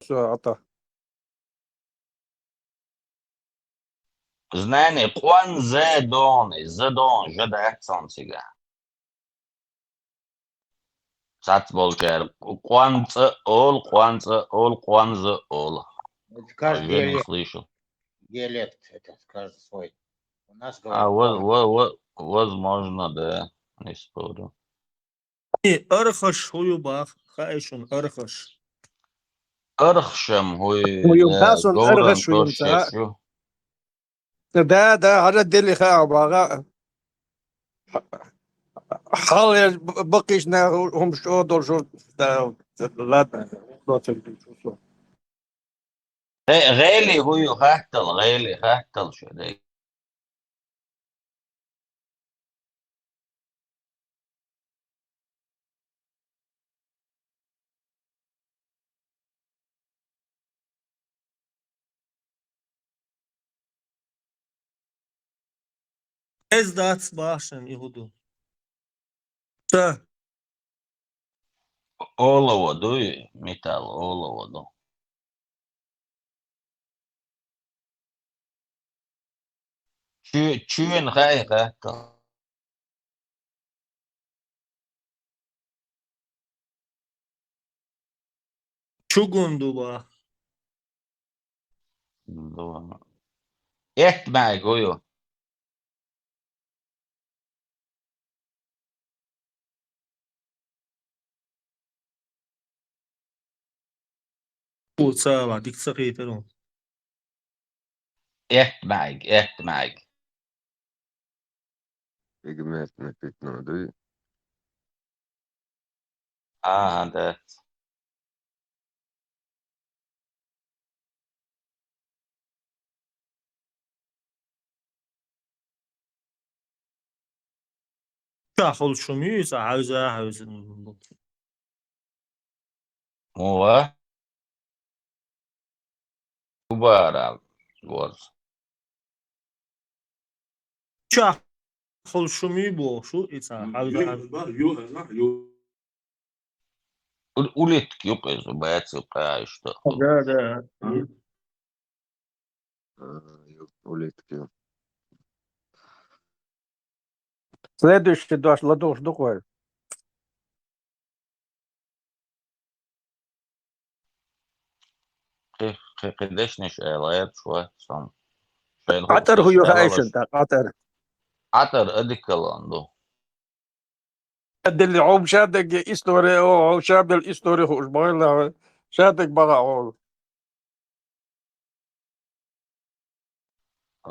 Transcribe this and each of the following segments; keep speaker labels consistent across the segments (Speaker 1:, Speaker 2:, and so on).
Speaker 1: все, ата.
Speaker 2: Znani, Juan Zedon, Jada accentiga. Сацболчер, Juan
Speaker 3: Это каждый
Speaker 2: Я не
Speaker 3: диалект,
Speaker 2: слышал.
Speaker 3: это каждый свой. У нас говорят
Speaker 2: Возможно, да, не спорю.
Speaker 4: ارخش هویو باخ خایشون ارخش
Speaker 2: أرخشم هو
Speaker 1: ويمتازون
Speaker 2: جورن
Speaker 1: ارغش ويمتاز.
Speaker 2: توشيشو
Speaker 1: ده هذا دلي خا باغا حال بقيشنا هم شو دول شو لا
Speaker 2: غالي هو غالي شديد.
Speaker 4: ez dats başın ihudu
Speaker 1: تا
Speaker 2: Олово, металл, олово. Чуен غاية
Speaker 4: çugundu bax
Speaker 2: Et معي هو
Speaker 4: bu çava diksə qeytərəm
Speaker 2: et معي
Speaker 5: Pigment напитано, да?
Speaker 2: ده
Speaker 4: şaxıl şumuysa havzın
Speaker 2: هو كبار ورز
Speaker 4: şaxıl şumuy bu şu isa havzın
Speaker 2: Улитки юкайзу, бойцы что.
Speaker 4: да
Speaker 5: Улитки.
Speaker 1: Следующий дашь ладош духой.
Speaker 2: قديش نشألات شوية صم.
Speaker 1: عطر هو هايشن تا عطر
Speaker 2: عطر أديك عنده.
Speaker 1: اللي عم شادك استوري او شاب الاستوري هو شبايلا شادك بقى او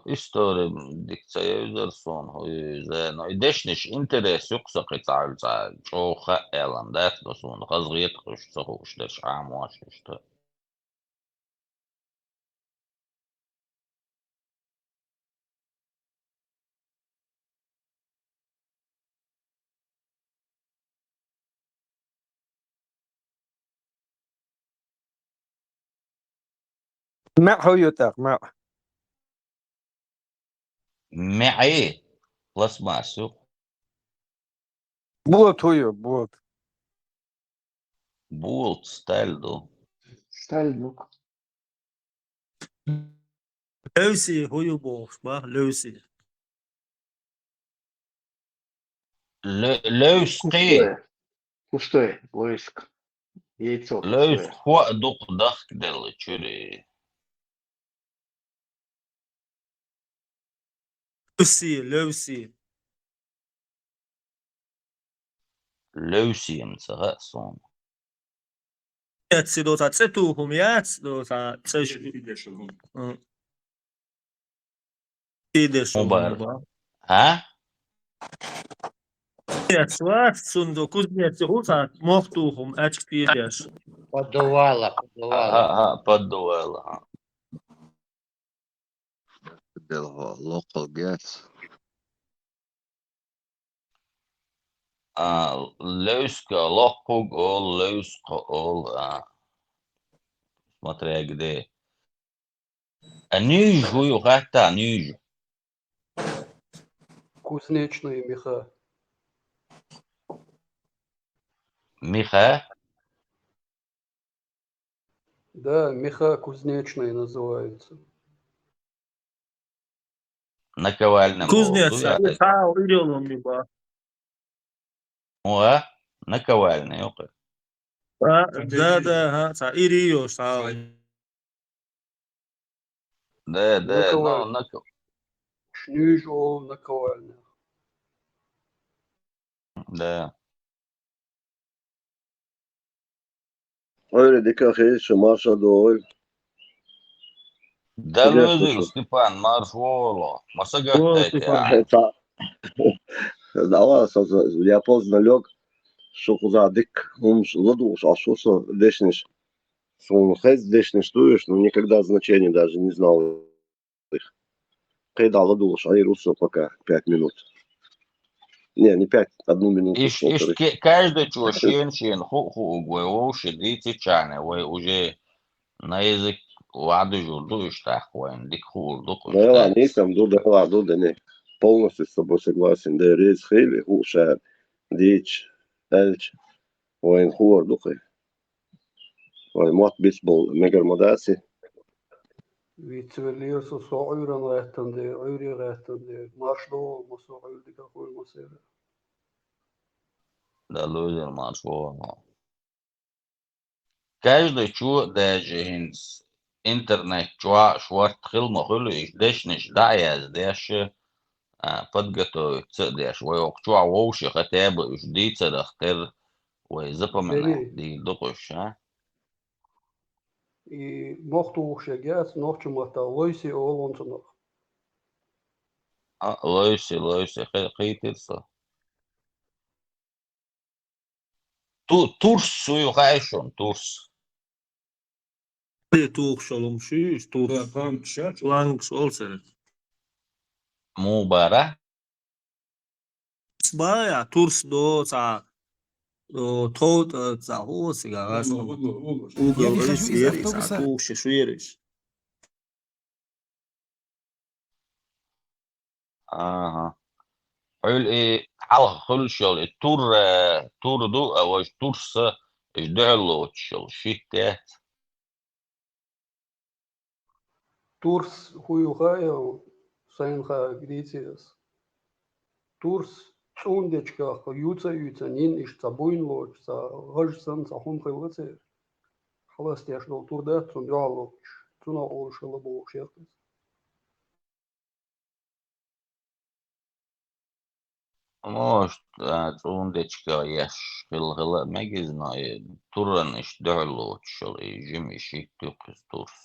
Speaker 2: История дикция юзерсон хуйзе но идешниш интерес юкса қитальца чоха элан дат досон хазгиет хушса хушлеш амуаш что
Speaker 1: ما هو يتاق ما
Speaker 2: معي пластмассу
Speaker 1: بوت هو بوت
Speaker 2: булт стальду
Speaker 3: Стальнук.
Speaker 4: lövsi huyu bu bax lövsi
Speaker 2: لوسقي
Speaker 3: Пустое. Войск. Яйцо
Speaker 2: لوس
Speaker 3: пустое.
Speaker 2: خوا دوق دخ دل чури
Speaker 4: lövsi
Speaker 2: لوسيم سغاسون
Speaker 4: yatsi dota tsetu hum yats dota tsesh ideš
Speaker 2: مبارك
Speaker 4: bax
Speaker 2: ها
Speaker 4: Сват сунду кузнец хуса мохтухум ачктидеш.
Speaker 3: Подувало.
Speaker 2: поддувала
Speaker 5: Local gas.
Speaker 2: Лёска лохуг ол лёска ол смотря где ниж хую хата ниж
Speaker 6: Кузнечные меха.
Speaker 2: миха
Speaker 6: Да, меха кузнечные называются.
Speaker 2: Наковальным
Speaker 4: Кузнец,
Speaker 2: oldu
Speaker 4: yani
Speaker 2: ya.
Speaker 4: sağ ol, iri olan bir bağ.
Speaker 2: O nakovальный yok.
Speaker 4: Ha, da, ha, sağ, iri yiyor, sağ ol.
Speaker 2: Да, ну,
Speaker 6: Наковальня. Шнюжо наковальня.
Speaker 2: да.
Speaker 5: Öyle dikkat et şu marşa doğru.
Speaker 2: Да
Speaker 5: Где
Speaker 2: lözül
Speaker 5: слышу?
Speaker 2: Степан Маршволо. Masa
Speaker 4: O,
Speaker 2: götteydi
Speaker 4: Stefan.
Speaker 2: ya.
Speaker 5: Давай, я поздно лег, что куда дик, он ладуш, а что дешнешь. Он хэз дешнешь туешь, но никогда значений даже не знал их. Когда ладуш, а и руссо пока 5 минут. Не 5, 1 минуту с полторы.
Speaker 2: Каждый чего шен ху уши дити чане, вы уже на язык ладу журду иштах, вы дик хурду
Speaker 5: Да ладно,
Speaker 2: куштец.
Speaker 5: nisam Duda ne. Полностью с тобой согласен. Да рейс хейли, шар, дичь, эльч, وين хор духай. Vai mot bisbol megar modasi.
Speaker 6: Vi civilier så uran rättande, uri rättande, marsdo, måste ha ulika former.
Speaker 2: Да lözül Marshvolo. Каждый чего даже инс интернет чего шварт хилма хулу иш дешниш даяз деши подготовить деш. Вы чего воуши хотя бы уж дица дахтер, вы запоминать,
Speaker 6: Beni
Speaker 2: ди докуш,
Speaker 6: i mocht ušiegies, nošķumotā loisi olonsunok.
Speaker 2: Лойси, хейтирса. Турс suyu hayşon, turs.
Speaker 4: Bir tuğuş olumşuyuz, tuğuş. Langs olsa.
Speaker 2: Mubara.
Speaker 4: Baya, turs do, sağ, toğut, sağ, o sigara.
Speaker 7: Я
Speaker 4: Угол,
Speaker 7: выхожу
Speaker 4: рис,
Speaker 7: из
Speaker 4: ерис,
Speaker 7: автобуса.
Speaker 4: туğuş, şuyeriş.
Speaker 2: Aha. Öyle al hülşol tur du avaş tursa döllo çol şitte.
Speaker 6: Turs hujuhaja, sainha grīcies. Turs čundečkā, jūca, nin iš cabuinloč, sa hažsan, sa humhilvacer. Halastieši no turdēt un jāloč. Cuna olša laboš jētas.
Speaker 2: Most undečka yaş hıl megizna turan iş döllo çol jimi şitte kız turs.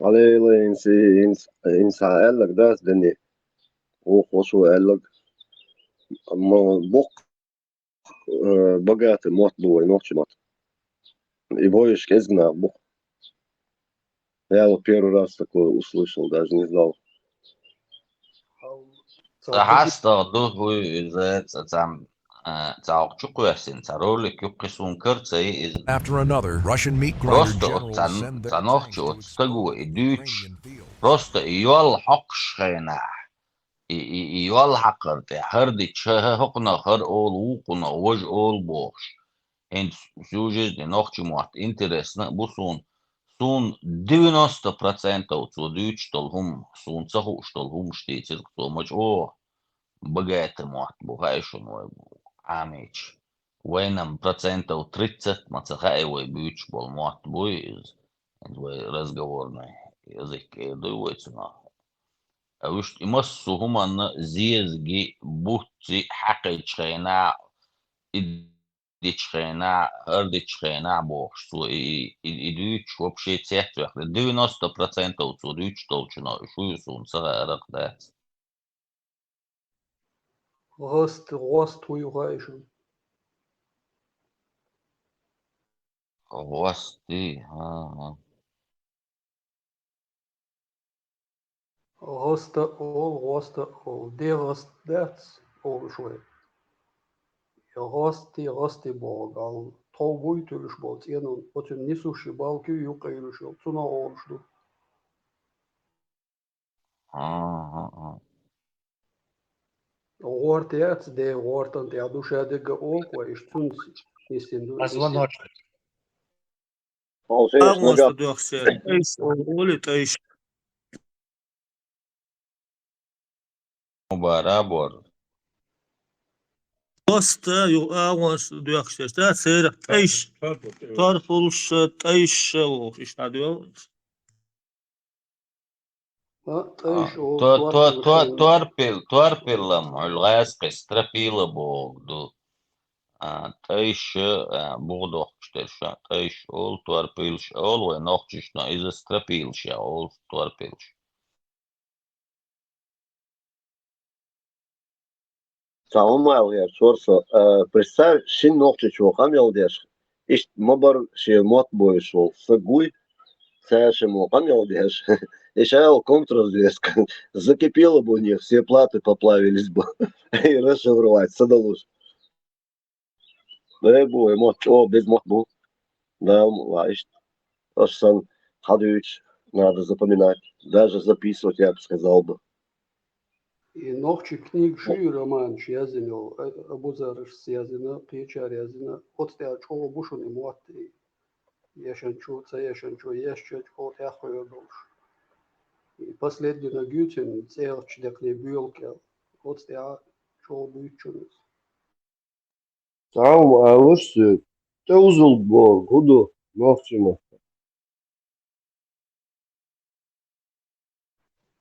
Speaker 5: Alele insa ellag das deni. Hoşu ellag. Ama bok богатый мот был, ночью мот. И боишь кезна бок. Я вот первый раз такое услышал, даже не знал.
Speaker 2: Hasta du hu zet zam zauq chuqyasin zaroli kyuqisun kırtsayı iz
Speaker 7: After another, Russian meat grinder
Speaker 2: Просто
Speaker 7: generals send their
Speaker 2: цанохчи
Speaker 7: tanks to
Speaker 2: от
Speaker 7: expose
Speaker 2: стагу
Speaker 7: the
Speaker 2: идуч
Speaker 7: Ukrainian field.
Speaker 2: просто يول حق شينا يول حقرت هردي حقنا هر اول وقنا وج اول بوش انت سوجز دي نوخчи موات интересно бусун сун 90% цудуч толхум сун цаху штолхум штейцер кто мач о богатый моат бухайшун ой амич وينم процентов 30 мацахай ой бюч бол моат буй разговорный язык дуется на وش يمسوا هم أن زيزجي بوتي حقي تشخينا إدي تشخينا أردي تشخينا بوش سو إدوش وبشي تسيحت وقت 90% سو دوش толчина شو يسون سغا أرق دات
Speaker 6: Rost hujuhaja.
Speaker 2: غوستي ها
Speaker 6: Rosta ol. De rost dēts ol šoi. Ja rosti bol. Gal tol vuituļuš bol. Cienu, otim nisuši balki juqailuši. Cuna olšdu. Ортец, де ортан, те душа дега олква, иш цунси. Истинду.
Speaker 3: Позвоночник.
Speaker 5: Алшеш
Speaker 4: Ағын
Speaker 5: нога
Speaker 4: осы дұқсы. Тайш олы тайш.
Speaker 2: Барабор.
Speaker 4: Оста ағын осы дұқсы. Сэр тайш. Тарпулш тайш олы. Ишна дұл.
Speaker 6: Тайш ол
Speaker 2: Torpillam ulgais qestrapila bogdu. Taish bogdoqshterša. Taish ol torpilš ol vai noqchishna izastrapilša ol torpilš.
Speaker 5: Салмал я чорса. Представь, шин ногче чоха мелдеш. Иш мобар ши мот бойшол. Сагуй цэши мока мелдеш. Ишайл контрразвеска. Закипело бы у них, все платы поплавились бы. И расшифровать, садалуш. Да, бой, мот, о, без мот был. Да, лаишь. Сан Хадович надо запоминать. Даже записывать, я бы сказал бы.
Speaker 6: И ногче книг ши роман шязино, абузарыш сязина, печар язина. Вот те чого бушу не муатти. Яшанчу, яшчать, вот я хою душ. И последний на Гютин, целч декне бюлке. Вот те чого бючунес.
Speaker 5: Там, лучше, ты узел был, гуду, ногчему.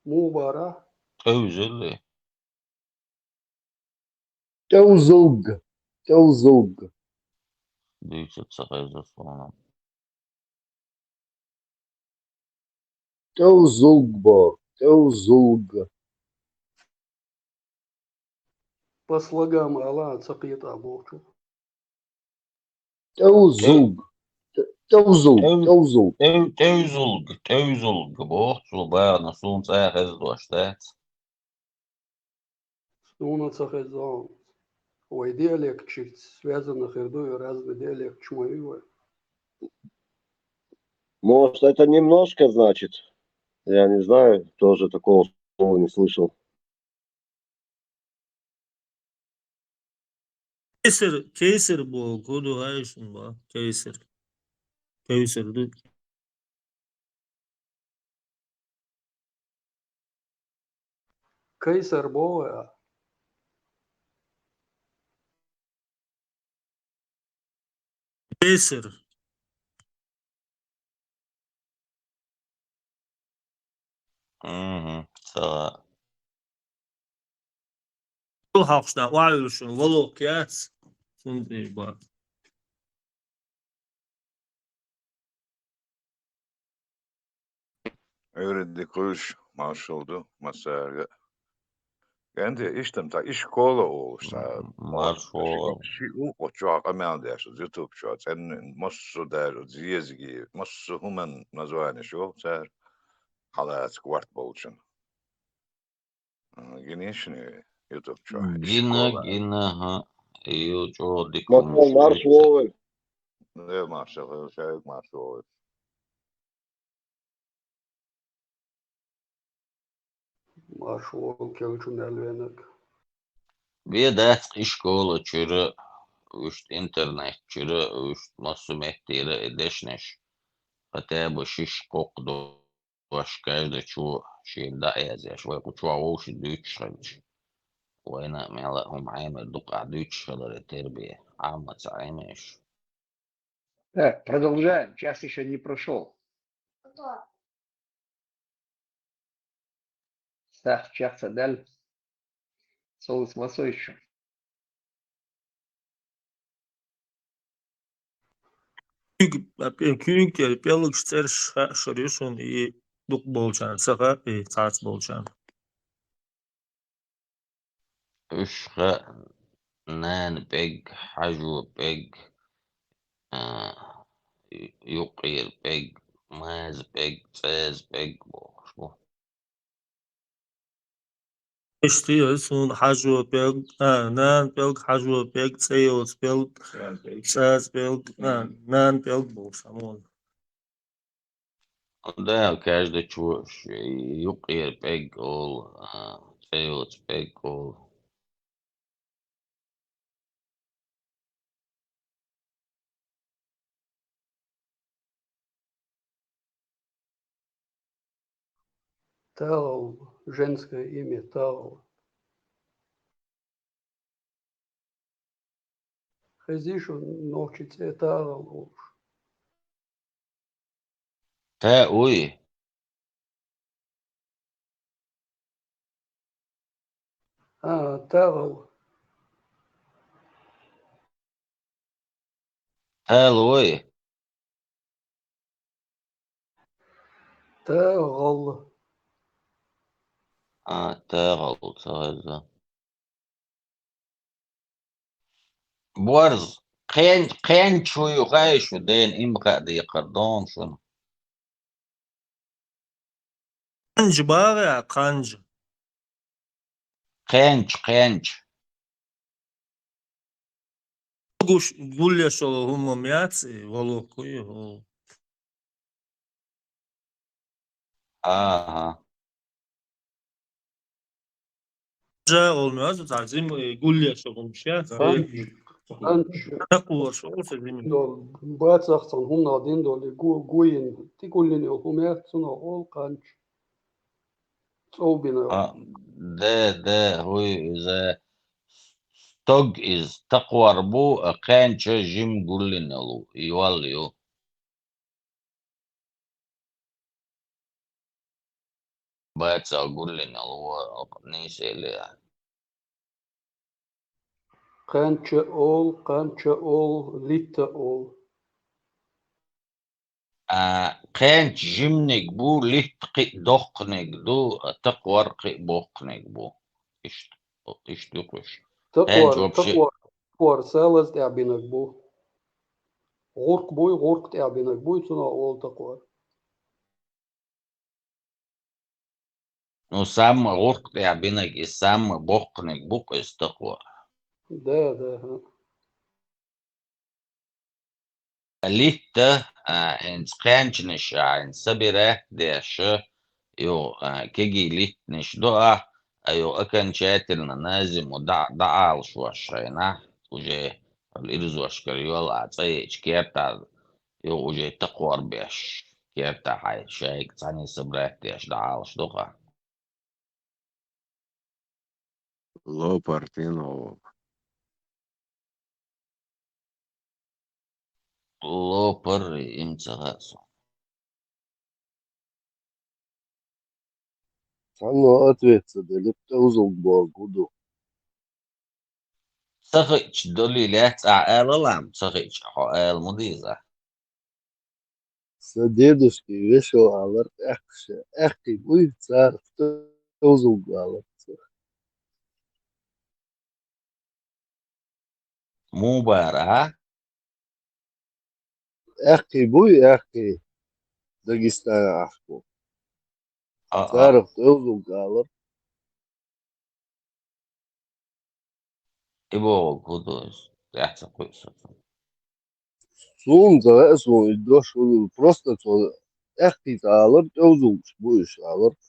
Speaker 6: Мубара,
Speaker 2: Tövzeli.
Speaker 5: Тяузылг.
Speaker 2: Duysa tsaqayza sonra.
Speaker 5: Тяузылг.
Speaker 6: по слогам Алла цапита бовчу.
Speaker 5: Тяузылг.
Speaker 2: Tövzulg. Boğçul bayana sun tsaqayz doştat.
Speaker 6: Стуна цахезон. Ой, диалект чуть связанных и разный диалект чмоевой.
Speaker 5: Может, это немножко значит? Я не знаю, тоже такого слова не слышал.
Speaker 4: Кейсер bu. Kudu hayşun bu. Кейсер. Кейсер.
Speaker 6: Кейсар боя.
Speaker 4: Кейсер.
Speaker 2: Sağa.
Speaker 4: Bu haqşna vayuşun. Volok yas. Sun bu.
Speaker 8: Öğrendik kuş marşoldu masaya. Kendi iştem ta iş kola olsa.
Speaker 2: Marşol.
Speaker 8: O çok amel der, YouTube şu. Sen masu der, ziyezgi, masu human nazvani şu. Ser halat kvart bolçun. Genişini YouTube şu.
Speaker 2: Gina ha. Iyo çoğu
Speaker 5: Мотор маршевый.
Speaker 8: Ne marşol, şey marşol.
Speaker 6: Маршал келчун элвенек.
Speaker 2: Viedät iskola çürü. Üst internet çürü. Üst masu mehtiri edešneš. Хотя бы шиш kokdu. Başkayda çoğu şeyde yazıyor. Ve bu çoğu o şey Deutschland. وأنا معلقهم عامل دقع دوتش هذا التربية عامة عامش.
Speaker 9: Так, продолжаем. Час еще не прошел. Сах час даль. Соус масой еще.
Speaker 4: Küyük pellik ster şarıyorsun iyi duk bolçan. Sağa saat bolçan.
Speaker 2: Üşqa naan beg حجو beg يقير beg ماز beg tsaz beg bu.
Speaker 4: İştiyorsun hacı pelk nan pelk hacı pelk seyos pelk saz pelk nan pelk bolçan ol.
Speaker 2: ده каждый чуш يقير بيج أول تيوت بيج أول
Speaker 6: Тал, женское имя Тал. Хазишу ногчице Тал.
Speaker 2: تاوي
Speaker 6: Тал.
Speaker 2: تالوي
Speaker 6: Тал.
Speaker 2: تاغلط هذا بورز قين شو يغايش دين إمقا دي قردون شنو
Speaker 4: قنج بارع قنج.
Speaker 2: قينش
Speaker 4: قول لي شو هم مياتي والله كوي. جا olmuyor تعزيم قول لي شو هم مشيات.
Speaker 6: Анч.
Speaker 4: تقوى شو سليم.
Speaker 6: Дол. Бацахсан хумна дин доли гуин. Тикуллини хумяхсуна ол канч. Цобина.
Speaker 2: ده هو إذا توج إز تقوى ربو قينش جيم قولين له يواليو باتسا قولين له نيسي ليه
Speaker 6: Канча ол, лита ол.
Speaker 2: قينش جيمنك بو لتقي دقنك دو تقوى رقي بوقنك بو إيش تقوش قينش вообще
Speaker 6: Тақуар салаз тябинак бу. Горк тябинак буй суна ол тақуар.
Speaker 2: ну сам غرق يعبينك سام بوقنك بوق استقوى
Speaker 6: Да.
Speaker 2: ليتا إن قينش إن سبيرة ديش يو كيجي ليت نش دقع أيو أكن شاتل نازم ودع شو الشينا وجي الإرز واشكريول أعطي كيرتا يو وجي تقوار بيش كيرتا حي شايك تاني سبرات ديش دعالش دقع
Speaker 5: Lo partino.
Speaker 2: لو بري إمتى غاسو
Speaker 5: Samo ответца, дали узел буду.
Speaker 2: سخيش دولي لا تعال لام سخيش حقال مديزة
Speaker 5: Sa deduški vešo alert ehkše. Ehki buj car узел alert.
Speaker 2: مو بارا
Speaker 5: Ehki buj ehki. Dagestan ahku.
Speaker 2: اه
Speaker 5: Car узел alert.
Speaker 2: إبو قدوس تحت قيسة
Speaker 5: Sun za sun idroš просто to ehki alert узел buj alert.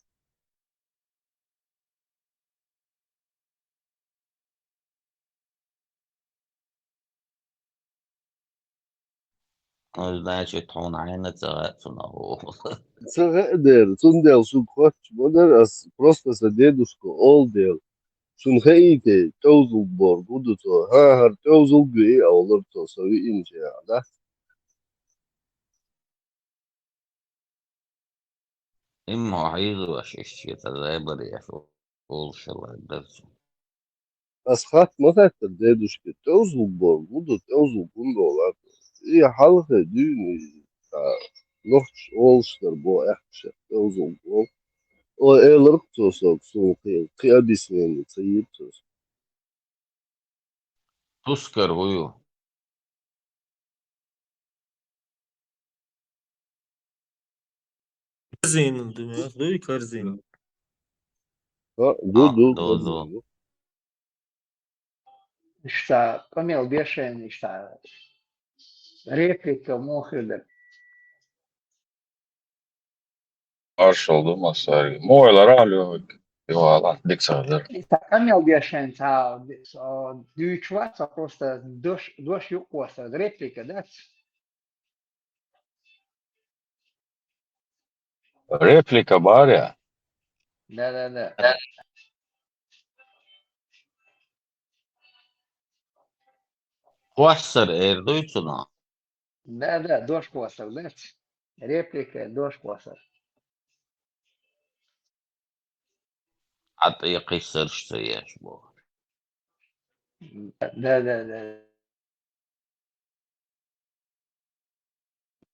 Speaker 2: значит هون عينة تغاتنا هو
Speaker 5: Sa der, sun del sun koč modar as просто sa deduško all del. Sun heite узел bor budu to. Ha har узел gui alır to savi ince da.
Speaker 2: إما عيد وشيش يتذابر يشوف شو الدرس
Speaker 5: As hat motatta deduške узел bor budu узел bundolar. I halhe düğünü noch olster bo ehşe узел bor. O elırk to sok sun kıyabisini sayıp to.
Speaker 2: تذكر هو
Speaker 4: Корзин dünya. Duy корзин.
Speaker 5: Ha du
Speaker 2: دو
Speaker 9: Está Camilo Biachen está réplica morrida.
Speaker 10: karşı olduğum masaya. Moğollar alıyor. Yuvalan, dik sağlar.
Speaker 9: Камел бешен, дючваться просто дождь юкоса, реплика, да?
Speaker 10: Replika var ya.
Speaker 9: Да.
Speaker 2: Kuasar erdoytsuna.
Speaker 9: Да, дождь косов, да? Реплика, дождь косов.
Speaker 2: Hatta yakışır işte yaş bu.
Speaker 9: Да.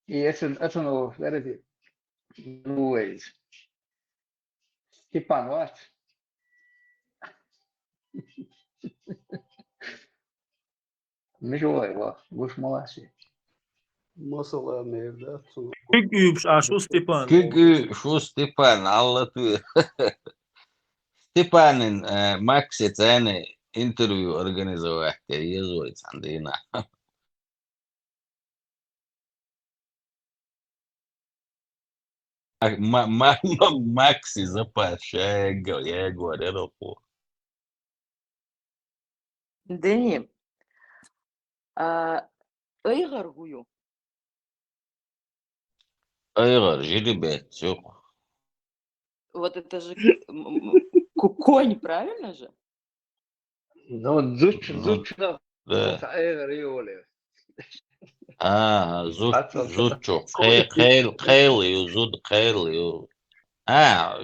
Speaker 9: И это, ну, смотрите, Луис. Степан, вот. Мишуай, вот, будешь молодцы.
Speaker 6: Masala mevda.
Speaker 4: Kük üyüps aşu Stepan.
Speaker 2: Çünkü şu Stepan anlatıyor. Stepan'ın Max'i tane interview organizovat jezuit Sandina. Maxi запашего, я говорю,
Speaker 11: Дени, ыйгыргую.
Speaker 2: Айгар, жеребец, yok.
Speaker 11: Вот это же конь, правильно же?
Speaker 9: Ну, зуч, да.
Speaker 2: Да.
Speaker 9: Риоли.
Speaker 2: Zutço, Khayli, Zud Khayli.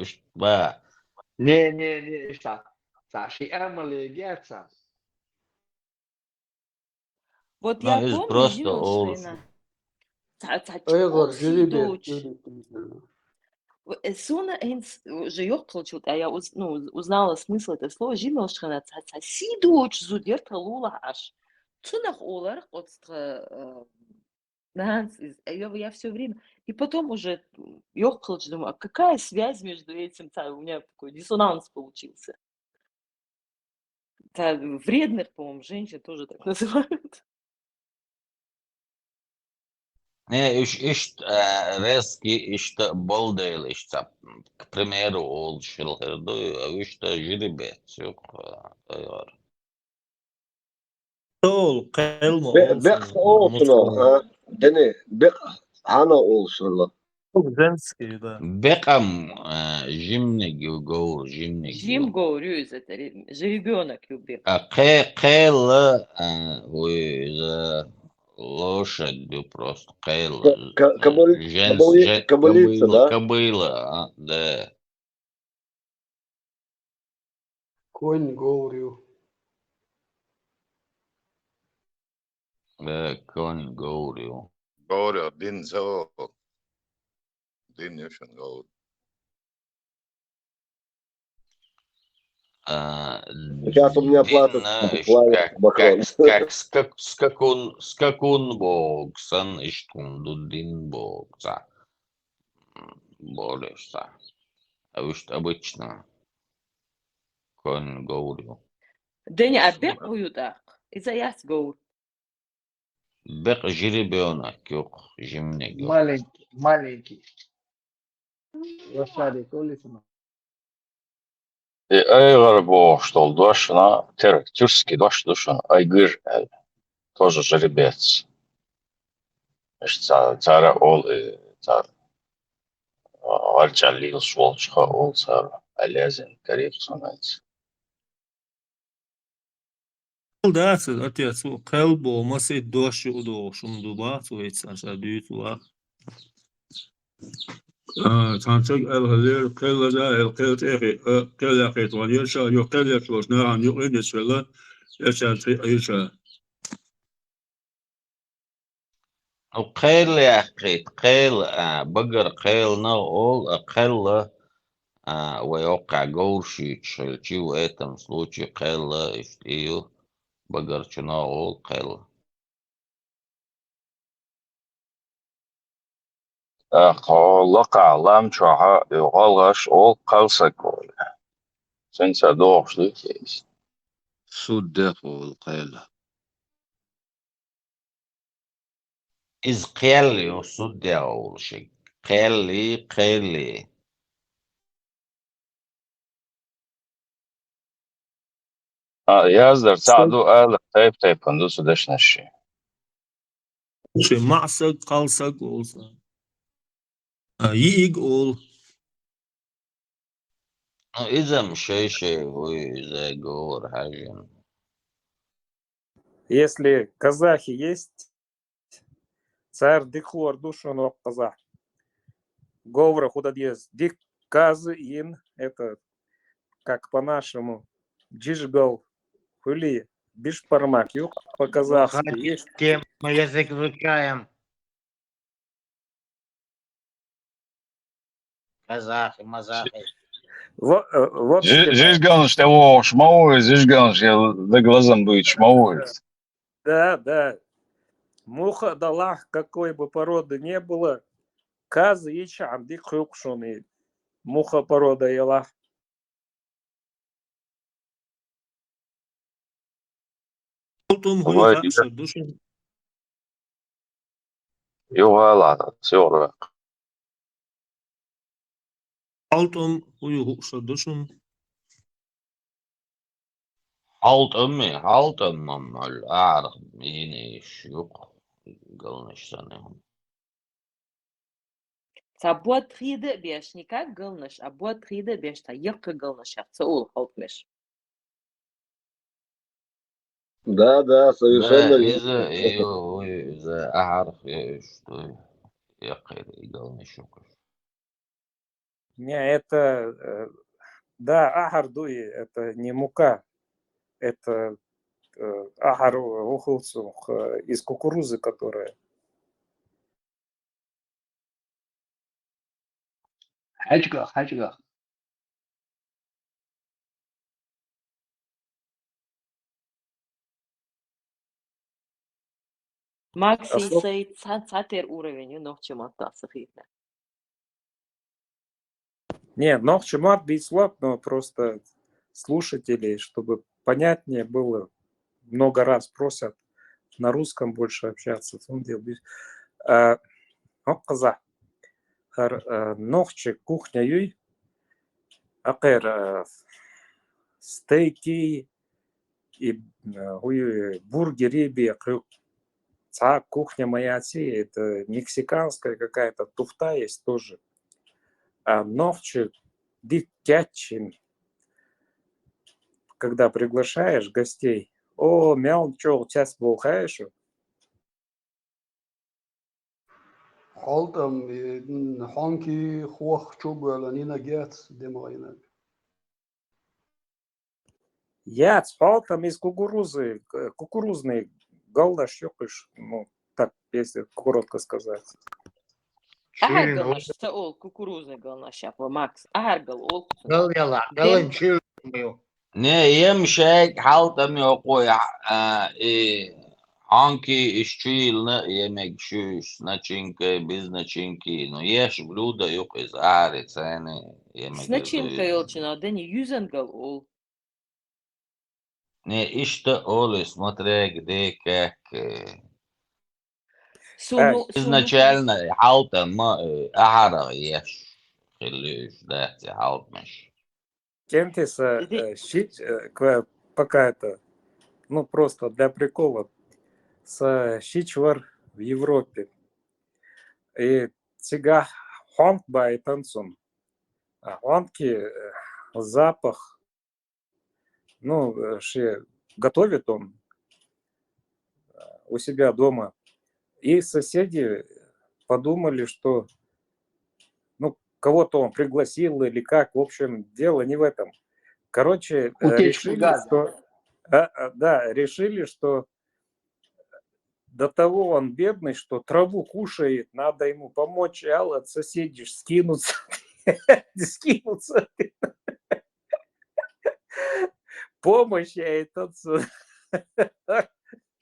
Speaker 2: İşte bak.
Speaker 9: Не, Саши Эмили Гетца.
Speaker 11: Вот
Speaker 2: Ну,
Speaker 11: я
Speaker 2: из
Speaker 11: помню,
Speaker 2: просто
Speaker 11: видела, что
Speaker 2: ол.
Speaker 11: она...
Speaker 6: Aygar,
Speaker 11: Сидуч.
Speaker 6: Jilibet.
Speaker 11: Суна эйнс же ёхталчут, а я узнала смысл этого слова. Жимел шхана сидуч зудерта лула аш. Цунах олар я все время. И потом уже ёхталч, думаю, а какая связь между этим? У меня такой диссонанс получился. Вредных, по-моему, женщин тоже так называют.
Speaker 2: Не, işte резки, işte bol değil işte. К примеру, ol şılhırdı, işte жеребец, yok. Aygar.
Speaker 4: Tol, kelma
Speaker 5: Bek olsun o. Dene, bek ana olsun la.
Speaker 4: Женский, да.
Speaker 2: Бекам, жимник, говорю, жимник.
Speaker 11: Жим говорю из это, жеребенок любит.
Speaker 2: Кейл, ой, за лошадью просто. Кейл,
Speaker 5: Кабылица, да?
Speaker 2: кобыла, да.
Speaker 6: Конь, говорю.
Speaker 2: Да, конь, говорю.
Speaker 8: Говорю, din zo. Din yaşın gavur.
Speaker 5: Сейчас у меня платят
Speaker 2: скакун боксан, иштунду дин бокса. Болешься. А вы что обычно конь говорю.
Speaker 11: Дени, а бек так? Из-за яс говорю.
Speaker 2: Бек жеребенок, yok, жимник.
Speaker 9: Маленький. Лошадик, улицу.
Speaker 10: Айгар boğuşt oldu aşına. Türkçe doştu şuna. Aygır тоже жеребец. İşte çare ol, çare. Varcalil şolçka ol çare. Alezin garip sanayız.
Speaker 4: Dācis, attiec, kelbo, masīt došu došumu bācu, aşağı düğüt var. Tançak el-halir, kellada el-keltehi, kellakit var, yaşa, yok kellak var, nağan, yok enes vela, yaşa, yaşa.
Speaker 2: وقيل يا أخي قيل بقر قيل نقول قيل ويوقع جورشي تشيلشي وإتم سلوشي قيل إشتيو بقر نقول قيل
Speaker 10: Qo'llaqa lam çoğa yog'alg'ash ol qalsa ko'l. Sensa doğuşlu keys. Sudde ol qayla.
Speaker 2: إز قيل يوصد يا أول شيء قيلي
Speaker 10: يازدر تعدو آل تayp كندوس ودش نشي
Speaker 4: معسق قلسق olsa. Yiğig ol.
Speaker 2: إذا مش شيء هو إذا جور حاجة.
Speaker 1: Если казахи есть, царь дихлор душу но казах. Говора куда есть дик казы ин, это как по-нашему джижгал хули бишпармак юг по-казахски есть.
Speaker 3: Тем мы язык изучаем. Казахи, мазахи.
Speaker 1: Вот
Speaker 10: Здесь главное, что его шмаует, здесь главное, что за глазом будет шмаует.
Speaker 1: Да. Муха дала, какой бы породы не было, казы и чанди хрюкшуны. Муха порода ела.
Speaker 4: Altum huyu
Speaker 10: Vay
Speaker 4: haksa duşun.
Speaker 10: يوغالا سيور
Speaker 4: Altum huyu haksa duşun.
Speaker 2: halt أمم الأعرق إني شيوخ قلنا إشتنهم.
Speaker 11: Сабуа триде беш не как гылныш, а буа триде беш та йыкы гылныш яхтса ул халтмеш.
Speaker 5: Да, совершенно
Speaker 2: إذا
Speaker 5: верно.
Speaker 2: إذا أعرف что يقير قلنا شوكر.
Speaker 1: Не, это да, ахар дуи, это не мука, это ахар ухулцу из кукурузы, которая.
Speaker 9: حجقة
Speaker 11: Макси
Speaker 1: Особ-
Speaker 11: сей цатер уровень, но в чем остался хитно.
Speaker 1: Не, нохчемат бить слаб, но просто слушателей, чтобы понятнее было, много раз просят на русском больше общаться. Казах. Нохче кухня юй, акер стейки и бургеры бекрюк. Кухня моя это мексиканская какая-то туфта есть тоже. А нохче дикячин, когда приглашаешь гостей, мяу, чё, час болхаешь?
Speaker 6: Altum hanki hoch chubel nina gets demayna.
Speaker 1: Я там из кукурузы, кукурузный голдаш ёкыш, ну, так, если коротко сказать.
Speaker 11: Ахар
Speaker 3: Şirin
Speaker 11: гылныш са ол кукурузный гылныш япа Макс. Ахар гыл ол.
Speaker 3: ol yala. Galın şirin bu.
Speaker 2: Ne yemşek halt أم يقوي Анки исчилна yemek şuş начинка без начинки, но ешь блюдо yok из арец, они yemek
Speaker 11: С начинкой олчина, да не юзен гыл ол.
Speaker 2: Не işte оли, смотря где, как. Изначально حالته ما أعرف ешь, خليش ده حالت مش.
Speaker 1: Кентиса щить, пока это, ну, просто для прикола, с щичвар в Европе. И тига хонг бай танцун. А хонки запах, ну, готовит он у себя дома. И соседи подумали, что, ну, кого-то он пригласил или как. В общем, дело не в этом. Короче, решили, что до того он бедный, что траву кушает, надо ему помочь, а от соседей скинуться. Помощь я этот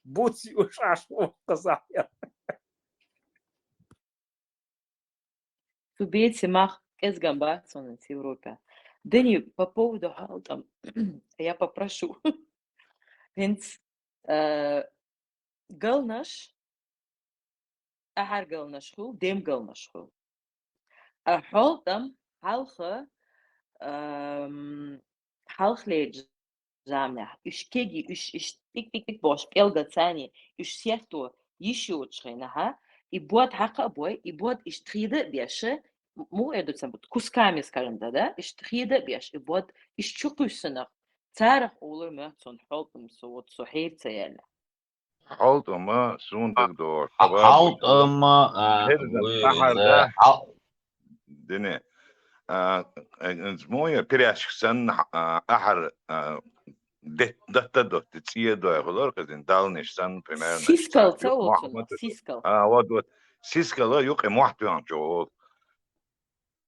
Speaker 1: будь ушашку сказал.
Speaker 11: Субейте мах из гамбатсона в Европе. Дени по поводу халта, я попрошу. Винц гылнаш, ахар гылнаш хул, дем гылнаш хул. А халтам халха халхледж замня, кеги, пик бош, цани, сету, еще ага, и бот хака бой, и бот трида беше, кусками, скажем, да, трида беш, и бот чукусынах, царах улы мертсон, холтом, вот сухейр цеяля.
Speaker 8: حوض ما سون تقدر
Speaker 2: حوض ما
Speaker 8: أحد دني موية بريش سن أحر ده تسيه ده خلور كذين دالنش سن примерно
Speaker 11: سيسكال تاوتنا سيسكال
Speaker 8: вот سيسكال يوقي محتوى عن شغل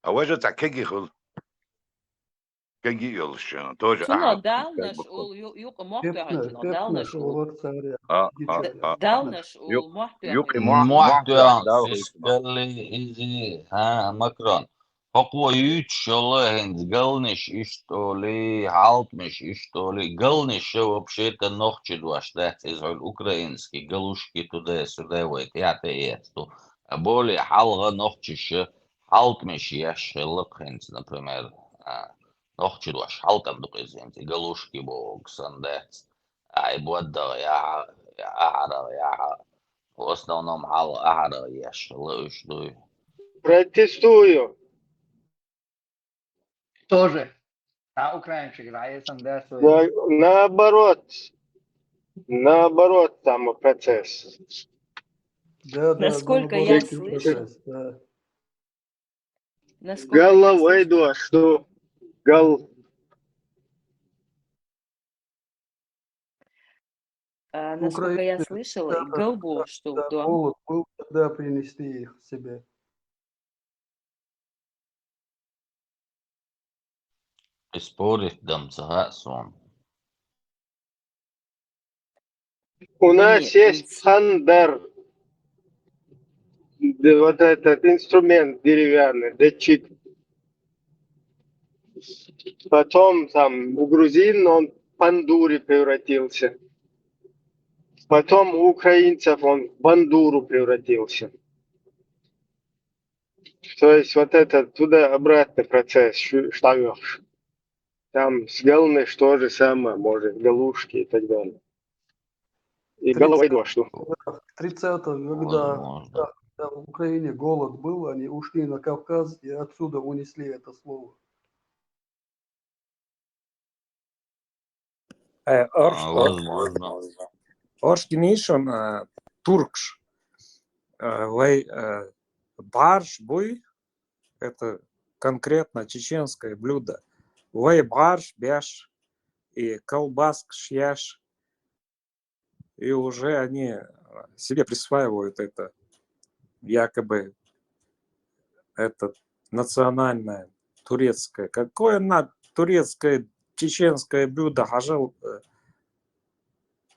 Speaker 8: أوجه تكيجي خل كيجي يلش توجه
Speaker 11: تنا دالنش يوقي محتوى عن شغل دالنش دالنش ومحتوى
Speaker 2: محتوى سيسكالي إزي ها مكرون حقوق يتشله هند قلنش إشتولي عالتمش إشتولي قلنش شو بشيت النخشد واشتات إزعو الأوكرانسكي قلوشكي تدا سوداويت يعطي إيتو أبولي حلغة نخشش عالتمش يشلق هند например نخشد واش حلقة بدقيزين قلوشكي بوكسندات أي بودا يا в основном ара яшылы.
Speaker 6: Протестую.
Speaker 9: Тоже. А украинцы играют, да,
Speaker 6: Наоборот, там процесс.
Speaker 11: Насколько я слышу,
Speaker 6: головой что
Speaker 11: насколько я слышала, и голбу, что
Speaker 6: голод был, когда принесли их себе.
Speaker 2: Спорить дам сон.
Speaker 6: У нас есть хандар, вот этот инструмент деревянный, датчик. Потом там у грузин он в пандуре превратился. Потом у украинцев он в бандуру превратился. То есть вот это туда-обратный процесс штавёшь. Там сделаны что же самое, может, галушки и так далее. И головой дождь. В 30-м, когда в Украине голод был, они ушли на Кавказ и отсюда унесли это слово.
Speaker 1: Оршкинишон туркш. Барш буй, это конкретно чеченское блюдо. Вай барш, бяш и колбаск шьяш. И уже они себе присваивают это, якобы это национальное турецкое. Какое турецкое чеченское блюдо? Хажал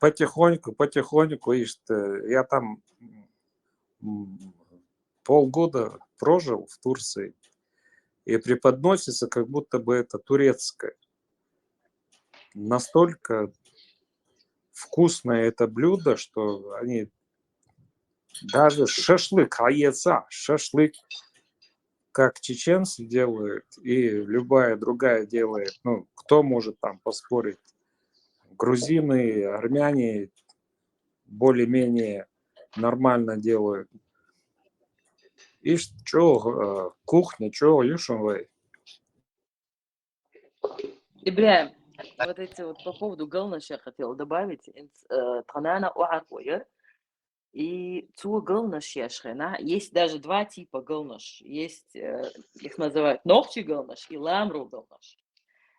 Speaker 1: потихоньку. Я там полгода прожил в Турции. И преподносится, как будто бы это турецкое. Настолько вкусное это блюдо, что они даже шашлык, шашлык, как чеченцы делают, и любая другая делает. Ну, кто может там поспорить? Грузины, армяне более-менее нормально делают. И что, кухня, что, юшевой?
Speaker 11: Ибраим, вот эти вот по поводу галныша я хотела добавить. Транана уакуя. И цу галныш яшхена. Есть даже два типа галныш. Есть, их называют ногчи галныш и ламру галныш.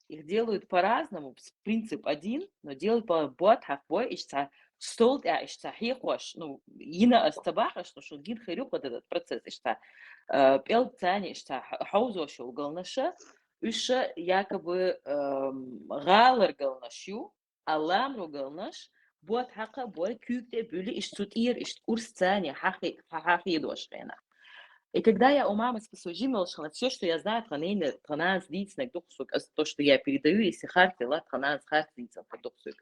Speaker 11: Их делают по-разному. Принцип один, но делают по бот хахбой ишца столт ишца хихош. Ну, ина астабаха, что гин хирюк вот этот процесс ишца пел цани ишца хаузошул галныша. Үша якобы галар галнашу, а ламру галнаш бот хака бой кюкте бюли иштутир курс цани хахи дошвена. И когда я у мамы спросила, все, что я знаю, траназ дицнек духсук, то, что я передаю, если хартила, траназ хартицем духсук.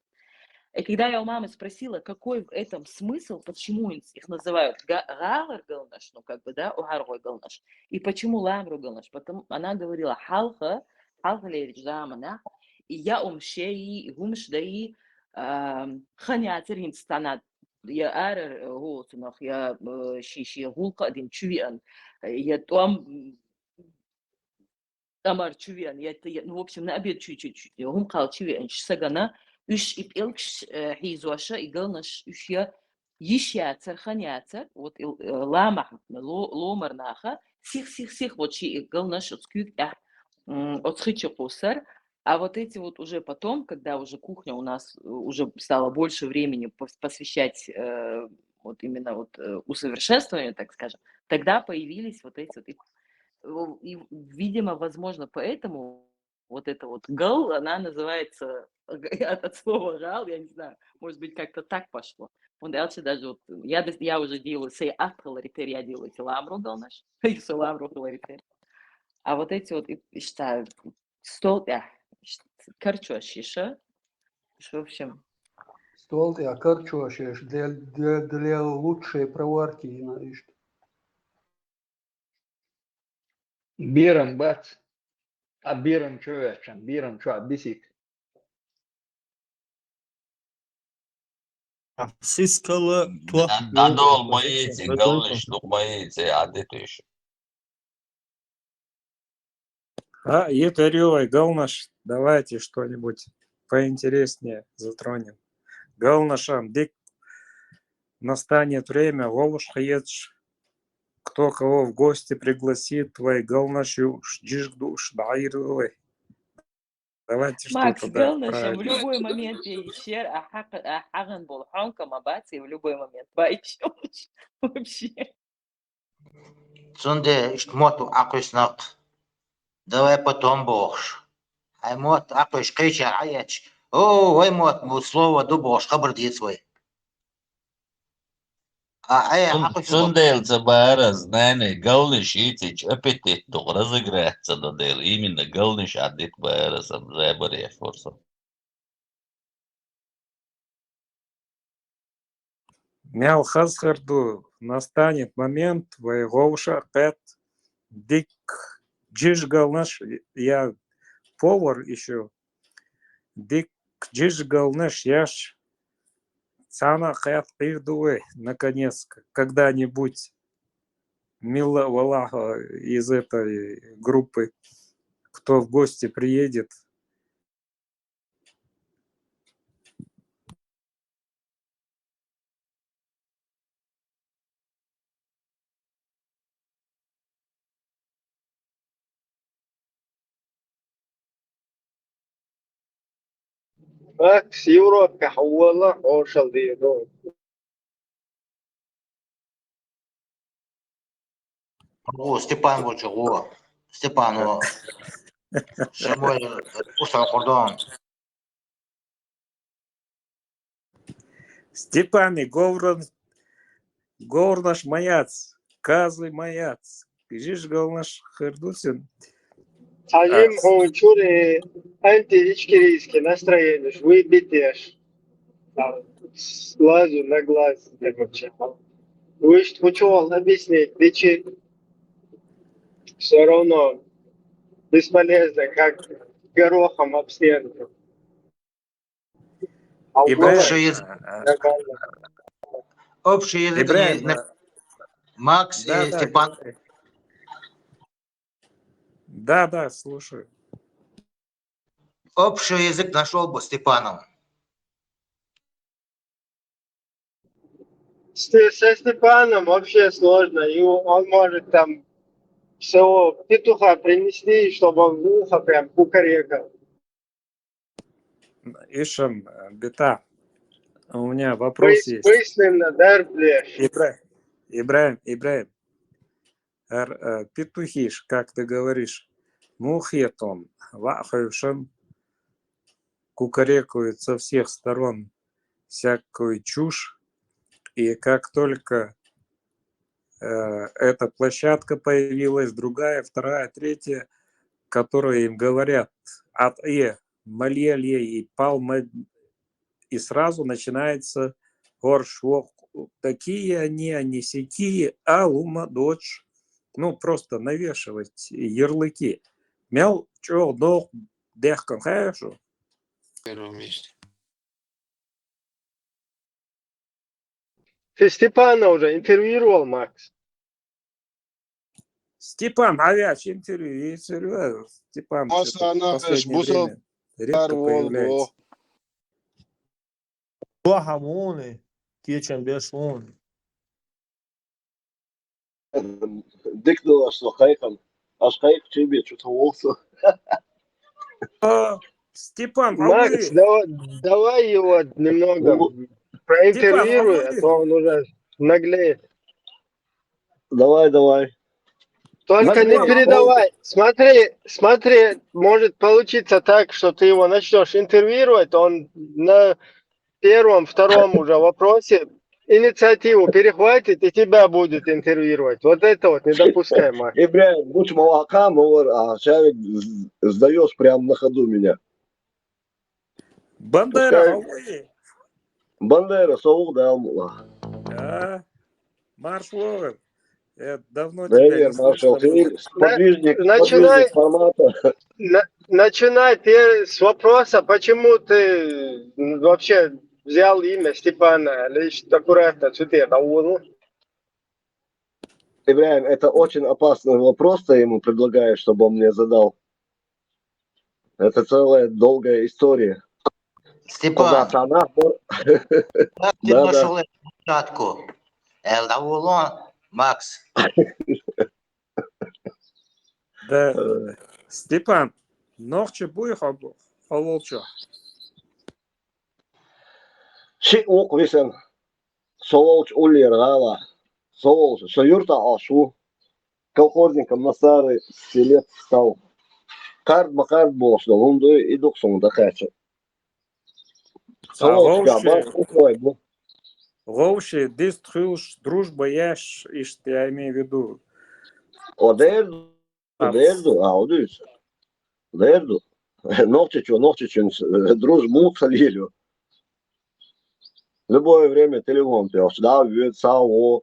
Speaker 11: И когда я у мамы спросила, какой в этом смысл, почему их называют галар галнаш, ну как бы, да, угаргой галнаш, и почему ламру галнаш, потом она говорила халха лерич замана, я умшей гумш даи خنياتر هندستانات يا آر هو تنخ يا شيشي هو قادم شويان يا توام Амар чувен, ну, в общем, на обед чуть-чуть. هم قال чувен, сагана, үш ип илкш хизуаша, игалнаш үш я ишьяцер, ханяцер, вот ламах, ломарнаха, сих, вот чи игалнаш отскюк, отскичи кусар. А вот эти вот уже потом, когда уже кухня у нас уже стало больше времени посвящать вот именно вот усовершенствованию, так скажем, тогда появились вот эти вот. И, видимо, возможно, поэтому вот эта вот гал, она называется от слова гал, я не знаю, может быть, как-то так пошло. Он дальше даже вот, я уже делаю сей ахталаритер, я делаю ламру галнаш, и ламру халаритер. А вот эти вот, считаю, стол, корчу шиша, в общем.
Speaker 6: Стол, я корчу для лучшей проварки, знаешь.
Speaker 9: Биром бац, а биром что вечером, биром что, бисик.
Speaker 4: Сискала
Speaker 2: Dadol boyice, galnish nuk boyice, adetüş.
Speaker 1: Етарёй, Галнаш, давайте что-нибудь поинтереснее затронем. Галнашам, дик настанет время, волуш хаедж, кто кого в гости пригласит, твой Галнашу, ждишь душ, дайрывай. Давайте
Speaker 11: Макс,
Speaker 1: что-то,
Speaker 11: Галнашем в любой момент ещер, ахаган был ханка мабати в любой момент. Байчёш вообще.
Speaker 3: Цунде моту акуснат. Давай потом бошь. Ай мот акуш крича аяч. О, ой мот, слово дубош, хабар свой.
Speaker 2: Цунделца бара знание, galnish icic apetit тух разыграется до дел. Именно galnish адит бара сам зебаре форса.
Speaker 1: Мял хазхарду, настанет момент, воеговша пет, дик джиш Галнаш, я повар еще, дик джиш Галнаш, яш цана хаят ирдуэ, наконец, когда-нибудь мила Валаха из этой группы, кто в гости приедет.
Speaker 6: Макс, Европа, حولنا أوصل دي دول.
Speaker 3: Степан Бочуго. Степану. Шамой устал кордон.
Speaker 1: Степаны, Горнаш маяц, казы маяц, жиш Галнаш хердусин.
Speaker 6: Хажим хончуре антиичкирийски настроение, вы битешь. С глазу на глаз, короче. Вы что хотел объяснить, лечить. Все равно бесполезно, как горохом об стенку.
Speaker 3: Общий язык. Макс и Степан.
Speaker 1: Да, слушаю.
Speaker 3: Общий язык нашел бы Степаном.
Speaker 6: Со Степаном вообще сложно. И он может там всего петуха принести, чтобы он в ухо прям кукарекал.
Speaker 1: Ишам, бета, у меня вопрос есть.
Speaker 6: Мысленно, да, блядь?
Speaker 1: Ибраим. Петухиш, как ты говоришь, мухетон, вахаюшан, кукарекают со всех сторон всякую чушь. И как только эта площадка появилась, другая, вторая, третья, которые им говорят от мальелье и палма, и сразу начинается горшок. Такие они сякие, ума дочь. Ну, просто навешивать ярлыки. Мял, чё, дох, дехкан, хорошо.
Speaker 12: первом месте.
Speaker 13: Ты Степана уже интервьюировал, Макс?
Speaker 1: Степан Говяч интервью. Степан что-то в последнее время редко появляется.
Speaker 14: همونه تيجي بيشون
Speaker 5: Дыкнула, что хайком. Аж хайк тебе что-то волосы.
Speaker 1: Степан,
Speaker 13: Макс, давай его немного проинтервьюруй, а то он уже наглеет.
Speaker 5: Давай.
Speaker 13: Только не передавай. Смотри, может получиться так, что ты его начнешь интервьюировать, он на первом, втором уже вопросе инициативу перехватит и тебя будет интервьюировать. Вот это вот не допускай, Макс.
Speaker 5: Ибраим, будь молока, а человек сдаешь прямо на ходу меня.
Speaker 1: Бандера,
Speaker 5: Бандера, соук, да.
Speaker 1: Марш Ловер. Я давно тебя не слышал.
Speaker 5: Сподвижник формата.
Speaker 13: Начинай с вопроса, почему ты вообще взял имя Степана, лишь аккуратно, что ты это уволил?
Speaker 5: Ибраим, это очень опасный вопрос, ты ему предлагаешь, чтобы он мне задал. Это целая долгая история.
Speaker 3: Степан, ты нашел
Speaker 5: Да.
Speaker 3: эту площадку. Макс.
Speaker 1: Да. Степан, ночью будешь волчу?
Speaker 5: Ши ок висен. Сололч улер гала. Сололч. Союрта ашу. Колхозником на старый селет стал. Карт бошло. Он и доксон дохача.
Speaker 1: Ровши, дестрюш, дружба, я имею в виду.
Speaker 5: Одежду, аудиус. Одежду. Ногчичу, дружбу салилю. Любое время телефон пел. Да, вид сао,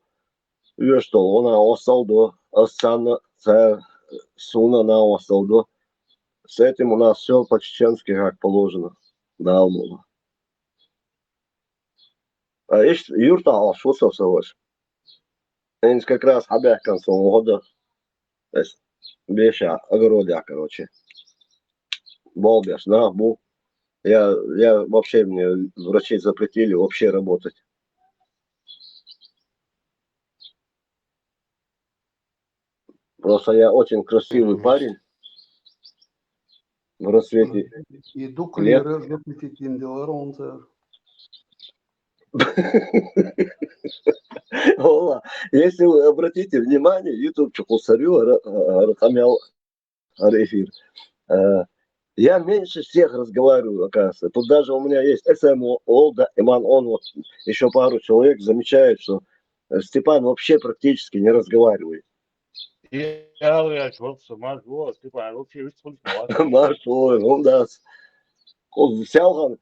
Speaker 5: что он остался, остана, суна на остался. С этим у нас все по-чеченски как положено. Да, мол. А есть юрта алшуса всегось. Они как раз обяк концом года. То есть беша огородя, короче. Балбеш, да, бу. Я вообще, мне врачи запретили вообще работать. Просто я очень красивый парень. В рассвете.
Speaker 6: Иду клиры, запретить индиларонца.
Speaker 5: Если вы обратите внимание, YouTube Чукусарю Рахамял Арефир. Я меньше всех разговариваю, оказывается. Тут даже у меня есть СМО, Олда, Иман, он вот еще пару человек замечает, что Степан вообще практически не разговаривает. Маршой, он даст. Взял он,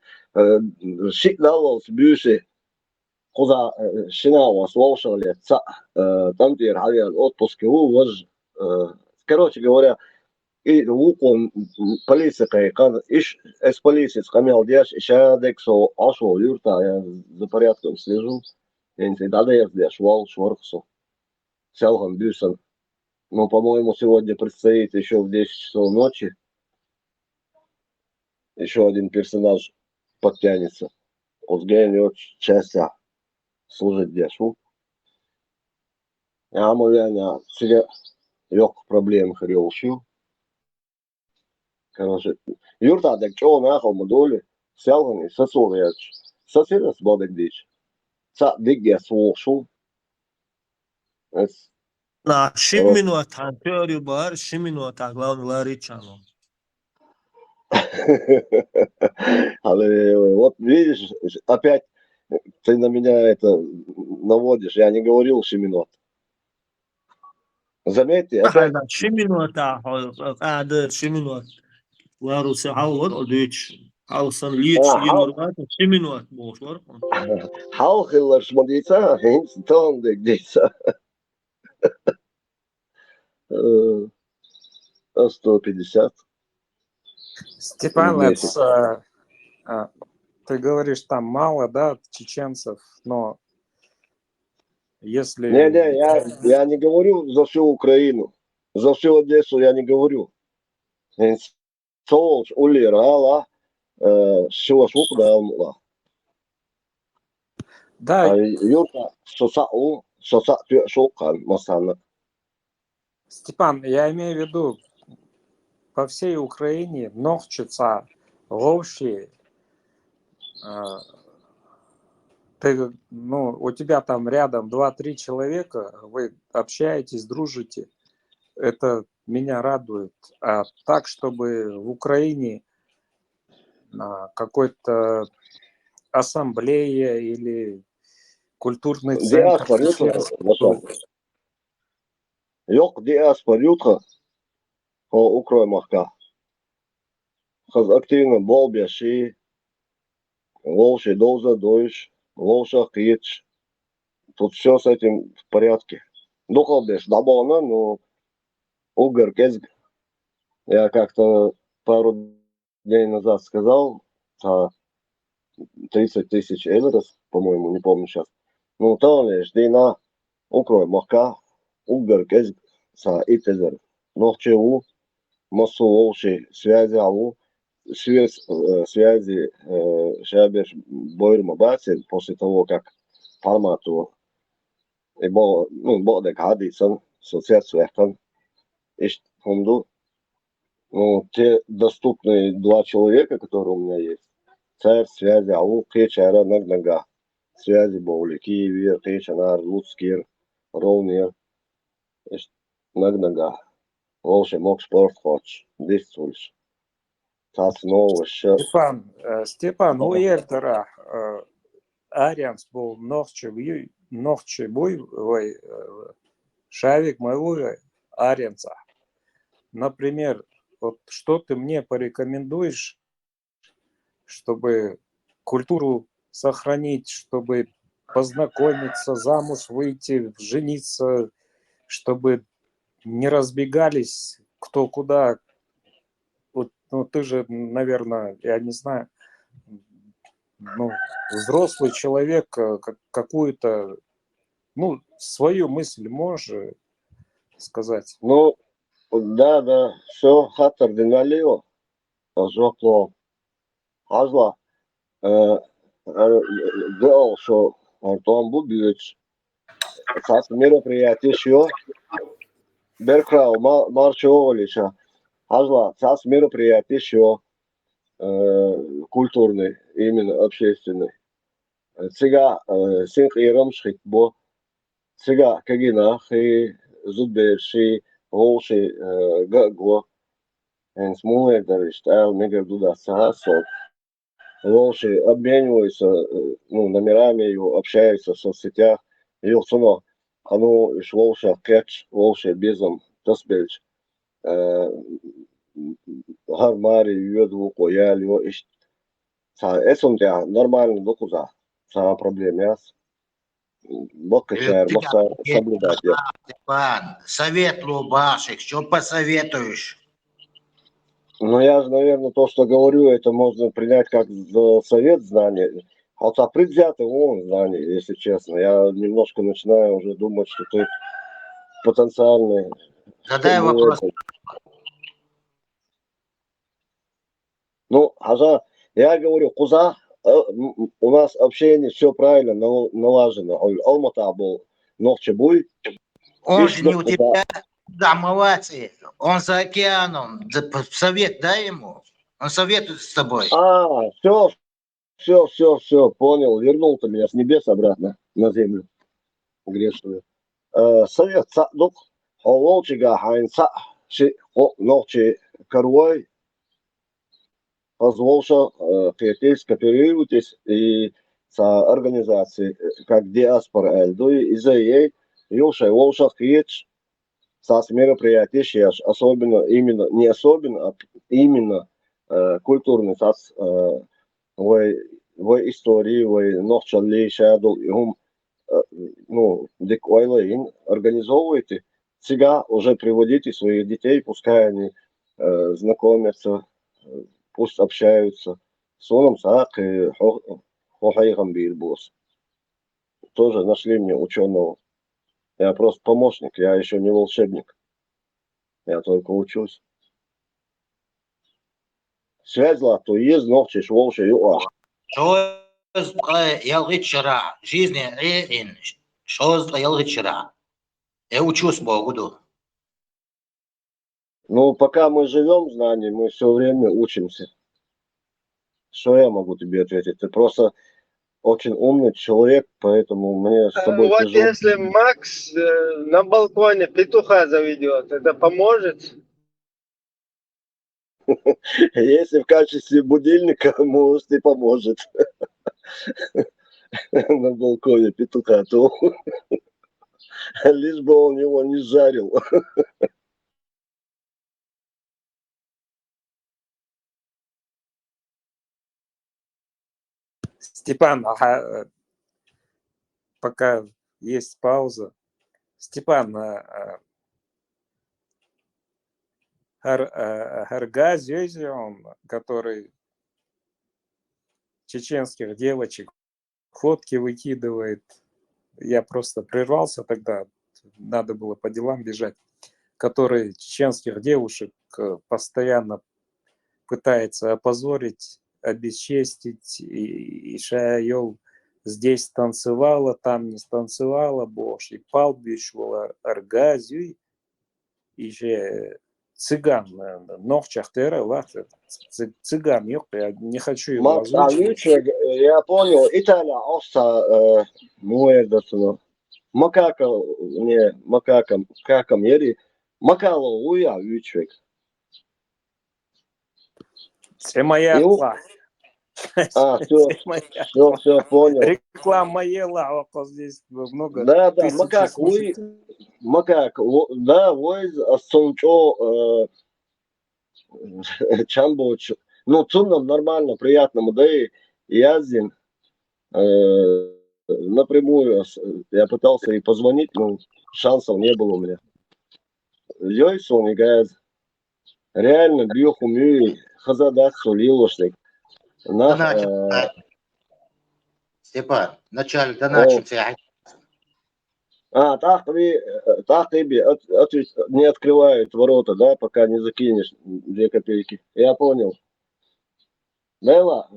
Speaker 5: шикнал с бюши. Куда шинал слушал ли, там где равен отпуск его вож. Короче говоря, и луком полиция кан иш с полиции схамял дяш шадексо ашо юрта, я за порядком слежу. Я не всегда дяш вал шворксу. Взял он бюшен. Ну, по-моему, сегодня предстоит еще в 10 часов ночи. Еще один персонаж подтянется. Озгеню частя служить дяшу. Я мовляня себе yok проблем хрелщу. Короче, юрта так что нахал модули, сялган и сосулияч. Сосирас бодек дич. Са дигя слушу.
Speaker 14: لا شمينو تانتيريو بار شمينو تاغلاون ларичано.
Speaker 5: Вот видишь, опять ты на меня это наводишь. Я не говорил Шиминот. Заметьте, опять...
Speaker 14: Шиминот, Шиминот. Ларус عوض وديش عوصن ليتش لينورات Шиминот موشور.
Speaker 5: Халхиллар шмадица, хинц тондек дица. 150.
Speaker 1: Степан, Ты говоришь, там мало, да, чеченцев, но если...
Speaker 5: Не, я не говорю за всю Украину, за всю Одессу я не говорю. Солж, улирала, все сукдала.
Speaker 1: Да,
Speaker 5: Юрка, сосау, шокан, масана.
Speaker 1: Степан, я имею в виду, по всей Украине ногчица, ловши, ты, ну, у тебя там рядом 2-3 человека, вы общаетесь, дружите, это меня радует. А так, чтобы в Украине какой-то ассамблея или культурный центр.
Speaker 5: Yok diasporютка, укрой махка. Хаз активно болбяши, волши доза дойш, волша кич. Тут все с этим в порядке. Духовдеш дабона, но угар кезг. Я как-то пару дней назад сказал, 30 тысяч эверос, по-моему, не помню сейчас. Ну, то лишь дина, укрой махка, угар кезг, са итезер. Нохчеву, массу волши связи аву, связи шабеш бойрма бацин после того, как формату и бодек хадисан, соцсвяхтан, ишь хунду. Ну, те доступные 2 человека, которые у меня есть, царь связи аву, кечара нагнага, связи боули, Киеве, кечанар, Луцкир, Ровнер, ишь нагнага. Волши мог спорт хоч, дистульш.
Speaker 1: Степан, у Ертера Арианс был ногче буй, шавик моего Арианца. Например, вот что ты мне порекомендуешь, чтобы культуру сохранить, чтобы познакомиться, замуж выйти, жениться, чтобы не разбегались кто куда. Вот, ну, ты же, наверное, я не знаю, ну, взрослый человек, какую-то, ну, свою мысль можешь сказать?
Speaker 5: Ну, да, все, хатар диналио, жокло, азла, делал, что Антон Бубевич, сас мероприятие еще, Беркрау, Марчеволича, азла, сас мероприятие еще, культурный, именно общественный. Сега, синх и рамшхит бо, сега, кагина, хи, зуберши, волши, гагво, смует, даришь, мегер дуда сахасот. Волши обмениваются, ну, номерами, его общаются в соцсетях, ее цено, оно иш волша кетч, волши безом, тасбельч, гармари, юеду, кояли, его иш. Эсом тебя нормально докуза, сама проблема, яс. Бокачар, масса соблюдать, я.
Speaker 3: Степан, совет Лубашек, что посоветуешь?
Speaker 5: Ну, я же, наверное, то, что говорю, это можно принять как за совет знания. Хотя предвзятый он знание, если честно. Я немножко начинаю уже думать, что ты потенциальный...
Speaker 3: Задай вопрос.
Speaker 5: Ну, я говорю, куза, у нас общение, все правильно налажено. Алмата был, Нохчебуй.
Speaker 3: Он же не у тебя домоваться, он за океаном. Совет дай ему, он советует с тобой.
Speaker 5: Все, понял. Вернул ты меня с небес обратно на землю грешную. Совет садук, волчига хайнца, ночи корвой, позволша, кооперируйтесь и с организацией, как диаспора Эльдуи, из-за ей, юлша волша хиеч, с мероприятий, особенно, именно, не особенно, а именно культурный сас, в истории, в нохчали, шадл, и ну, дик ойлайн, организовывайте, сега уже приводите своих детей, пускай они знакомятся, пусть общаются Соном сак хохайгам бирбос. Тоже нашли мне ученого. Я просто помощник, я еще не волшебник. Я только учусь. Связь лату есть, ногчиш волши юа.
Speaker 3: شوز يلغي شرع جيزني عين شوز يلغي شرع учусь богу.
Speaker 5: Ну, пока мы живем в знании, мы все время учимся. Что я могу тебе ответить? Ты просто очень умный человек, поэтому мне с тобой
Speaker 13: Вот
Speaker 5: тяжело.
Speaker 13: если Макс на балконе петуха заведет, это поможет?
Speaker 5: Если в качестве будильника, может и поможет. На балконе петуха, то лишь бы он его не жарил.
Speaker 1: Степан, пока есть пауза. Степан, Харга Зёзион, который чеченских девочек фотки выкидывает. Я просто прервался тогда, надо было по делам бежать. Который чеченских девушек постоянно пытается опозорить, обесчестить. И Шайол здесь танцевала, там не станцевала, бож. И палбишвала Аргазию, и же цыган, Нохчахтера, цыган, я не хочу его
Speaker 5: Макс,
Speaker 1: озвучивать.
Speaker 5: я понял, Италия, оста, муэрдасуно. Макака, не, макакам ери, макало уя, вичвек.
Speaker 1: Это моя пла.
Speaker 5: Все, понял.
Speaker 1: Реклама ела, а здесь много
Speaker 5: Да,
Speaker 1: тысяч слушателей.
Speaker 5: макак, да, войз, сончо, чамбоч. Ну, цунном нормально, приятно, да и яздин. Напрямую я пытался ей позвонить, но шансов не было у меня. Йойсон и газ. Реально бьёху мюи, хазадат солилошник.
Speaker 3: Степан, вначале доначимся.
Speaker 5: Так тебе не открывают ворота, да, пока не закинешь 2 копейки. Я понял. Бела,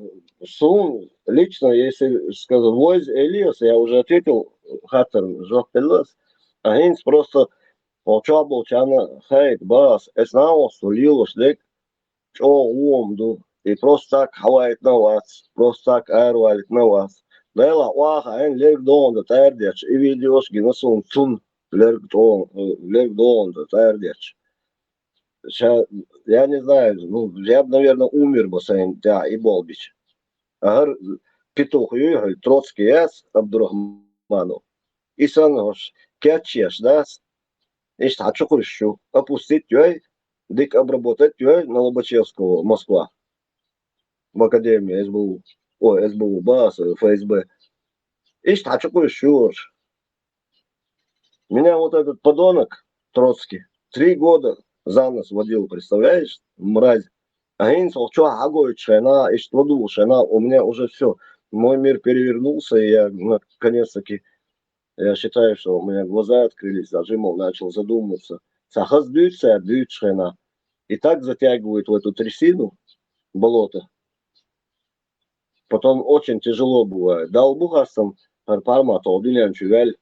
Speaker 5: сум, лично, если сказал, войз Элиас, я уже ответил, хатер, жоптелас, а Гинс просто волчабл чана хайт бас, эснау солилош дек, чо уомду, и просто так хавает на вас, просто так аэруалит на вас. Бела, уаха, эн лег донда тайрдяч, и видеош гинасун цун лег донда тайрдяч. Я не знаю, ну, я бы, наверное, умер бы с да, и Болбич. Агар петух югаль, Троцкий яс, Абдурахману. И санош, кячеш, да, и что, чукурщу, опустить юй, дик обработать юй на Лобачевского, Москва. В Академии СБУ, СБУ, БАС, ФСБ. И что, чукурщу. Меня вот этот подонок, Троцкий, 3 года за нос водил, представляешь, мразь. А Гейнс, что агоет шена, и что думал шена, у меня уже все, мой мир перевернулся, и я наконец-таки, я считаю, что у меня глаза открылись, даже, мол, начал задумываться. Сахаз дюйца, дюйт шена. И так затягивает в эту трясину, болото. Потом очень тяжело бывает. Дал бухастам, парма, то обвиняем чугаль.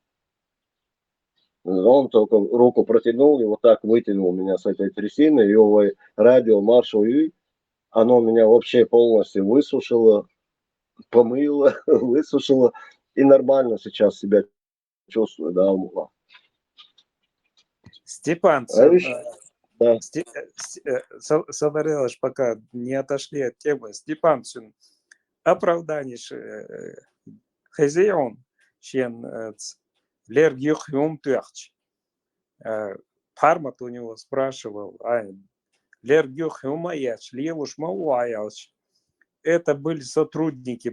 Speaker 5: Он только руку протянул и вот так вытянул меня с этой трясины. Его радио маршал Юй, оно меня вообще полностью высушило, помыло, высушило. И нормально сейчас себя чувствую, да, умла.
Speaker 1: Степан,
Speaker 5: да.
Speaker 1: Саварелыш, пока не отошли от темы. Степан, оправдание хозяин, чен Лер Юхюм Тюрч. Пармат у него спрашивал, Лер Юхюм Аяч, Левуш Мауаяч. Это были сотрудники,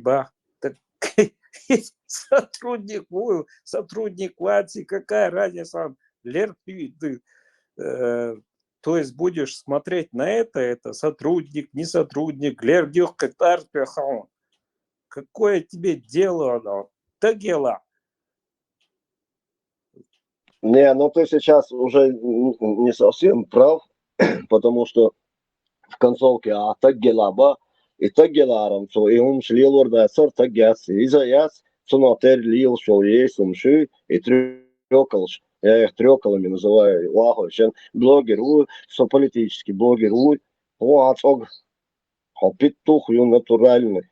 Speaker 1: сотрудник Вати, какая разница, Лер То есть будешь смотреть на это сотрудник, не сотрудник, какое тебе дело, да дело.
Speaker 5: Не, ну ты сейчас уже не совсем прав, потому что в концовке Таггелаба и Таггеларам, что и он шлил орда сор Таггяс, и за яс, цунотер лил, что есть умши, и трёкалш. Я их трёкалами называю, лахочен, блогер, что политический блогер, луацог, хопитух, ю натуральный.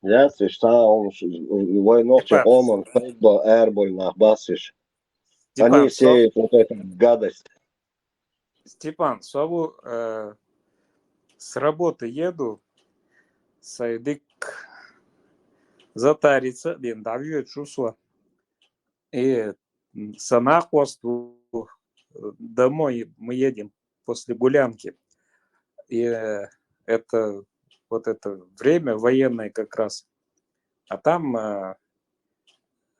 Speaker 5: Я сишта, он войнов чекоман, фейдо, эрболь, нахбасиш. Они сеют вот эту гадость.
Speaker 1: Степан, с работы еду, сайдык затариться, давит чувство. И санахвосту домой мы едем после гулянки. И это вот это время военное как раз. А там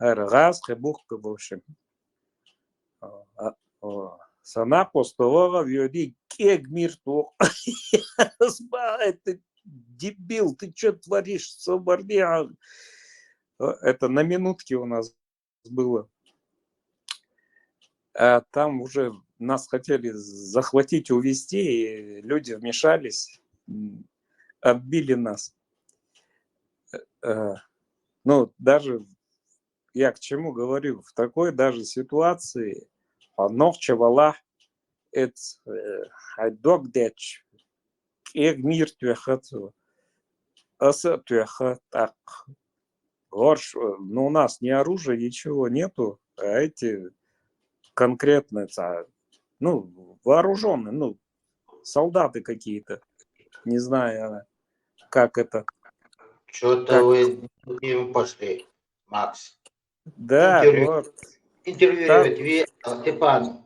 Speaker 1: газ, хебухка, в общем. Санахвосту вьюди кегмирту. Ты дебил, ты что творишь, собордя? Это на минутке у нас было. А там уже нас хотели захватить, увезти, и люди вмешались, отбили нас. Ну, даже я к чему говорю, в такой даже ситуации нохчевала айдогдеч мир твехату так. Горш, ну, у нас ни оружия, ничего нету, а эти конкретно, ну, вооруженные, ну, солдаты какие-то. Не знаю, как это.
Speaker 3: Что-то вы им пошли, Макс.
Speaker 1: Да, вот.
Speaker 3: Интервью, Степан,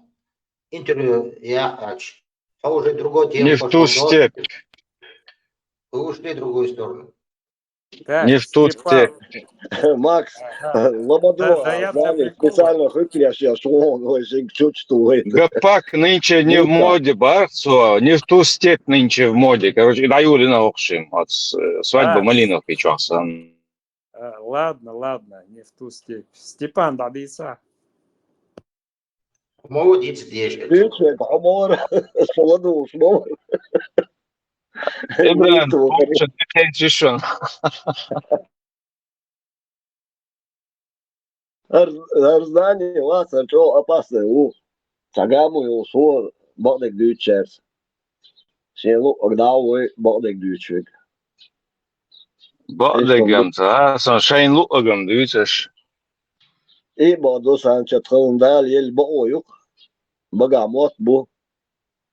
Speaker 3: интервью я хочу. А уже другой тему
Speaker 10: Не в ту
Speaker 3: пошел.
Speaker 10: степь.
Speaker 3: Вы ушли в другую сторону.
Speaker 1: Так,
Speaker 10: Не в ту степь.
Speaker 5: Макс, Лободова, знали, специально хыкляшь, что он очень чувствует.
Speaker 10: Гапак нынче не в моде, барцо, не в ту степь нынче в моде. Короче, на Юлина Окшим от свадьбы Малиновки часа.
Speaker 1: Ладно, не в ту степь. Степан, добейся.
Speaker 3: Молодец, дешет.
Speaker 5: Дешет, амор, солоду, шмор.
Speaker 10: Эбран, помнишь, ты решен.
Speaker 5: Арзнание, вас, что опасно, Цагаму, шо, бодек дючерс. Шелу, огдауэ, бодек дючек.
Speaker 10: Бодегам, сон шайн лугам, дючеш.
Speaker 5: И боду санча трындал, ел боюк. Багамот бу.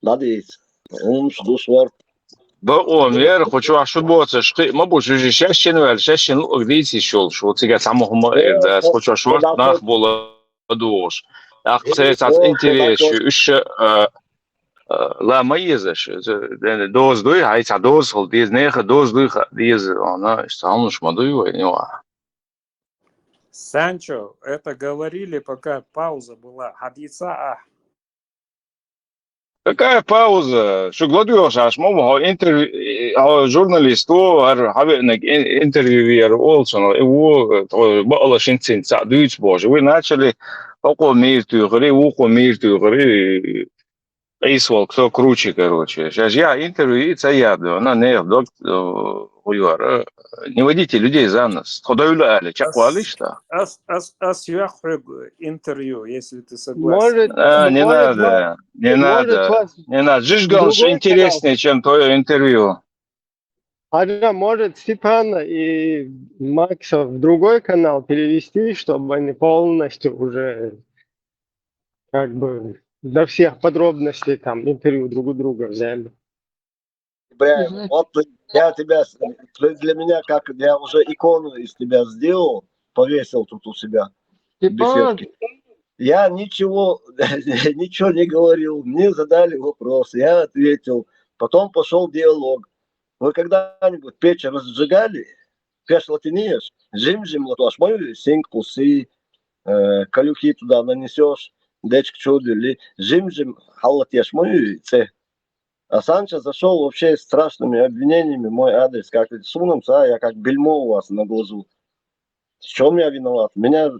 Speaker 5: Надеюсь. Душвар.
Speaker 10: Он вер, хочу ошибаться, что мы будем уже шестен луг дийси шел, что тебя самого это, хочу ошибаться, нах было душ. Ах, це интерес, еще لا ميزش دوز دوی هاي تا دوز خل ديز نيخ دوز دوی ديز انا استعملش مضي وينوا
Speaker 1: Санчо, это говорили, пока пауза была. Хадиса,
Speaker 10: какая пауза شو гладуешь аж мама ها интервью журналисту ар хабенек интервьюер олсон его бала шинцин садуич боже вы начали око мирту гри ухо мирту гри Эйсвол, кто круче, короче. Сейчас я интервью, это я, она не вдруг не водите людей за нас. Ходовляли, чаквали, что?
Speaker 1: интервью, если ты согласен.
Speaker 10: Не надо. Жижганш интереснее, чем твое интервью.
Speaker 13: Может Степана и Макса в другой канал перевести, чтобы они полностью уже как бы до всех подробностей там интервью друг у друга взяли.
Speaker 5: Прям, вот я тебя, для меня, как я уже икону из тебя сделал, повесил тут у себя в беседке. Я ничего не говорил, мне задали вопрос, я ответил, потом пошел диалог. Вы когда-нибудь печь разжигали? Печь латинеешь? Жим-жим латуаш, мою синк, пусы, калюхи туда нанесешь. дечк чудили, жим-жим, халат яшмою, А Санчо зашел вообще с страшными обвинениями в мой адрес, как сунемся, я как бельмо у вас на глазу. В чем я виноват? Меня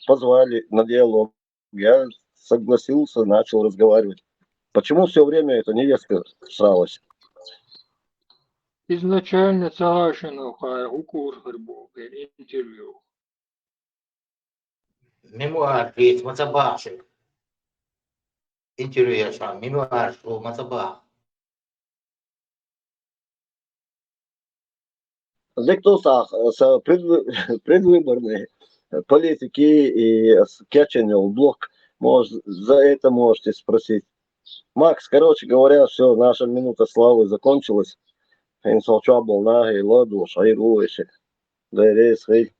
Speaker 5: позвали на диалог. Я согласился, начал разговаривать. Почему все время эта невестка сралась?
Speaker 9: Изначально соглашено, укур интервью.
Speaker 3: Мемуар, ведь Мацабашек. Интервью я сам, мемуар, что Мацабах.
Speaker 5: Никто с предвыборной политики и скетченил блок, может, за это можете спросить. Макс, короче говоря, все, наша минута славы закончилась. Инсалчабл нахи, ладу, шайруэши. Да рейс, хей.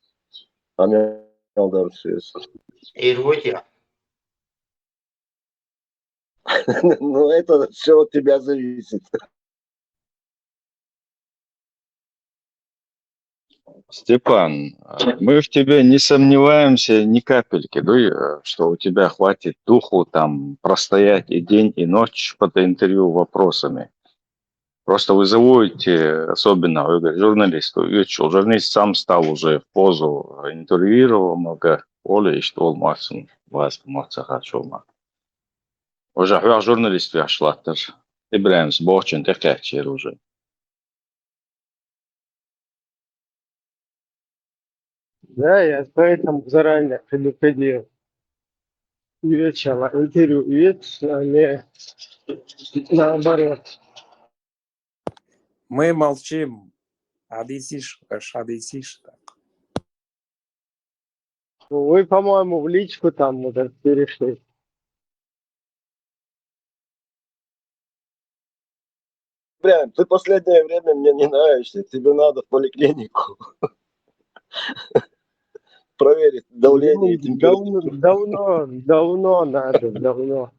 Speaker 3: И рвоте.
Speaker 5: Ну, это все от тебя зависит.
Speaker 10: Степан, мы в тебе не сомневаемся ни капельки, да, что у тебя хватит духу там простоять и день, и ночь под интервью вопросами. Просто вы заводите, особенно журналисту, ведь журналист сам стал уже в позу интервьюировал Оля и что он максимум вас хочу. Уже журналист яшлаттыр. Ибраимс бочен текечер уже.
Speaker 13: Да, я поэтому заранее предупредил. Вечера интервью, ведь не наоборот.
Speaker 1: Мы молчим. Адисиш.
Speaker 13: Вы, по-моему, в личку там вот это перешли.
Speaker 5: Прям, ты последнее время мне не нравишься, тебе надо в поликлинику проверить давление и температуру.
Speaker 13: Давно надо, давно.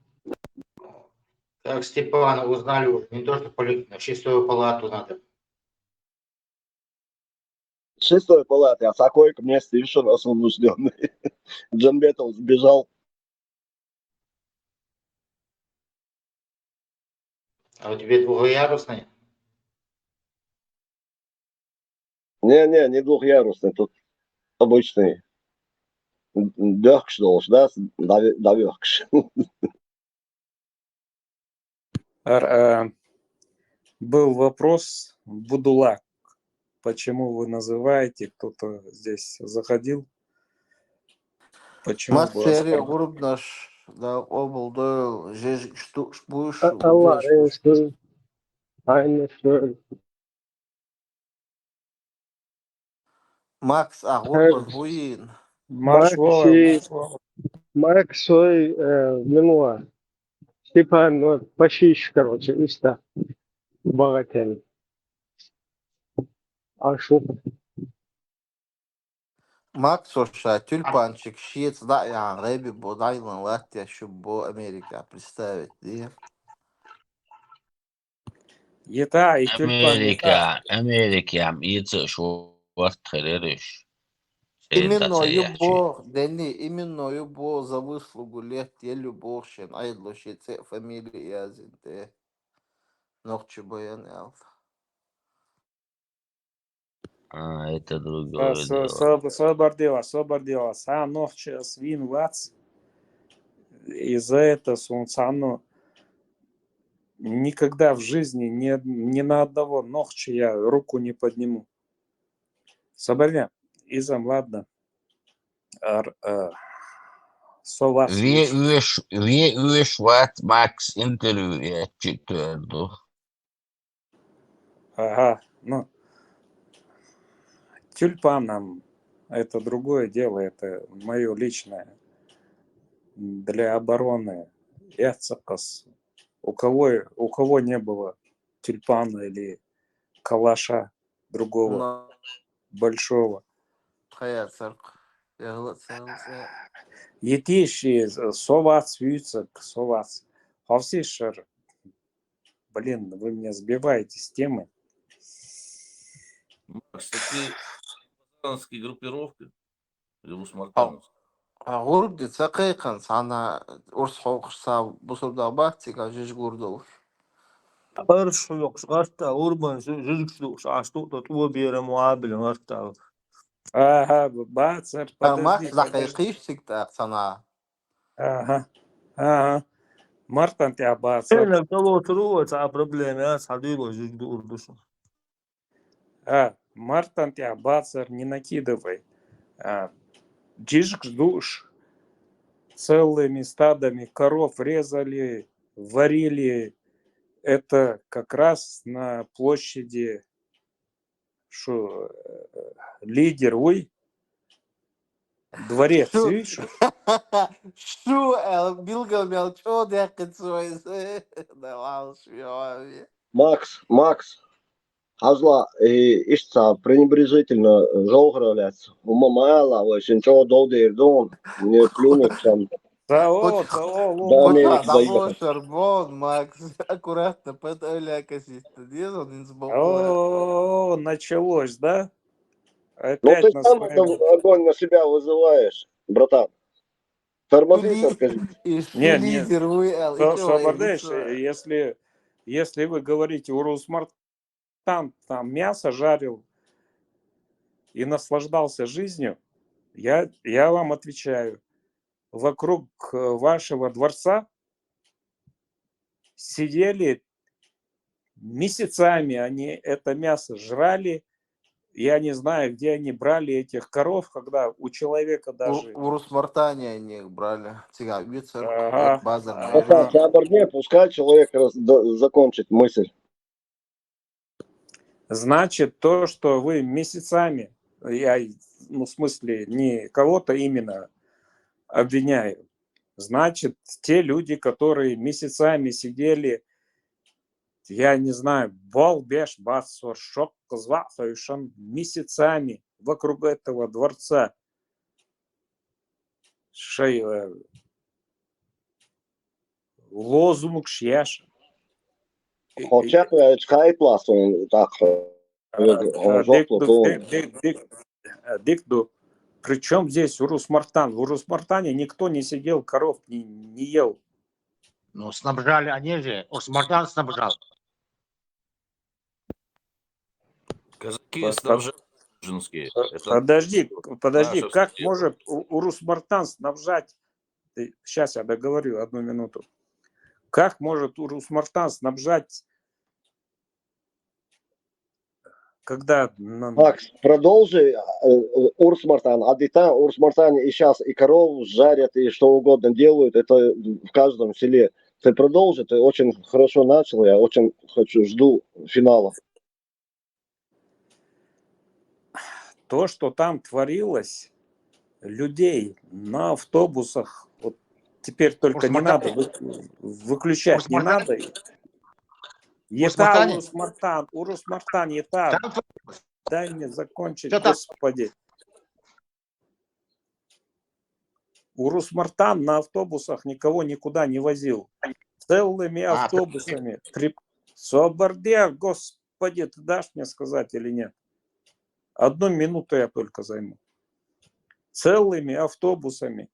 Speaker 3: Как Степана узнали, уже не то, что в шестую палату надо.
Speaker 5: Шестой палаты, а такой к месте еще освобожденный. Джанбетов сбежал.
Speaker 3: А у тебя двухъярусный?
Speaker 5: Не двухъярусный, тут обычный. Дёркш должен, да? Давёркш.
Speaker 1: Был вопрос, Будулак. Почему вы называете, кто-то здесь заходил? Почему вы
Speaker 12: Мастерия
Speaker 1: оскорбляете?
Speaker 12: grup naš da obaldoju žežištu špušu
Speaker 13: Allah,
Speaker 12: uđešpušu.
Speaker 13: eine schön.
Speaker 12: Макс, а гурбас буин.
Speaker 13: Макс свой мемуар. Степан, вот почище, короче, иста. Богатень. А шо?
Speaker 12: Макс оша тюльпанчик щец да я рэби бодайлан латья шубо Америка представить, да?
Speaker 1: Ета и тюльпан ета.
Speaker 2: Америка, яйца шварт херериш.
Speaker 12: Именно юбо, Дэнни, именно юбо за выслугу лет я любовшин, айдлошице фамилии языте. Ногче баян ялфа.
Speaker 2: Это другое дело.
Speaker 1: Собор Сам ночь свин вац. Из-за этого Сунцану никогда в жизни ни на одного ногче я руку не подниму. Соборня. Изам, ладно. Совас.
Speaker 2: Веш ват Макс интервью я читаю.
Speaker 1: Ага, ну. Тюльпаном это другое дело, это мое личное. Для обороны. У кого не было тюльпана или калаша другого большого. Етиши совац вьются, совац. Хавсишер. Блин, вы меня сбиваете с темы.
Speaker 15: Макс, ты партизанские группировки или усмартановские?
Speaker 12: غرب دقيقا sana urs hoqsa bu soruda baktiga jiş gurduluş.
Speaker 14: قرش يقش غرتا أوربان جزء عشتوقة طوى بيرا معابل غرتا
Speaker 1: Ага, Бацар, подожди,
Speaker 12: Max
Speaker 1: подожди.
Speaker 12: daqiqi tak sana.
Speaker 1: Ага, ага. Мартан тебя Бацар.
Speaker 14: هنا طلعوا تروى تاع проблемات حديلو جزء أردوش
Speaker 1: Мартан тебя Бацар, не накидывай. Джижк ждуш. Целыми стадами коров резали, варили. Это как раз на площади лидер, ой, дворец,
Speaker 12: Şu
Speaker 1: видишь?
Speaker 12: şu Bilgamel çok dakit soyası. Devam şu abi.
Speaker 5: Макс, Азла изца пренебрежительно žolgrāļāts, un man mēlā, vai viņš jau daudz ir doma, ne plūnīt šam
Speaker 12: Koça zaboşlar bon Max. Аккуратно под Олякас istediğiz onun избавляет.
Speaker 1: О, началось, да?
Speaker 5: Ну
Speaker 1: Опять
Speaker 5: ты
Speaker 1: нас
Speaker 5: сам огонь на себя вызываешь, братан. Тормози, скажи.
Speaker 1: Не,
Speaker 12: лидер Уэл, и чего
Speaker 1: если вы говорите, Урус Мартан там мясо жарил и наслаждался жизнью, я вам отвечаю, вокруг вашего дворца сидели месяцами, они это мясо жрали. Я не знаю, где они брали этих коров, когда у человека даже...
Speaker 12: В Урус-Мартане они их брали. Цигавицер,
Speaker 1: Ага,
Speaker 12: базар.
Speaker 5: Сабарне, пускай человек закончит мысль.
Speaker 1: Значит, то, что вы месяцами, я, в смысле, не кого-то именно обвиняю, значит, те люди, которые месяцами сидели, я не знаю, балбеш, басор, шок, совершенно месяцами вокруг этого дворца. Lozungs šieša.
Speaker 5: Čeklēč kaitlās un tā
Speaker 1: Дикду. Причем здесь Урус-Мартан? В Урус-Мартане никто не сидел, коров не ел.
Speaker 3: Ну, снабжали они же. Урус-Мартан снабжал.
Speaker 2: Казаки снабжали женские.
Speaker 1: Подожди, как может Урус-Мартан снабжать? Сейчас я договорю, одну минуту. Как может Урус-Мартан снабжать, когда...
Speaker 5: Макс, продолжи. Урус-Мартан. Урус-Мартане и сейчас и коров жарят, и что угодно делают. Это в каждом селе. Ты продолжи, ты очень хорошо начал. Я очень жду финала.
Speaker 1: То, что там творилось, людей на автобусах, вот теперь только не надо выключать, не надо. Ета Урус-Мартан, ета. Дай мне закончить, господи. Урус-Мартан на автобусах никого никуда не возил. Целыми автобусами. Собордер, господи, ты дашь мне сказать или нет? 1 минуту я только займу. Целыми автобусами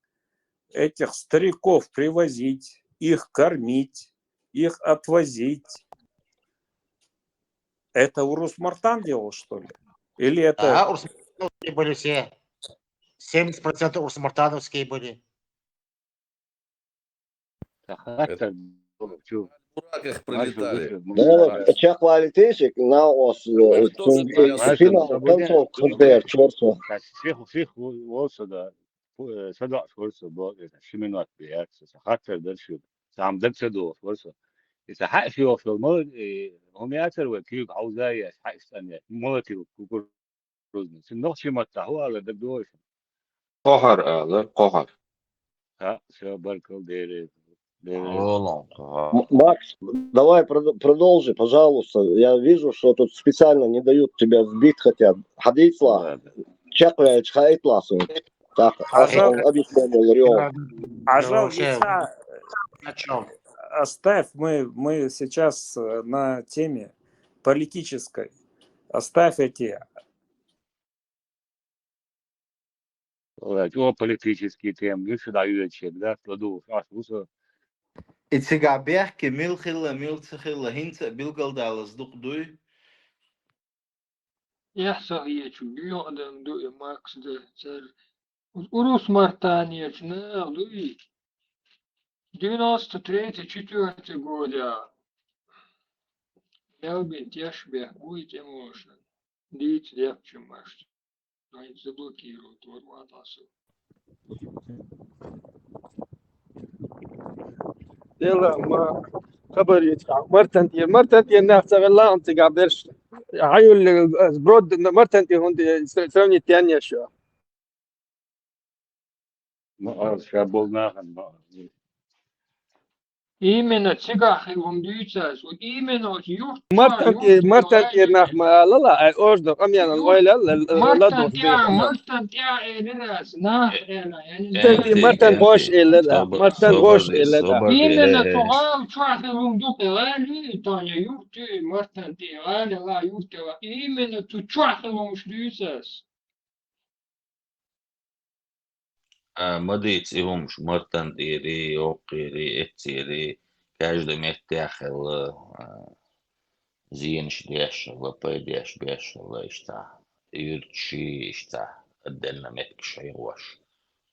Speaker 1: этих стариков привозить, их кормить, их отвозить. Это Урус-Мартан делал, что ли? Или это...
Speaker 3: Да, урус-мартановские были все. 70% урус-мартановские были.
Speaker 2: Как прилетали.
Speaker 5: Чехлалитейщик на ос финал концов КПР чёрство.
Speaker 4: Фих also da صدق فرصة بقى شمنات بيعكس حتى ده شو سام ده صدق فرصة إذا حق فيه في المرض هم يأثر وكيل عاوزة حق ثانية مرتي وكل رزن سنوخ ما تهوى على ده دوش
Speaker 10: قهر لا قهر
Speaker 4: ها شو بركل دير
Speaker 5: Макс, давай продолжи, пожалуйста. Я вижу, что тут специально не дают тебя сбить, хотят. Хадисла, чекляешь хайтласу. Так, объяснил Рио.
Speaker 1: Оставь, мы сейчас на теме политической. Оставь эти
Speaker 4: Geopolitische Themen, wie sieht da jetzt, da du, also,
Speaker 12: Итига бяхки милхила милцихила хинца билгалдалас духдуй.
Speaker 15: يحصل هيك بيقدم دوي ماكس ده سر Urus Martaniec ناخدوي 93-4 года я бы тяжбе будет эмоtion дить легче маш они заблокируют ворватасу
Speaker 13: يلا ما خبر يتقع مرتنتي الناس الله أنت قابرش هايو البرود مرتنتي هون سروني تانية شو
Speaker 4: ما شابولنا
Speaker 15: именно цигахилом дүйцәс вот именно юрт
Speaker 13: مرتنتي ناخ ما لا أوجد أميان الويلة لا دوس بيه
Speaker 15: مرتنتيا إلراس ناخ إلا يعني
Speaker 13: مرتن بوش إلا مرتن بوش إلا
Speaker 15: именно тогава чухилом дуке лали таня юрти مرتنتي лали ла юртела именно ту чухилом дүйцәс
Speaker 2: مديت إهمش مرتن ديري أوقيري إتيري كاجد متاخل زينش ديش وبيديش بيش إشتا يرتشي إشتا أدلنا متكش عيوش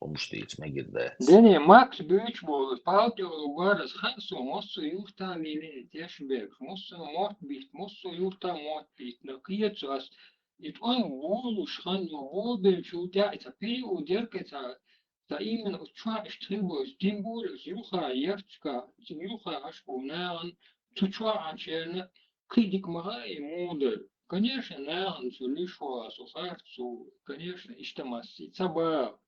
Speaker 2: ومش ديت ما قدات
Speaker 15: دني ماكس بيش بول بالتو لوغارس خمسو مصو يورتا ليلين تيشبك مصو موت بيت مصو يورتا موت بيت نقيت ساس يتوان بولو شخان بول بيشو تا إتبي وديرك تا إيمن أتشوا إشتريبوش ديمبولس يوخا يرتشكا يوخا أشبو ناغن تشوا عشان كيدك مغاي مودل конечно ناغن سوليشوا سوفارتسو конечно إشتماسي تبا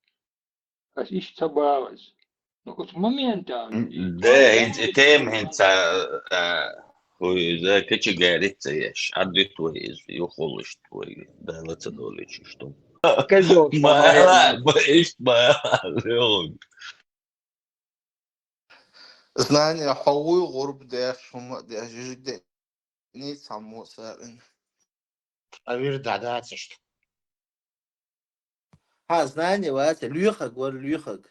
Speaker 15: as ich zabavas. No, от момента.
Speaker 2: ده انت تام انت ده كتش جاريت ياش عدت ويز يخلص وي ده لا تدولش что ما ايش ما لون
Speaker 12: Знание хауи غرب ده شما ده جد نيت سامو سارن.
Speaker 3: أوير دعدات شت
Speaker 12: ها знание وات ليخك ور ليخك.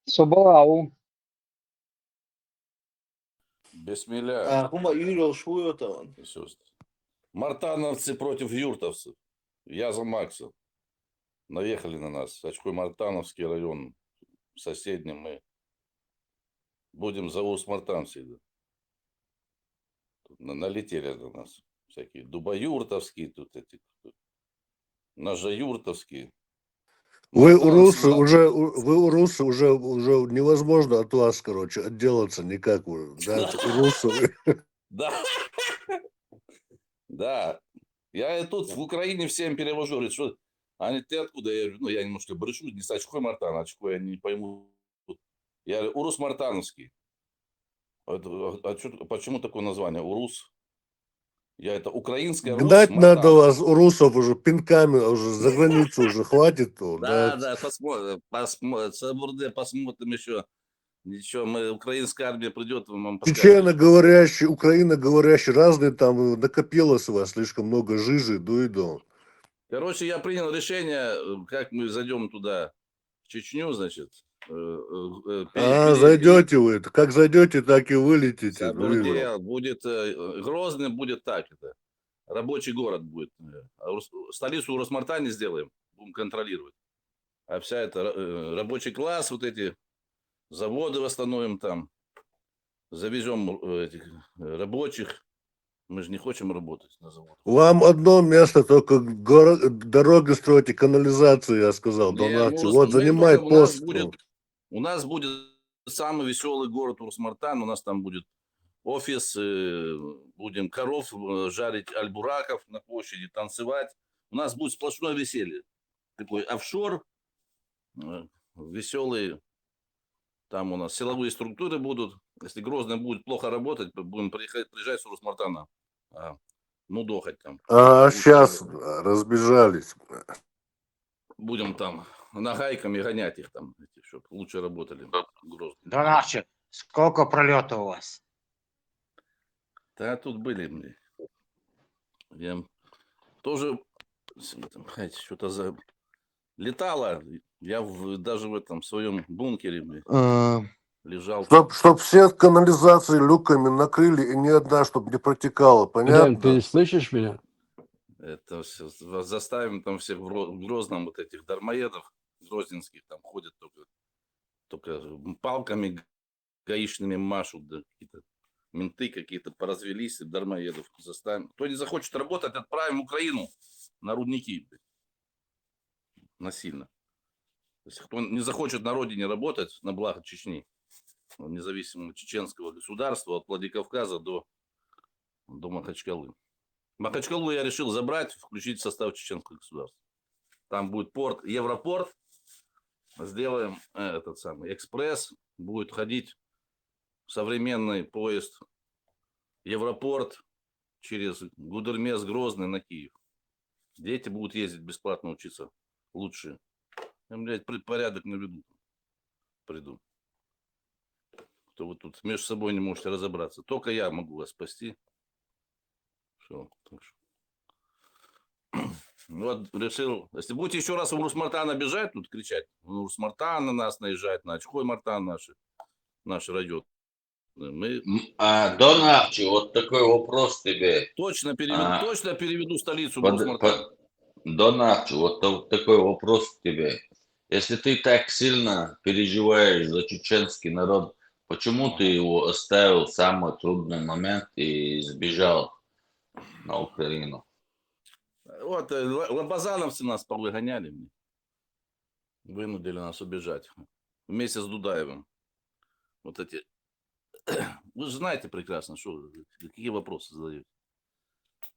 Speaker 9: Собрал.
Speaker 16: Бисмилля.
Speaker 12: هما يقولوا شو يتون.
Speaker 16: Мартановцы против юртовцев. Я за Макса. Наехали на нас. Очкой Мартановский район. Соседний мы. Будем за Ус-Мартан всегда. Налетели на нас. Всякие дубоюртовские тут эти. Ножеюртовские.
Speaker 17: Вы у русы уже невозможно от вас, короче, отделаться никак уже. Да, русы.
Speaker 16: Да. Да. Я и тут в Украине всем перевожу. Говорит, что они ты откуда? Я говорю, я немножко брешу, не с очкой Мартан, очкой я не пойму. Я говорю, Урус Мартановский. Почему такое название? Урус? Я это украинская Рус.
Speaker 17: Гнать надо вас, у русов уже пинками, уже за границу уже хватит.
Speaker 16: Да, посмотрим еще. Ничего, украинская армия придет, вам
Speaker 17: Чечено-говорящий, украино-говорящий, разные там накопилось у вас слишком много жижи, дуидо.
Speaker 16: Короче, я принял решение, как мы зайдем туда, в Чечню, значит.
Speaker 17: Зайдете вы, как зайдете, так и вылетите.
Speaker 16: Будет Грозный, будет так это. Рабочий город будет. Столицу Урус-Мартане сделаем, будем контролировать. А вся это рабочий класс, вот эти заводы восстановим там, завезем этих рабочих. Мы же не хотим работать на заводах.
Speaker 17: Вам одно место, только дороги строите, канализацию, я сказал, донации. Вот, занимает пост.
Speaker 16: У нас будет самый веселый город Урус-Мартан. У нас там будет офис, будем коров жарить, альбураков на площади, танцевать. У нас будет сплошное веселье. Такой офшор, веселый. Там у нас силовые структуры будут. Если Грозный будет плохо работать, будем приезжать с Урус-Мартана. Мудохать там.
Speaker 17: Сейчас разбежались.
Speaker 16: Будем там нагайками гонять их там, чтобы лучше работали.
Speaker 3: Донарчик, сколько пролетов у вас?
Speaker 16: Да тут были Я тоже что-то летало. Я даже в этом своем бункере лежал.
Speaker 17: Чтоб все канализации люками накрыли и ни одна, чтобы не протекала, понятно?
Speaker 6: Ты слышишь меня?
Speaker 16: Это все заставим там всех в Грозном вот этих дармоедов грозненских там ходят только палками гаишными машут, да, какие-то менты какие-то поразвелись, дармоедов заставим. Кто не захочет работать, отправим в Украину на рудники насильно. То есть, кто не захочет на родине работать, на благо Чечни, независимого чеченского государства, от Владикавказа до Махачкалы. Махачкалу я решил забрать, включить в состав чеченского государства. Там будет порт, Европорт. Сделаем этот самый экспресс. Будет ходить современный поезд Европорт через Гудермес, Грозный на Киев. Дети будут ездить бесплатно учиться лучше. Я, блядь, порядок наведу. Приду. Что вы тут между собой не можете разобраться. Только я могу вас спасти. Все. Вот решил, если будете еще раз в Урус-Мартана бежать, тут кричать, Урус-Мартан на нас наезжает, на Очхой-Мартан наши радио.
Speaker 2: Дон Арчи, вот такой вопрос тебе.
Speaker 16: Точно переведу столицу Урус-Мартан.
Speaker 2: Дон Арчи, вот такой вопрос тебе. Если ты так сильно переживаешь за чеченский народ, почему ты его оставил в самый трудный момент и сбежал на Украину?
Speaker 16: Вот, лабазановцы нас повыгоняли. Вынудили нас убежать. Вместе с Дудаевым. Вот эти... Вы же знаете прекрасно, что, какие вопросы задаете.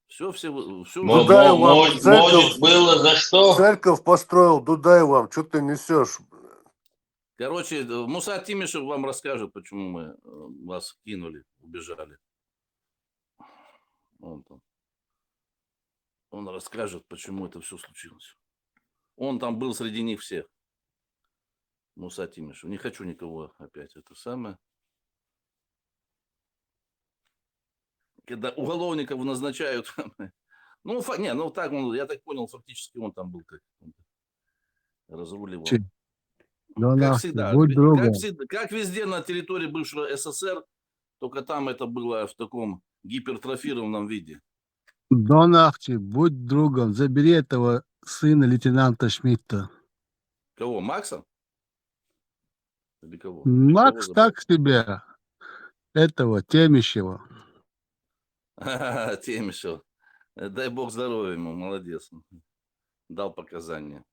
Speaker 16: Все.
Speaker 17: Дудаев вам
Speaker 2: может, было за что?
Speaker 17: Церковь построил, Дудаев вам, что ты несешь?
Speaker 16: Короче, Муса Тимишев вам расскажет, почему мы вас кинули, убежали. Он расскажет, почему это все случилось. Он там был среди них всех. Муса Тимишев. Не хочу никого опять это самое. Когда уголовников назначают. Я так понял, фактически он там был как разруливал. Как всегда, как везде на территории бывшего СССР, только там это было в таком гипертрофированном виде.
Speaker 18: Дон Ахчи, будь другом, забери этого сына лейтенанта Шмидта.
Speaker 16: Кого, Макса? Или кого?
Speaker 18: Макс так себе. Этого, Темищева.
Speaker 16: Темишев. Дай бог здоровья ему, молодец. Дал показания.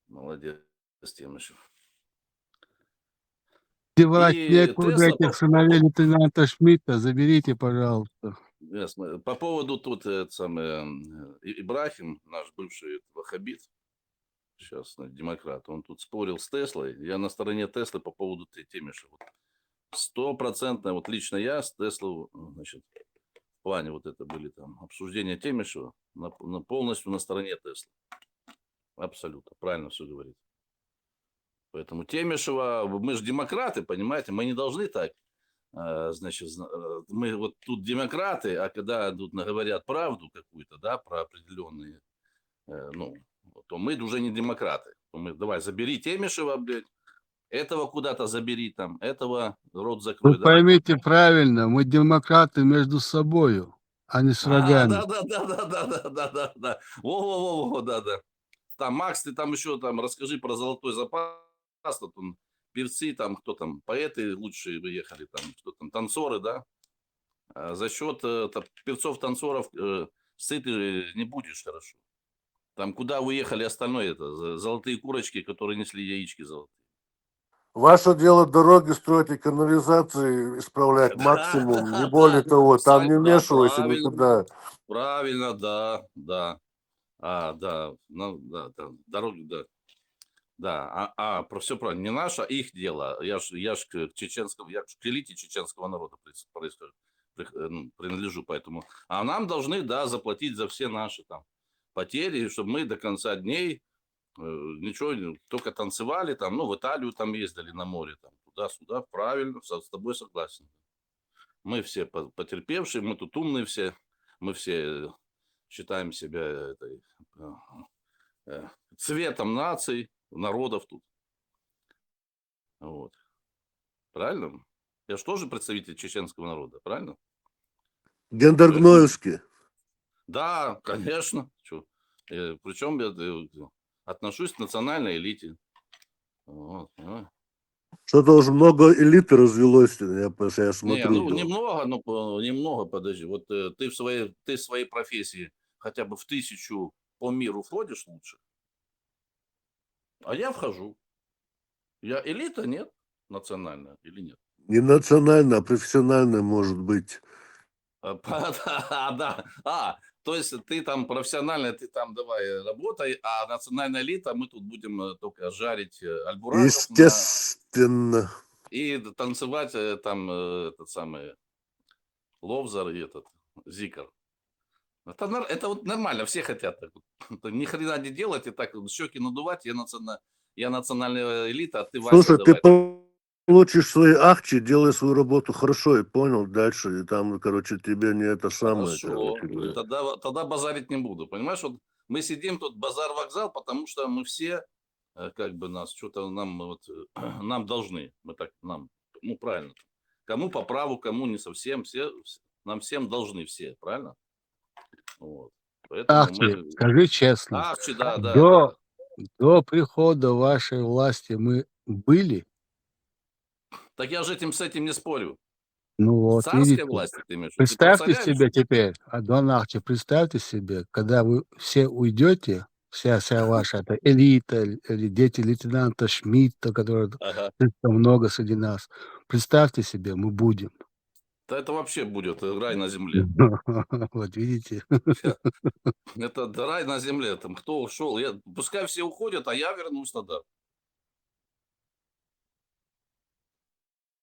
Speaker 16: Молодец, Темишев.
Speaker 18: Девать некуда этих сыновей лейтенанта Шмидта, заберите, пожалуйста.
Speaker 16: По поводу тут Ибрахим, наш бывший ваххабит, сейчас демократ, он тут спорил с Теслой. Я на стороне Теслы по поводу Темишева. 100%, вот лично я с Теслой, значит, в плане вот это были там обсуждения Темишева, полностью на стороне Теслы. Абсолютно, правильно все говорит. Поэтому Темишева, мы же демократы, понимаете, мы не должны так. Значит, мы вот тут демократы, а когда тут говорят правду какую-то, да, про определенные, то мы уже не демократы. Давай, забери Темишева, блядь, этого куда-то забери там, этого рот закрой.
Speaker 18: Вы поймите правильно, мы демократы между собою, а не с врагами.
Speaker 16: Да. Во, да. Там, Макс, ты там еще там расскажи про золотой запас, там певцы, там, кто там, поэты лучшие выехали, там, что там, танцоры, да? За счет певцов-танцоров сыт не будешь хорошо. Там, куда уехали остальное, это золотые курочки, которые несли яички золотые.
Speaker 17: Ваше дело дороги строить и канализации исправлять максимум, не более того, там не вмешивайся никуда.
Speaker 16: Правильно, да. Дороги, да. Да, про все правильно. Не наше, а их дело. Я ж к элите чеченского народа принадлежу, поэтому. А нам должны, да, заплатить за все наши там потери, чтобы мы до конца дней ничего, только танцевали там, в Италию там ездили на море, там, туда-сюда, правильно, с тобой согласен. Мы все потерпевшие, мы тут умные все. мы все считаем себя цветом наций, народов тут. Вот. Правильно? Я же тоже представитель чеченского народа, правильно?
Speaker 17: Гендергноевский.
Speaker 16: Да, конечно. Причем я отношусь к национальной элите. Вот,
Speaker 17: Что-то уже много элиты развелось, я смотрю.
Speaker 16: Не, ну немного, подожди. Вот ты в своей профессии хотя бы в 1000 по миру ходишь лучше, а я вхожу. Я элита, нет? Национальная или нет?
Speaker 17: Не национальная, а профессиональная, может быть.
Speaker 16: Да. То есть ты там профессионально, ты там давай работай, а национальная элита, мы тут будем только жарить альбураков
Speaker 17: Естественно.
Speaker 16: и танцевать там этот самый ловзар и этот зикр. Это вот нормально, все хотят так. Ни хрена не делать и так щеки надувать. Я национальная элита, а ты Вася.
Speaker 17: Слушай,
Speaker 16: давай.
Speaker 17: ты получишь свои ахчи, делай свою работу хорошо, и понял, дальше, и там, короче, тебе не это самое.
Speaker 16: Хорошо,
Speaker 17: Короче,
Speaker 16: тогда базарить не буду. Понимаешь, вот мы сидим тут базар-вокзал, потому что мы все как бы нас что-то нам должны. Мы так ну правильно. Кому по праву, кому не совсем, нам всем должны все, правильно? Вот. Поэтому
Speaker 18: Ахчи, скажи честно,
Speaker 16: Ахчи, да.
Speaker 18: до прихода вашей власти мы были?
Speaker 16: Так я же с этим не спорю.
Speaker 18: Ну вот,
Speaker 16: Царская
Speaker 18: видите.
Speaker 16: власть, ты имеешь в виду?
Speaker 18: Представьте
Speaker 16: Ты
Speaker 18: себе теперь, Адон Ахчи, представьте себе, когда вы все уйдете, вся ваша эта элита, или дети лейтенанта Шмидта, которых много среди нас, представьте себе, мы будем.
Speaker 16: Да это вообще будет рай на земле.
Speaker 18: Вот видите.
Speaker 16: Это рай на земле. Там кто ушел, пускай все уходят, а я вернусь тогда.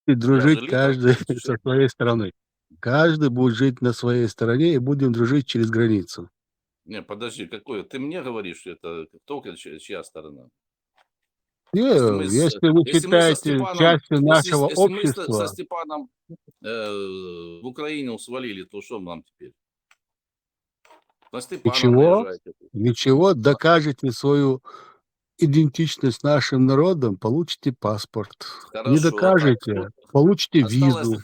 Speaker 18: И дружить каждый со своей стороны. Каждый будет жить на своей стороне и будем дружить через границу.
Speaker 16: Не, подожди, какое? Ты мне говоришь, это только чья сторона?
Speaker 18: Если вы считаете частью нашего
Speaker 16: Если мы со
Speaker 18: общества,
Speaker 16: Степаном в Украину свалили, то что нам теперь? На Степана наезжайте.
Speaker 18: ничего, докажете свою идентичность с нашим народом, получите паспорт. Не
Speaker 16: Хорошо,
Speaker 18: докажете, получите визу.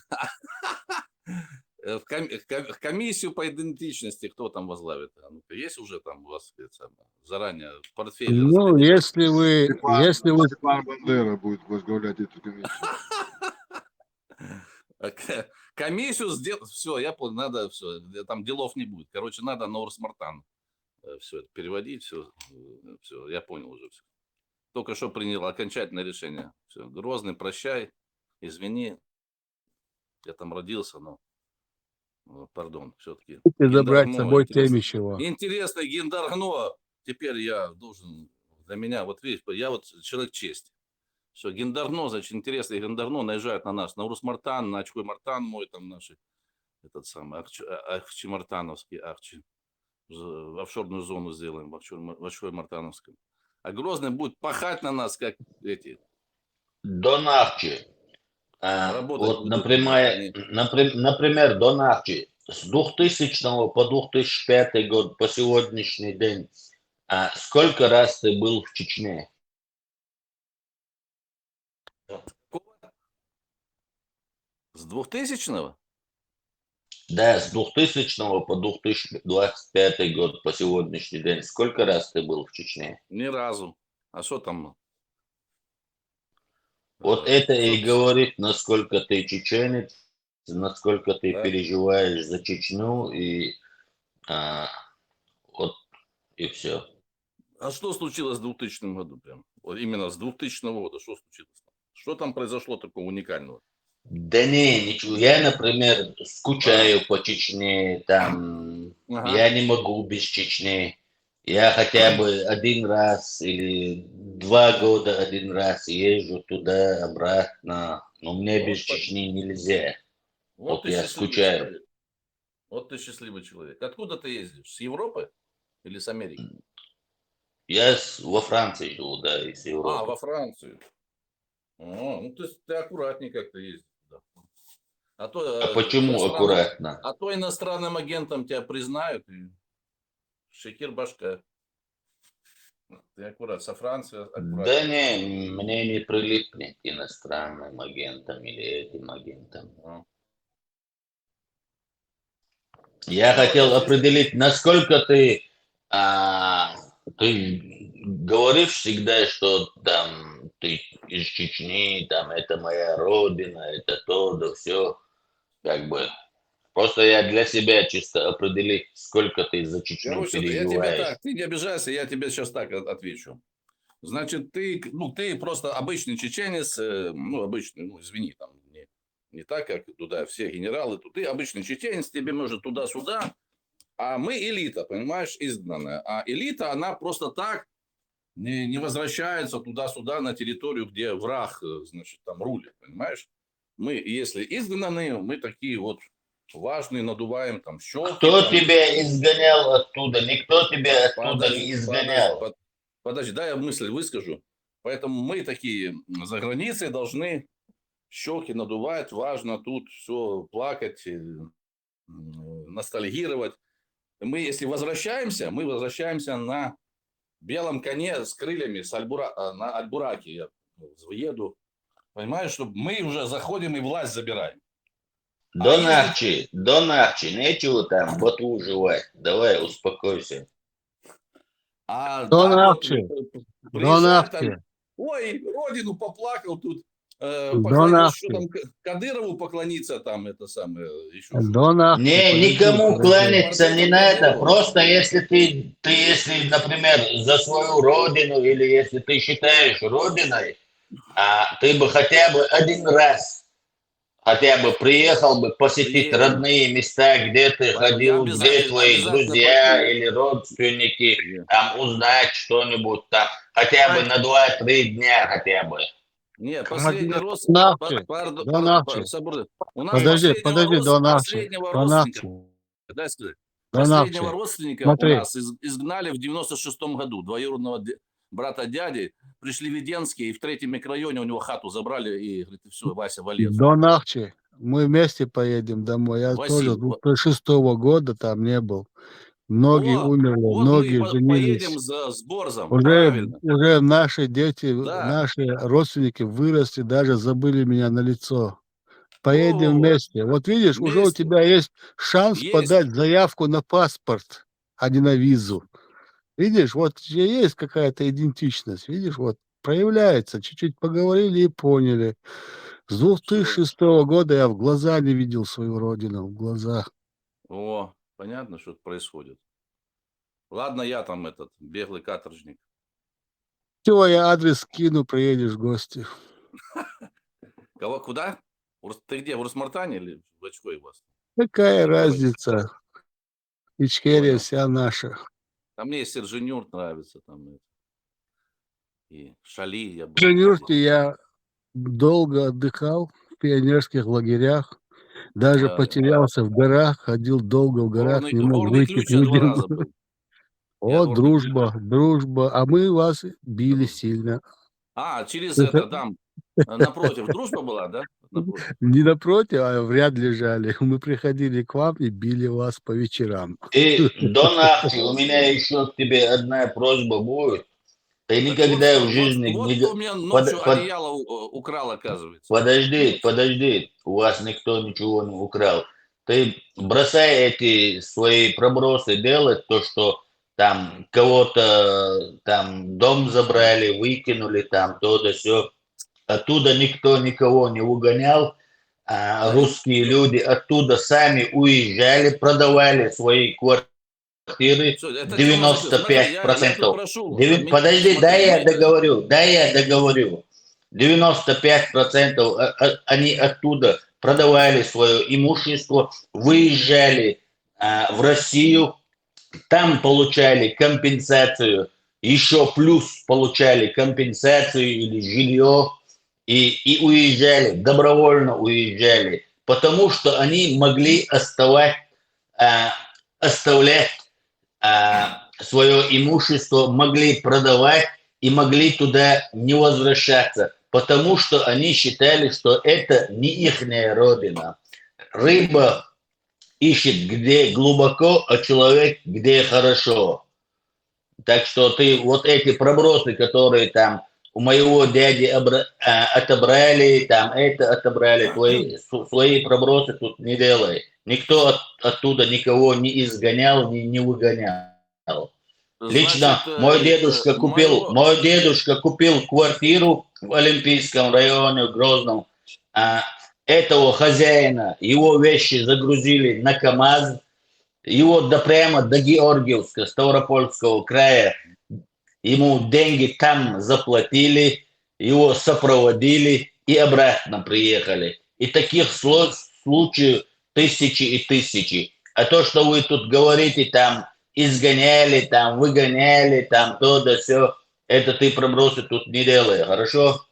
Speaker 16: Комиссию по идентичности кто там возглавит? Есть уже там у вас заранее портфель?
Speaker 18: Ну, если вы...
Speaker 5: Степан Бандера будет возглавлять эту комиссию.
Speaker 16: Комиссию сделать, все, я понял, надо все, там делов не будет. Короче, надо на Урсмартан все это переводить, все, я понял уже все. Только что принял окончательное решение. Все, Грозный, прощай, извини, я там родился, но, пардон, все-таки.
Speaker 18: Забрать с собой Темищева.
Speaker 16: Интересно, Гиндаргно, теперь я должен, для меня, вот видишь, я вот человек чести. Все, Гиндарно, значит, интересно, Гиндарно наезжают на нас, на Урусмартан, на Ачхой-Мартан мой, там наши, этот самый, Ахчи-Мартановский, офшорную зону сделаем в Ачхой-Мартановском. А Грозный будет пахать на нас, как эти.
Speaker 2: Дон Ахчи. Вот, например, Дон Ахчи, с 2000 по 2005 год по сегодняшний день, сколько раз ты был в Чечне?
Speaker 16: С 2000-го?
Speaker 2: Да, с 2000 по 2025 год по сегодняшний день. Сколько раз ты был в Чечне?
Speaker 16: Ни разу. А что там?
Speaker 2: Вот это и говорит, насколько ты чеченец, насколько ты переживаешь за Чечню, и вот и все.
Speaker 16: А что случилось в 2000 году прям? Вот именно с 2000 года что случилось? Что там произошло такого уникального?
Speaker 2: Да ничего. Я, например, скучаю по Чечне, там, я не могу без Чечни. Я хотя бы один раз или 2 года один раз езжу туда, обратно. Но мне без Чечни нельзя. Вот я скучаю.
Speaker 16: Человек. Вот ты счастливый человек. Откуда ты ездишь? С Европы или с Америки?
Speaker 2: Я во Франции живу, да, из Европы.
Speaker 16: Во Францию. Ну ты аккуратнее как-то ездишь. Да. А то,
Speaker 2: почему аккуратно?
Speaker 16: а то иностранным агентом тебя признают. И Шекир башка. Ты аккурат, со Францией аккуратно.
Speaker 2: Да не, мне не прилипнет иностранным агентам или этим агентам. Я хотел определить, насколько ты говоришь всегда, что там ты из Чечни, там это моя родина, это то, да все, как бы. Просто я для себя чисто определить, сколько ты за Чечню
Speaker 16: Короче, я тебе
Speaker 2: переживаешь.
Speaker 16: так, ты не обижайся, я тебе сейчас так отвечу. Значит, ты просто обычный чеченец, обычный, извини, там, не так, как туда все генералы, ты обычный чеченец, тебе может туда-сюда, а мы элита, понимаешь, изгнанная. А элита, она просто так не возвращается туда-сюда на территорию, где враг, значит, там рулит, понимаешь? Мы, если изгнанные, мы такие вот важные, надуваем там щеки.
Speaker 2: Кто
Speaker 16: там,
Speaker 2: тебя изгонял оттуда? Никто тебя оттуда не изгонял.
Speaker 16: Подожди, дай я мысль выскажу. Поэтому мы такие за границей должны щеки надувать, важно тут все плакать, ностальгировать. Мы, если возвращаемся, мы возвращаемся на белом коне с крыльями, на Альбураке. Я еду. Понимаешь, что мы уже заходим и власть забираем.
Speaker 2: Донахчи, нечего там ботву жевать. Давай, успокойся.
Speaker 18: Донахчи,
Speaker 16: Ой, родину поплакал тут.
Speaker 18: Донахчи.
Speaker 16: Что там, Кадырову поклониться там, это самое, еще
Speaker 18: Донахчи.
Speaker 2: Не, никому кланяться не надо. Просто если ты, если, например, за свою родину, или если ты считаешь родиной, ты бы хотя бы один раз хотя бы приехал бы посетить родные места, где ты ходил, где твои друзья или родственники, там узнать что-нибудь там, хотя бы на 2-3 дня хотя бы.
Speaker 16: Нет, последний рост... У нас последнего родственника, дай сказать, последнего родственника у нас изгнали в 96-м году, двоюродного брата дяди, пришли Веденские, и в 3-м микрорайоне у него хату забрали, и говорит, все, Вася, валез.
Speaker 18: Донахчи, мы вместе поедем домой. Я тоже 2006 года там не был. Многие умерли, многие женились.
Speaker 16: Поедем с Борзом,
Speaker 18: уже наши дети, наши родственники выросли, даже забыли меня на лицо. Поедем вместе. Вот видишь, уже у тебя есть шанс подать заявку на паспорт, а не на визу. Видишь, вот есть какая-то идентичность. Видишь, вот проявляется. Чуть-чуть поговорили и поняли. С 2006 года я в глаза не видел свою родину, в глазах.
Speaker 16: О, понятно, что происходит. Ладно, я там беглый каторжник.
Speaker 18: Все, я адрес скину, приедешь в гости.
Speaker 16: Кого, куда? Ты где, в Урус-Мартане или в Очкой у вас?
Speaker 18: Какая разница? Ичкерия вся наша.
Speaker 16: Там мне Сержинюрт нравится. Там, и Шали.
Speaker 18: В Сержинюрте я долго отдыхал в пионерских лагерях. Даже потерялся в горах, ходил долго в горах, не мог выйти к людям. О, дружба. А мы вас били сильно.
Speaker 16: Через там, напротив, дружба была, да?
Speaker 18: Не напротив, а в ряд лежали. Мы приходили к вам и били вас по вечерам.
Speaker 2: И, Донахчи, у меня еще к тебе одна просьба будет. Ты никогда в жизни не...
Speaker 16: у меня ночью одеяло украл, оказывается.
Speaker 2: Подожди, у вас никто ничего не украл. Ты бросай эти свои пробросы делать, то, что там кого-то там дом забрали, выкинули, там то-то, все. Оттуда никто никого не выгонял. Русские люди оттуда сами уезжали, продавали свои квартиры. 95%. Подожди, дай я договорю. 95% они оттуда продавали свое имущество, выезжали в Россию, там получали компенсацию, еще плюс получали компенсацию или жилье и уезжали, добровольно уезжали, потому что они могли оставлять свое имущество, могли продавать и могли туда не возвращаться, потому что они считали, что это не ихняя родина. рыба ищет где глубоко, а человек где хорошо. Так что ты вот эти пробросы, которые там у моего дяди отобрали, там это отобрали, свои пробросы тут не делай. Никто оттуда никого не изгонял, не выгонял. Лично
Speaker 16: Значит,
Speaker 2: мой дедушка купил квартиру в Олимпийском районе, в Грозном. Этого хозяина, его вещи загрузили на КамАЗ, его прямо до Георгиевска, Ставропольского края. Ему деньги там заплатили, его сопроводили и обратно приехали. И таких случаев тысячи и тысячи. А то, что вы тут говорите, там изгоняли, там выгоняли, там то да сё, это ты пробросы тут не делай, хорошо?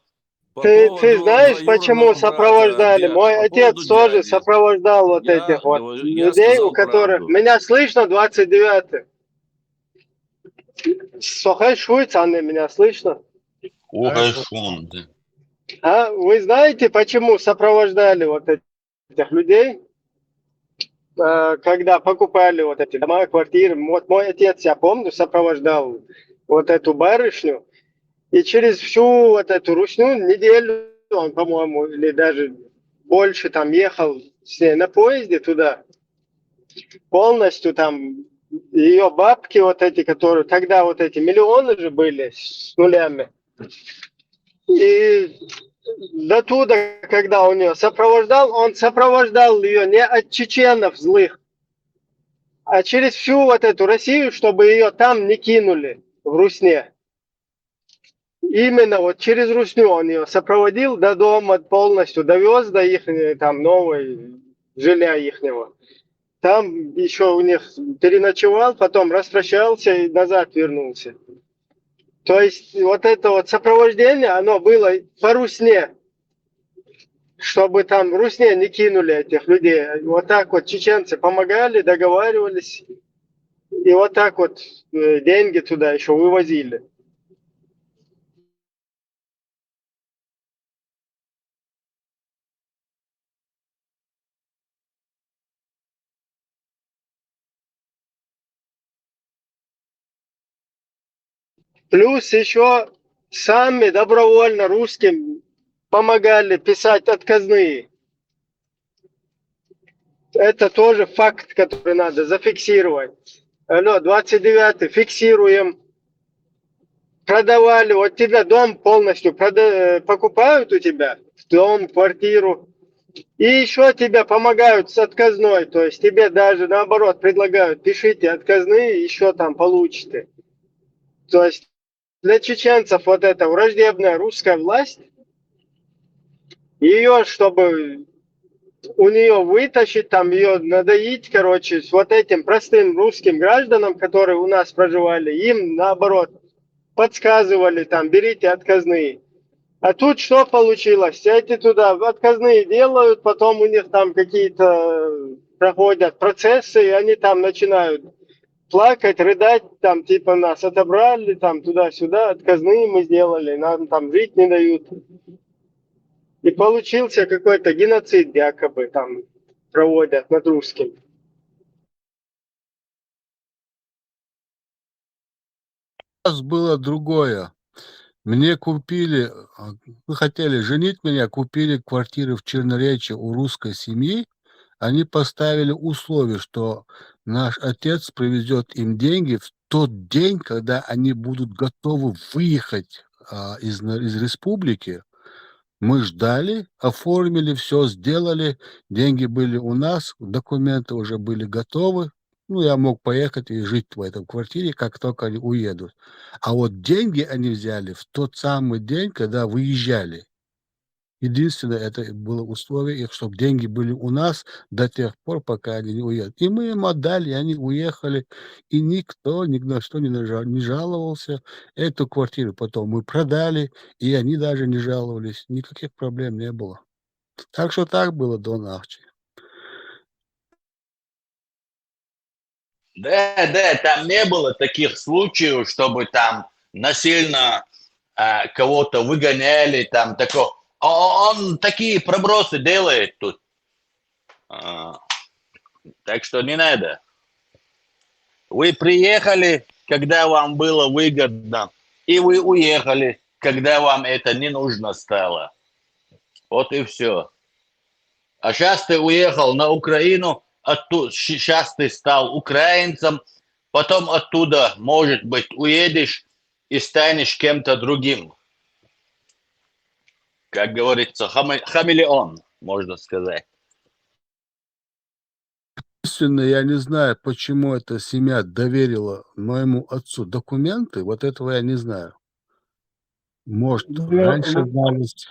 Speaker 13: Ты знаешь, почему сопровождали? Мой отец тоже сопровождал вот этих вот людей, у которых... Меня слышно, 29-й? Сохай Шуйцаны, меня слышно? А вы знаете, почему сопровождали вот этих людей, когда покупали вот эти дома, квартиры? Вот мой отец, я помню, сопровождал вот эту барышню, и через всю вот эту русню неделю он, по-моему, или даже больше там ехал с ней на поезде туда, полностью там ее бабки вот эти, которые тогда вот эти миллионы же были с нулями. И до туда, когда он ее сопровождал, он сопровождал ее не от чеченов злых, а через всю вот эту Россию, чтобы ее там не кинули в Русне. Именно вот через Русню он ее сопроводил до дома, полностью довез до их там новой жилья ихнего. Там еще у них переночевал, потом распрощался и назад вернулся. То есть вот это вот сопровождение, оно было по Русне, чтобы там в Русне не кинули этих людей. Вот так вот чеченцы помогали, договаривались, и вот так вот деньги туда еще вывозили. Плюс еще сами добровольно русским помогали писать отказные. Это тоже факт, который надо зафиксировать. Алло, 29-й, фиксируем. Продавали, вот тебе дом полностью покупают у тебя, дом, квартиру. И еще тебе помогают с отказной, то есть тебе даже наоборот предлагают, пишите отказные, еще там получите. То есть для чеченцев вот эта враждебная русская власть, ее, чтобы у нее вытащить, там ее надоить, короче, с вот этим простым русским гражданам, которые у нас проживали, им наоборот подсказывали, там, берите отказные. А тут что получилось? Эти туда отказные делают, потом у них там какие-то проходят процессы, и они там начинают плакать, рыдать, там, типа, нас отобрали, там, туда-сюда, отказные мы сделали, нам там жить не дают. И получился какой-то геноцид, якобы, там, проводят над русским.
Speaker 18: У нас было другое. Мне купили, вы хотели женить меня, купили квартиры в Черноречье у русской семьи. Они поставили условие, что наш отец привезет им деньги в тот день, когда они будут готовы выехать из республики. Мы ждали, оформили, все сделали, деньги были у нас, документы уже были готовы. Ну, я мог поехать и жить в этой квартире, как только они уедут. А вот деньги они взяли в тот самый день, когда выезжали. Единственное, это было условие, чтобы деньги были у нас до тех пор, пока они не уедут. И мы им отдали, и они уехали, и никто ни на что не жаловался. Эту квартиру потом мы продали, и они даже не жаловались. Никаких проблем не было. Так что так было до Нахчи.
Speaker 2: Да, там не было таких случаев, чтобы там насильно кого-то выгоняли, там такое. Он такие пробросы делает тут. Так что не надо. Вы приехали, когда вам было выгодно, и вы уехали, когда вам это не нужно стало. Вот и все. А сейчас ты уехал на Украину, сейчас ты стал украинцем, потом оттуда, может быть, уедешь и станешь кем-то другим. Как говорится, хамелеон, можно сказать.
Speaker 18: Естественно, я не знаю, почему эта семья доверила моему отцу документы. Вот этого я не знаю. Может, раньше знались,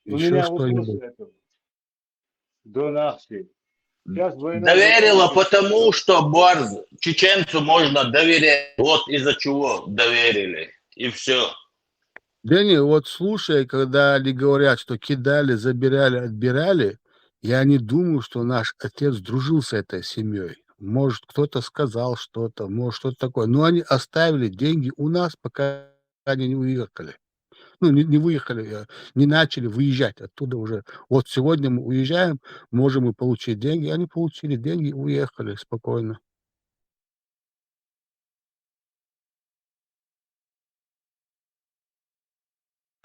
Speaker 4: У
Speaker 18: еще
Speaker 4: меня вопрос
Speaker 18: что-нибудь.
Speaker 4: до нашей. Сейчас война
Speaker 2: Доверила,
Speaker 4: закончится.
Speaker 2: потому что Борз, чеченцу можно доверять. Вот из-за чего доверили. И все.
Speaker 18: Да не, вот слушай, когда они говорят, что кидали, забирали, отбирали, я не думаю, что наш отец дружил с этой семьей. Может, кто-то сказал что-то, может, что-то такое. Но они оставили деньги у нас, пока они не уехали. Ну, не выехали, не начали выезжать оттуда уже. Вот сегодня мы уезжаем, можем и получить деньги. Они получили деньги и уехали спокойно.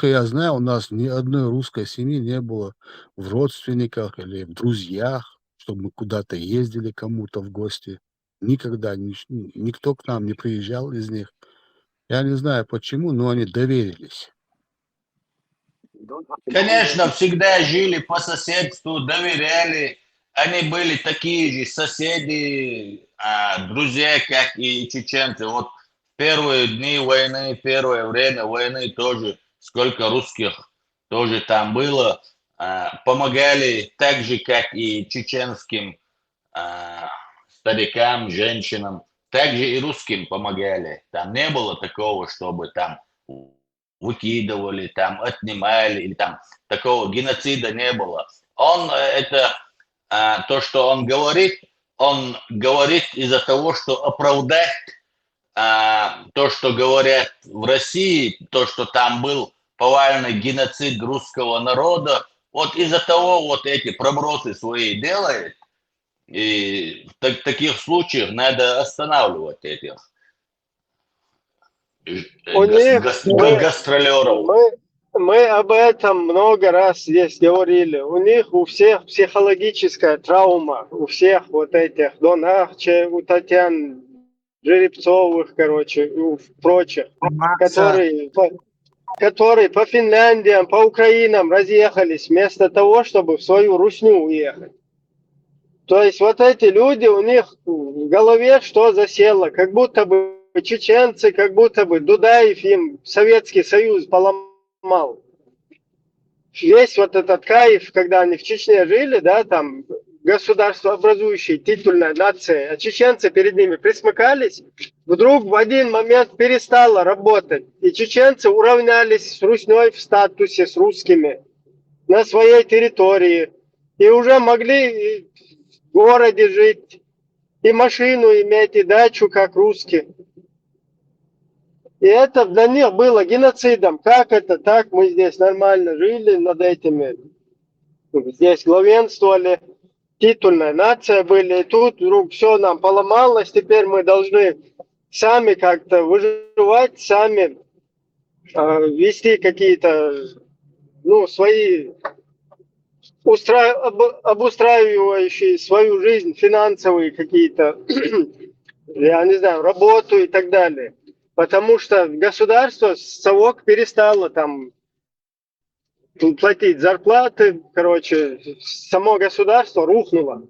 Speaker 18: Я знаю, у нас ни одной русской семьи не было в родственниках или в друзьях, чтобы мы куда-то ездили кому-то в гости. Никогда никто к нам не приезжал из них. Я не знаю почему, но они доверились.
Speaker 2: Конечно, всегда жили по соседству, доверяли. Они были такие же соседи, друзья, как и чеченцы. Вот в первые дни войны, первое время войны тоже, сколько русских тоже там было, помогали так же, как и чеченским старикам, женщинам, также и русским помогали. Там не было такого, чтобы там выкидывали, там отнимали, или там такого геноцида не было. То, что он говорит из-за того, что оправдать то, что говорят в России, то, что там был повальный геноцид русского народа, вот из-за того вот эти пробросы свои делает, и в таких случаях надо останавливать этих
Speaker 13: У них
Speaker 2: гастролеров.
Speaker 13: мы об этом много раз здесь говорили. У них у всех психологическая травма, у всех вот этих Дон Ахче, у Татьян Жеребцовых, короче, и прочих, которые по Финляндиям, по Украинам разъехались вместо того, чтобы в свою русню уехать. То есть вот эти люди, у них в голове что засело, как будто бы чеченцы, как будто бы Дудаев им Советский Союз поломал. Весь вот этот кайф, когда они в Чечне жили, да, там государствообразующая титульная нация, а чеченцы перед ними присмыкались, вдруг в один момент перестало работать. И чеченцы уравнялись с русней в статусе, с русскими на своей территории. И уже могли в городе жить, и машину иметь, и дачу, как русские. И это для них было геноцидом. Как это так? Мы здесь нормально жили над этими. Здесь главенствовали, титульная нация были. И тут вдруг все нам поломалось. Теперь мы должны сами как-то выживать, сами вести какие-то, свои обустраивающие свою жизнь, финансовые какие-то, я не знаю, работу и так далее. Потому что государство, совок перестало там платить зарплаты, само государство рухнуло.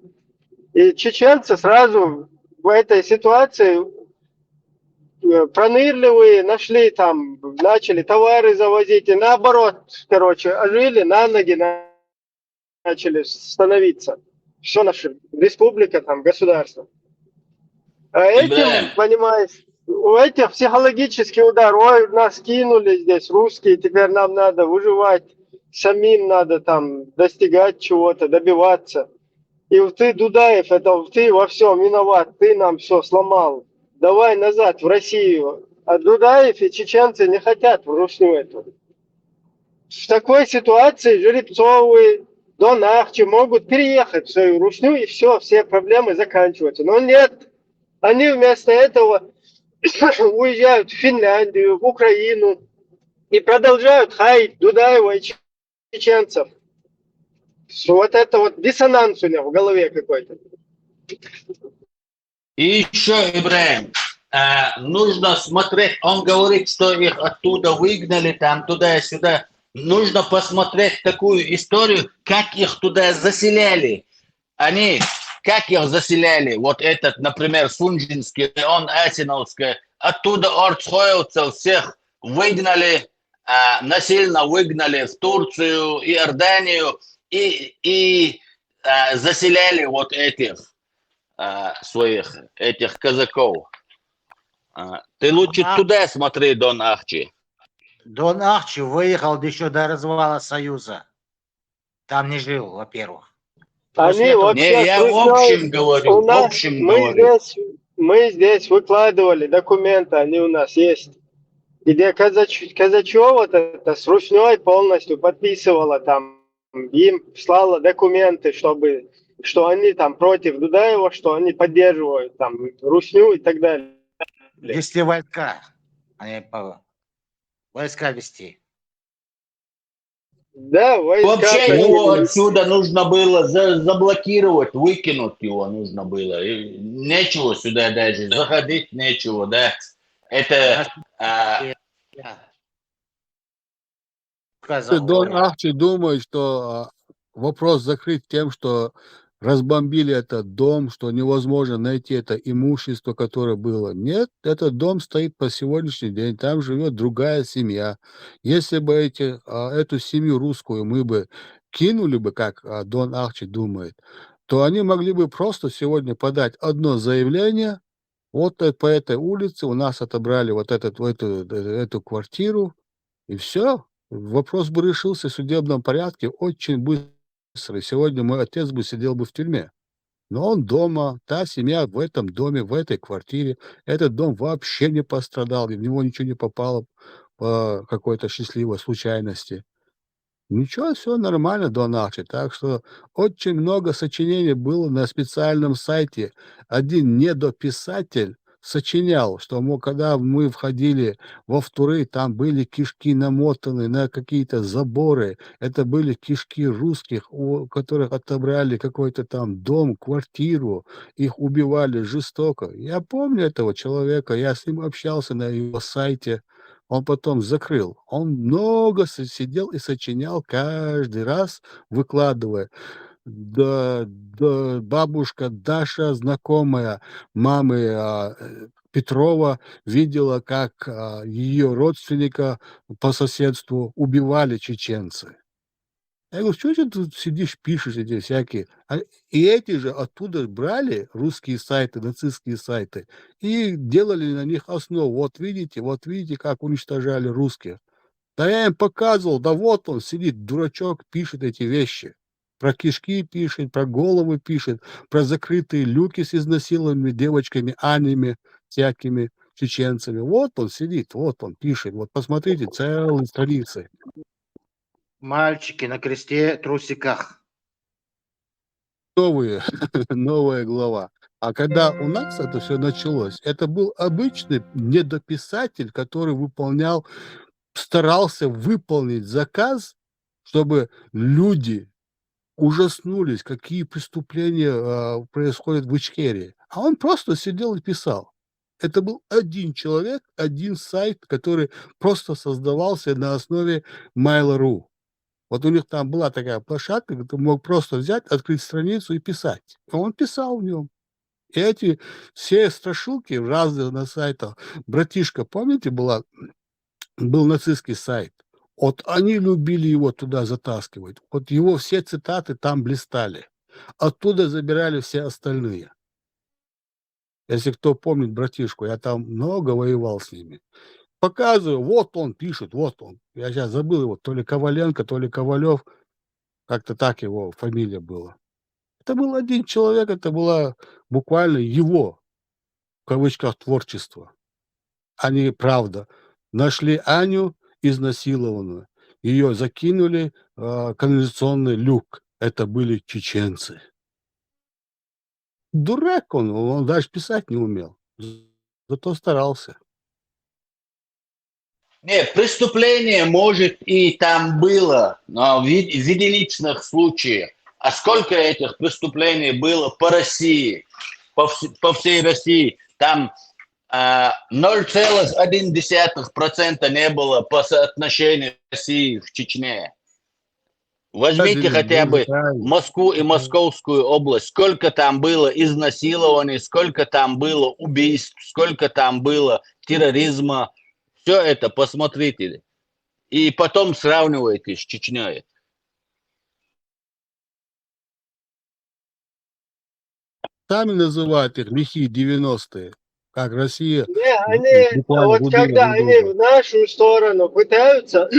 Speaker 13: И чеченцы сразу в этой ситуации пронырливые нашли там, начали товары завозить, и наоборот, ожили, на ноги начали становиться. Все наша республика, там, государство. А этим, понимаешь, у этих психологический удар. Ой, нас кинули здесь русские, теперь нам надо выживать, самим надо там достигать чего-то, добиваться. И ты, Дудаев, это ты во всем виноват, ты нам все сломал. Давай назад в Россию. А Дудаев и чеченцы не хотят в русню эту. В такой ситуации Жеребцовы, Дон Ахчи могут переехать в свою Русню, и все проблемы заканчиваются. Но нет, они вместо этого уезжают в Финляндию, в Украину и продолжают хаять Дудаева и чеченцев. Вот это вот диссонанс у него в голове какой-то.
Speaker 2: И еще, Ибраим, нужно смотреть, он говорит, что их оттуда выгнали, там, туда-сюда. Нужно посмотреть такую историю, как их туда заселяли. Они, как их заселяли, вот этот, например, Сунжинский, он Асиновский, оттуда орцхоевцев всех выгнали, насильно выгнали в Турцию, Иорданию и заселяли вот этих своих, этих казаков. Ты лучше туда смотри, Дон Ахчи.
Speaker 3: Дон Ахчи выехал еще до развала Союза. Там не жил, во-первых.
Speaker 13: Они вообще
Speaker 2: не, я в общем говорю,
Speaker 13: у нас,
Speaker 2: в общем говорю.
Speaker 13: Мы здесь выкладывали документы, они у нас есть. Где Казачева вот это с Русней полностью подписывала там, им слала документы, что они там против Дудаева, что они поддерживают там Русню и так далее.
Speaker 3: Вести войска, войска вести.
Speaker 13: Да, войска.
Speaker 2: Вообще его отсюда нужно было заблокировать, выкинуть его нужно было. И нечего сюда даже заходить, нечего, да. Это...
Speaker 18: Дон Ахчи думает, что вопрос закрыт тем, что разбомбили этот дом, что невозможно найти это имущество, которое было. Нет, этот дом стоит по сегодняшний день, там живет другая семья. Если бы эту семью русскую мы бы кинули бы, как Дон Ахчи думает, то они могли бы просто сегодня подать одно заявление, вот по этой улице у нас отобрали вот эту квартиру, и все. Вопрос бы решился в судебном порядке очень быстро. И сегодня мой отец бы сидел бы в тюрьме. Но он дома, та семья в этом доме, в этой квартире. Этот дом вообще не пострадал, и в него ничего не попало по какой-то счастливой случайности. Ничего, все нормально, Дон Ахчи. Так что очень много сочинений было на специальном сайте. Один недописатель сочинял, что когда мы входили во вторые, там были кишки намотаны на какие-то заборы. Это были кишки русских, у которых отобрали какой-то там дом, квартиру. Их убивали жестоко. Я помню этого человека, я с ним общался на его сайте. Он потом закрыл. Он много сидел и сочинял каждый раз, выкладывая. Да, бабушка Даша, знакомая мамы Петрова, видела, как ее родственника по соседству убивали чеченцы. Я говорю, что ты тут сидишь, пишешь эти всякие? И эти же оттуда брали русские сайты, нацистские сайты, и делали на них основу. Вот видите, как уничтожали русских. Да я им показывал, да вот он сидит, дурачок, пишет эти вещи. Про кишки пишет, про головы пишет, про закрытые люки с изнасилованными девочками, Анями, всякими чеченцами. Вот он сидит, вот он пишет. Вот посмотрите, целые страницы.
Speaker 3: Мальчики на кресте, трусиках.
Speaker 18: Новая глава. А когда у нас это все началось, это был обычный недописатель, который старался выполнить заказ, чтобы люди ужаснулись, какие преступления происходят в Ичкерии. А он просто сидел и писал. Это был один человек, один сайт, который просто создавался на основе Mail.ru. Вот у них там была такая площадка, где ты мог просто взять, открыть страницу и писать. А он писал в нем. И эти все страшилки разные на сайтах. Братишка, помните, был нацистский сайт? Вот они любили его туда затаскивать. Вот его все цитаты там блистали. Оттуда забирали все остальные. Если кто помнит братишку, я там много воевал с ними. Показываю, вот он пишет, вот он. Я сейчас забыл его, то ли Коваленко, то ли Ковалев. Как-то так его фамилия была. Это был один человек, это было буквально его, в кавычках, творчество. Они, правда, нашли Аню изнасилованную. Ее закинули в канализационный люк. это были чеченцы. Дурак он даже писать не умел, зато старался.
Speaker 2: Нет, преступление, может, и там было, но в единичных случаях. А сколько этих преступлений было по России, по всей России? Там 0,1% не было по соотношению России в Чечне. Возьмите хотя бы Москву и Московскую область. Сколько там было изнасилований, сколько там было убийств, сколько там было терроризма. Все это посмотрите. И потом сравнивайте с Чечней.
Speaker 18: Сами называют их лихие 90-е, как Россия.
Speaker 13: Не, они, вот когда они в нашу сторону пытаются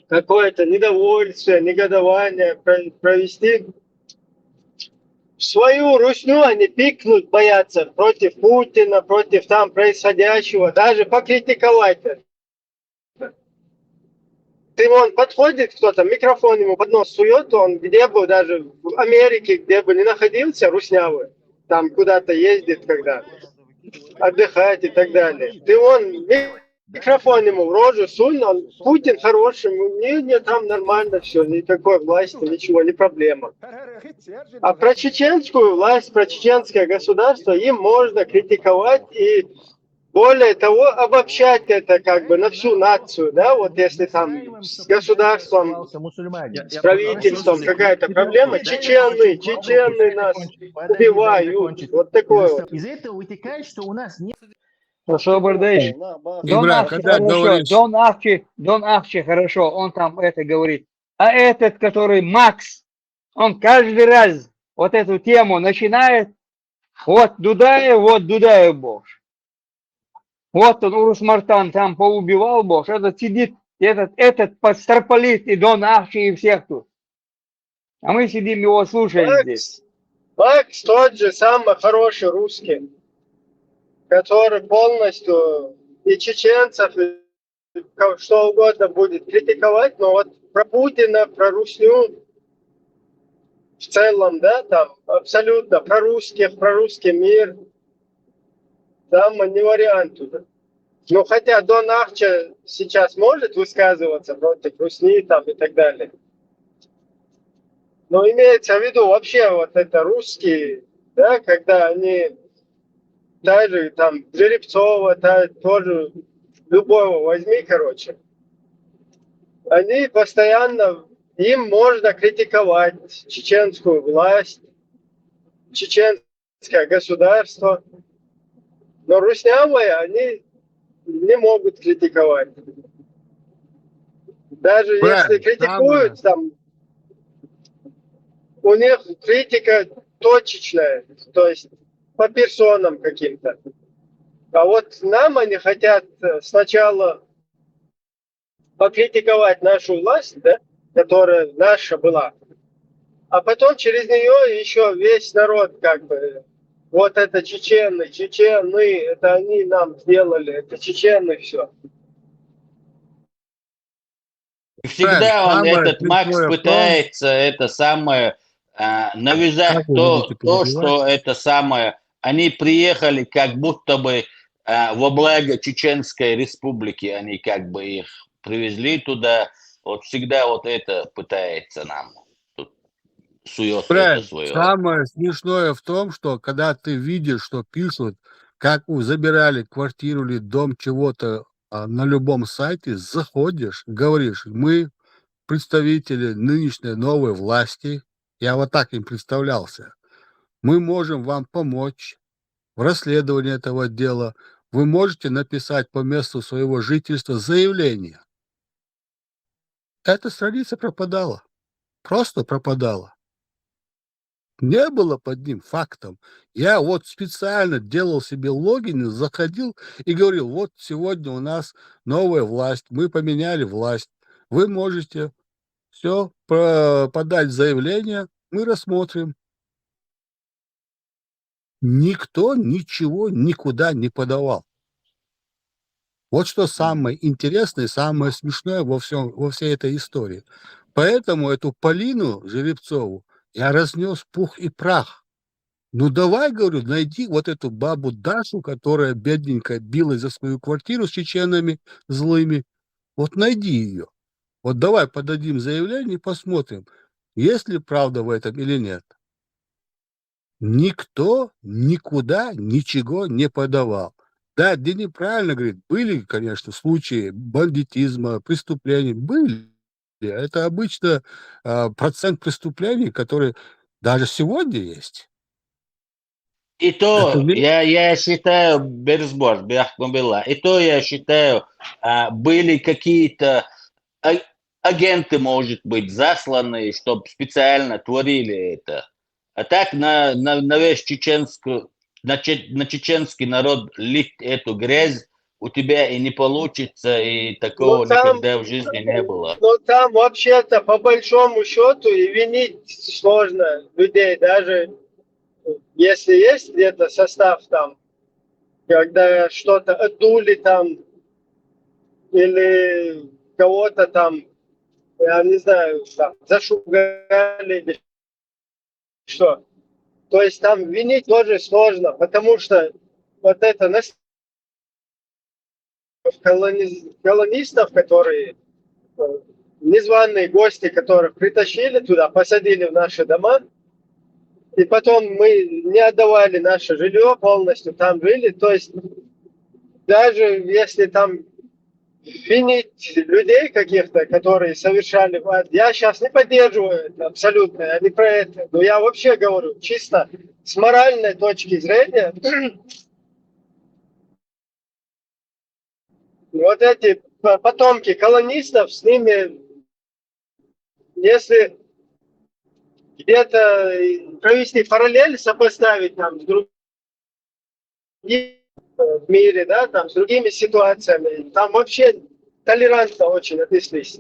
Speaker 13: какое-то недовольствие, негодование провести, свою русню они пикнуть боятся против Путина, против там происходящего, даже покритиковать. Ты, он подходит, кто-то микрофон ему под нос сует, он где бы, даже в Америке, где бы ни находился, руснявый, там куда-то ездит, когда отдыхать и так далее. Ты он микрофон ему в рожу сунь, он Путин хороший, не, там нормально все, никакой власти, ничего, не проблема. А про чеченскую власть, про чеченское государство им можно критиковать и более того, обобщать это как бы на всю нацию, да, вот если там с государством, с правительством какая-то проблема, чеченцы нас убивают, вот такое вот.
Speaker 19: Из этого вытекает, что у нас нет...
Speaker 9: Хорошо, Бардович. Дон Ахчи, хорошо, он там это говорит. А этот, который Макс, он каждый раз вот эту тему начинает, вот Дудаев Бош. Вот он, Урус-Мартан, там поубивал Бош, этот сидит, этот подстарполит и Дон Ахчи и всех тут. А мы сидим его слушаем здесь.
Speaker 13: Макс тот же самый хороший русский, который полностью и чеченцев, и что угодно будет критиковать, но вот про Путина, про русню в целом, да, там абсолютно про русских, про русский мир, там не вариант туда. Ну, хотя Дон Ахча сейчас может высказываться против русни там и так далее. Но имеется в виду вообще вот это русские, да, когда они даже там Жеребцова, тоже любого возьми, короче. Они постоянно, им можно критиковать чеченскую власть, чеченское государство, но руснявые они не могут критиковать. Даже если критикуют, там у них критика точечная, то есть по персонам каким-то. А вот нам они хотят сначала покритиковать нашу власть, да, которая наша была, а потом через нее еще весь народ как бы, вот это чечены, это они нам сделали, это чечены, все.
Speaker 2: И всегда он, этот Макс, пытается это самое навязать то, что это самое. Они приехали как будто бы во благо Чеченской Республики, они как бы их привезли туда. Вот всегда вот это пытается нам сует это свое.
Speaker 18: Самое смешное в том, что когда ты видишь, что пишут, как забирали квартиру или дом чего-то на любом сайте, заходишь, говоришь, мы представители нынешней новой власти, я вот так им представлялся, мы можем вам помочь в расследовании этого дела, вы можете написать по месту своего жительства заявление. Эта страница пропадала, просто пропадала. Не было под ним фактом. Я вот специально делал себе логин, заходил и говорил, вот сегодня у нас новая власть, мы поменяли власть, вы можете все подать заявление, мы рассмотрим. Никто ничего никуда не подавал. Вот что самое интересное, самое смешное во всей этой истории. Поэтому эту Полину Жеребцову я разнес в пух и прах. Ну давай, говорю, найди вот эту бабу Дашу, которая бедненькая билась за свою квартиру с чеченами злыми. Вот найди ее. Вот давай подадим заявление и посмотрим, есть ли правда в этом или нет. Никто никуда ничего не подавал. Да, Денис правильно говорит, были, конечно, случаи бандитизма, преступлений, были. Это обычно процент преступлений, которые даже сегодня есть.
Speaker 2: И то,
Speaker 18: Это
Speaker 2: я считаю, Берзбош, Бяхкумбила, и то я считаю, были какие-то агенты, может быть, засланные, чтобы специально творили это. А так на весь чеченский народ лить эту грязь у тебя и не получится, и такого никогда в жизни не было.
Speaker 13: Но там вообще-то по большому счету и винить сложно людей, даже если есть где-то состав там, когда что-то отдули там, или кого-то там, я не знаю, там, зашугали или что. То есть там винить тоже сложно, потому что вот это колонистов, которые незваные гости, которых притащили туда, посадили в наши дома, и потом мы не отдавали наше жилье полностью, там жили. То есть даже если там винить людей каких-то, которые совершали, я сейчас не поддерживаю это абсолютно, я не про это, но я вообще говорю чисто с моральной точки зрения. Вот эти потомки колонистов, с ними, если где-то провести параллель, сопоставить там с другими в мире, да, там с другими ситуациями, там вообще толерантно очень отнеслись.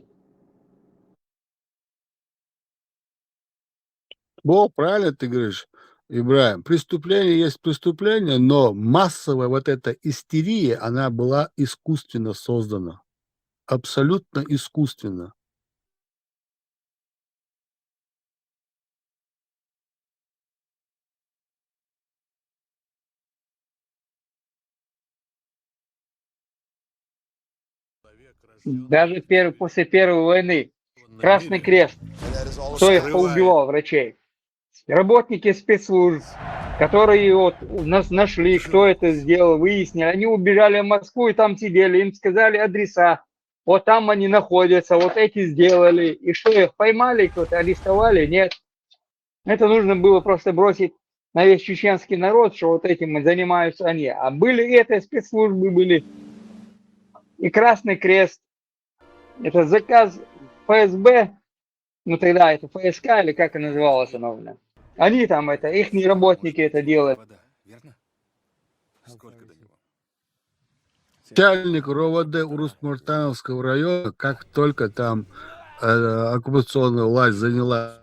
Speaker 18: Во, правильно ты говоришь, Ибраим. Преступление есть преступление, но массовая вот эта истерия, она была искусственно создана. Абсолютно искусственно.
Speaker 9: Даже после Первой войны Красный Крест, кто их поубивал, врачей? Работники спецслужб, которые вот нас нашли, кто это сделал, выяснили. Они убежали в Москву и там сидели, им сказали адреса. Вот там они находятся, вот эти сделали. И что, их поймали, кто-то арестовали? Нет. Это нужно было просто бросить на весь чеченский народ, что вот этим занимаются они. А были это спецслужбы, были и Красный Крест. Это заказ ФСБ, ну тогда это ФСК или как это называлось оно. Они там это, их работники это делают.
Speaker 18: Начальник РОВД Урус-Мартановского района, как только там оккупационная власть заняла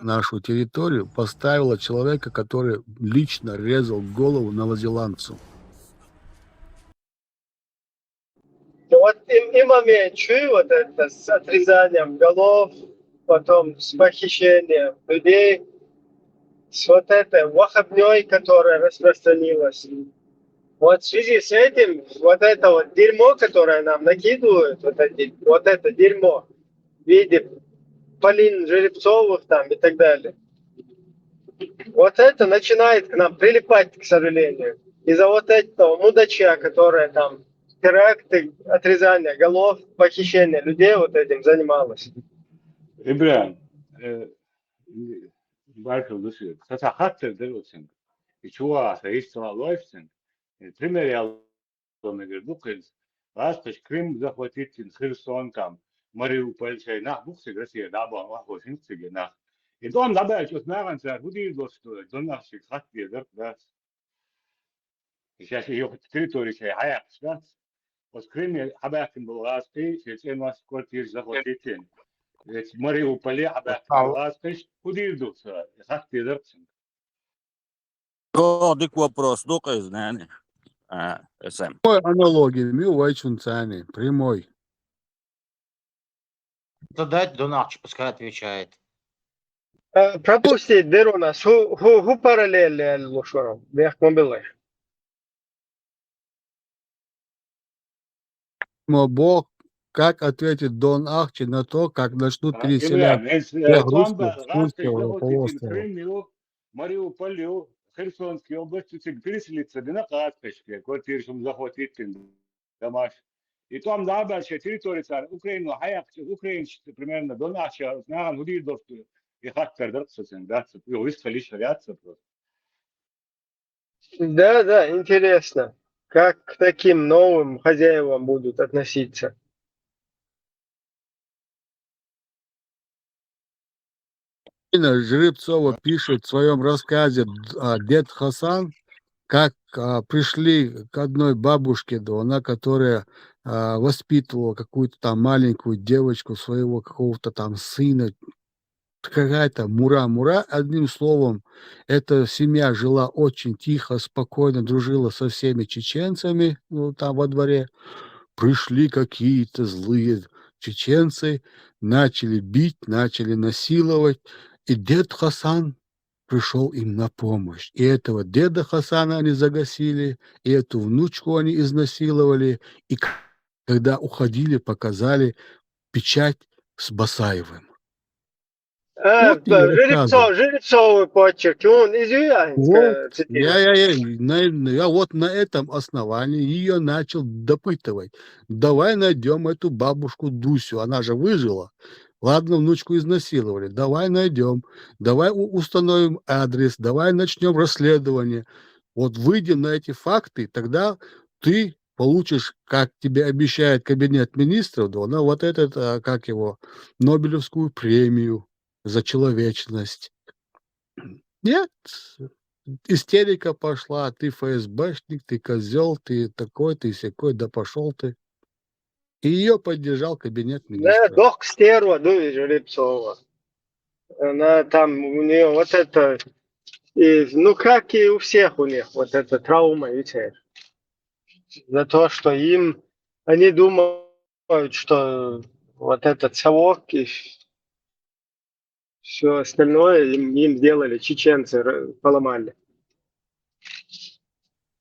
Speaker 18: нашу территорию, поставила человека, который лично резал голову новозеландцу.
Speaker 13: Вот имаме чую вот это с отрезанием голов, потом с похищением людей, с вот этой вахабней, которая распространилась. Вот в связи с этим, вот это вот дерьмо, которое нам накидывают, вот это дерьмо в виде Полин Жеребцовых там и так далее, вот это начинает к нам прилипать, к сожалению. Из-за вот этого мудача, которая там теракты, отрезание голов, похищение людей вот этим занималась.
Speaker 4: Ибраим, Барков души. Кстати, хаттер дерутся. И чего, соистила лойфсен. Пример я говорю, Ласташ Крым захватить Херсон там, Мариуполь, на буксе Россия, да, был охотник на. И дом добавить, что знаете, будет что до наших хаттер да. И сейчас ее территория чай, а я вот в Крыме хабатин был ласты, сейчас у нас квартир захватить. Ведь Мариуполе хабатин ласты, куда идут, хаттер.
Speaker 2: Дик вопрос, ну-ка, знание.
Speaker 18: Прямой аналогии, прямой.
Speaker 3: Это дать Донахчи, пускай отвечает.
Speaker 13: Пропустить Дерунас, ху параллели лошором, вверх мобилаш.
Speaker 18: Бог, как ответит Дон Ахчи на то, как начнут переселять
Speaker 4: İbrahim,
Speaker 18: всех русских с Курского полуострова?
Speaker 4: Мариуполю, Херсонской области, переселиться на Каспийске, квартиршим захватить домаш. И там на большей территории Украину, украинцы примерно до нашего, на Гудидовку, и хактер дартсен, да, юристы лишь рядятся просто.
Speaker 13: Да, интересно, как к таким новым хозяевам будут относиться.
Speaker 18: Жеребцова пишет в своем рассказе «Дед Хасан», как пришли к одной бабушке, она, которая воспитывала какую-то там маленькую девочку, своего какого-то там сына, какая-то мура-мура. Одним словом, эта семья жила очень тихо, спокойно, дружила со всеми чеченцами, там во дворе. Пришли какие-то злые чеченцы, начали бить, начали насиловать, и дед Хасан пришел им на помощь. И этого деда Хасана они загасили, и эту внучку они изнасиловали, и когда уходили, показали печать с Басаевым. Вот
Speaker 13: Жеребцовый почерк, он из Юянска цитирует.
Speaker 18: Я вот на этом основании ее начал допытывать. Давай найдем эту бабушку Дусю, она же выжила. Ладно, внучку изнасиловали, давай найдем, давай установим адрес, давай начнем расследование. Вот выйдем на эти факты, тогда ты получишь, как тебе обещает кабинет министров, да, вот этот, как его, Нобелевскую премию за человечность. Нет, истерика пошла, ты ФСБшник, ты козел, ты такой, ты сякой, да пошел ты. И ее поддержал кабинет министров.
Speaker 13: Да, док стерва, Жеребцова. Она там, у нее вот это, ну как и у всех у них, вот эта травма, видите, за то, что они думают, что вот этот совок и все остальное им сделали, чеченцы поломали.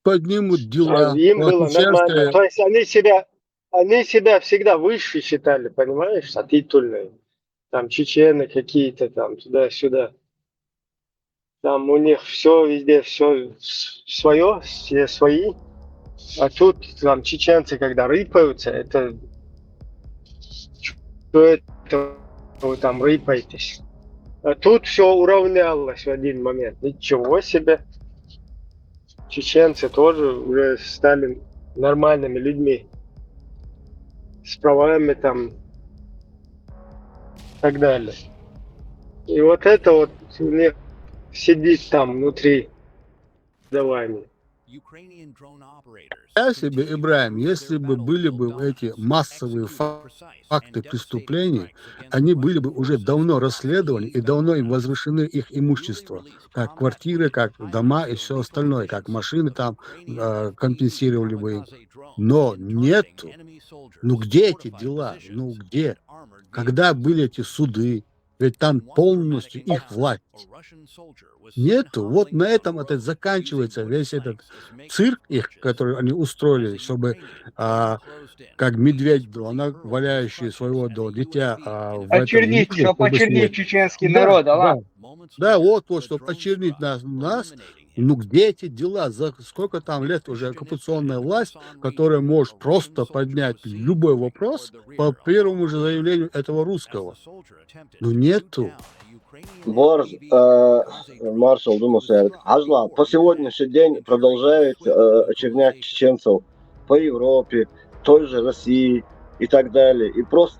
Speaker 18: Поднимут дела.
Speaker 13: Им было нормально. То есть они себя всегда выше считали, понимаешь, титульные. Там чечены какие-то, там туда-сюда. Там у них все везде, все свое, все свои. А тут там чеченцы, когда рыпаются, это что это вы там рыпаетесь. А тут все уравнялось в один момент. Ничего себе. Чеченцы тоже уже стали нормальными людьми. С правами там и так далее. И вот это вот у них сидит там внутри давания.
Speaker 18: Я себе, Ибраим, если бы были бы эти массовые факты преступлений, они были бы уже давно расследованы и давно им возвращены их имущество, как квартиры, как дома и все остальное, как машины там компенсировали бы им. Но нету. Ну где эти дела? Ну где? Когда были эти суды? Ведь там полностью их власть. Нету. Вот на этом это заканчивается весь этот цирк их, который они устроили, чтобы как медведь, она валяющий своего дитя в
Speaker 9: очернить,
Speaker 18: этом...
Speaker 9: чтобы очернить чеченский народ,
Speaker 18: Да, вот, чтобы очернить нас. Ну где эти дела? За сколько там лет уже оккупационная власть, которая может просто поднять любой вопрос по первому же заявлению этого русского? Ну нету.
Speaker 5: Маршал Думасер, Ажла по сегодняшний день продолжает очернять чеченцев по Европе, той же России и так далее. И просто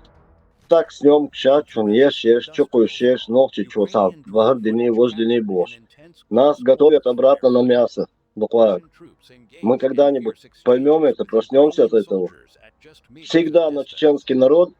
Speaker 5: так с ним кшачун, ешь, чокуешь, ногти чоца, вагардини, вождини бош. Нас готовят обратно на мясо, буквально. Мы когда-нибудь поймем это, проснемся от этого. Всегда на чеченский народ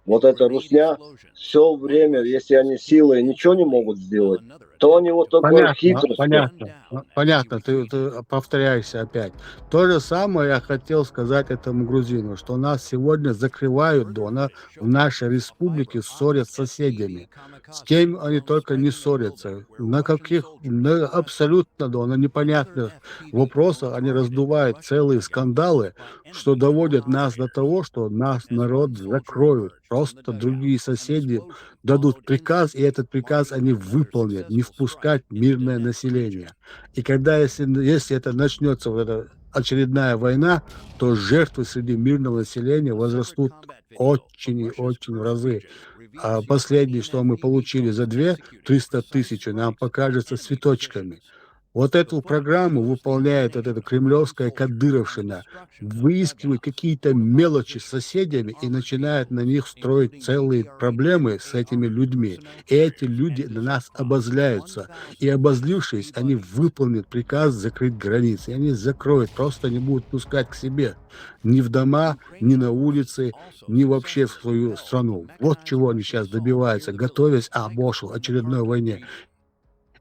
Speaker 5: Вот эта русня, все время, если они силой ничего не могут сделать, то они вот такой
Speaker 18: Понятно,
Speaker 5: хитростью.
Speaker 18: понятно, ты повторяешься опять. То же самое я хотел сказать этому грузину, что нас сегодня закрывают, Дона, в нашей республике ссорят с соседями. С кем они только не ссорятся. На каких, на абсолютно, Дона, непонятных вопросах они раздувают целые скандалы, что доводят нас до того, что нас народ закроют. Просто другие соседи дадут приказ, и этот приказ они выполнят, не впускать мирное население. И когда, если это начнется, вот эта очередная война, то жертвы среди мирного населения возрастут очень и очень в разы. А последнее, что мы получили за 300 тысяч, нам покажется цветочками. Вот эту программу выполняет вот эта кремлевская кадыровщина, выискивает какие-то мелочи с соседями и начинает на них строить целые проблемы с этими людьми. И эти люди на нас обозляются. И обозлившись, они выполнят приказ закрыть границы. И они закроют, просто не будут пускать к себе. Ни в дома, ни на улице, ни вообще в свою страну. Вот чего они сейчас добиваются, готовясь к очередной войне.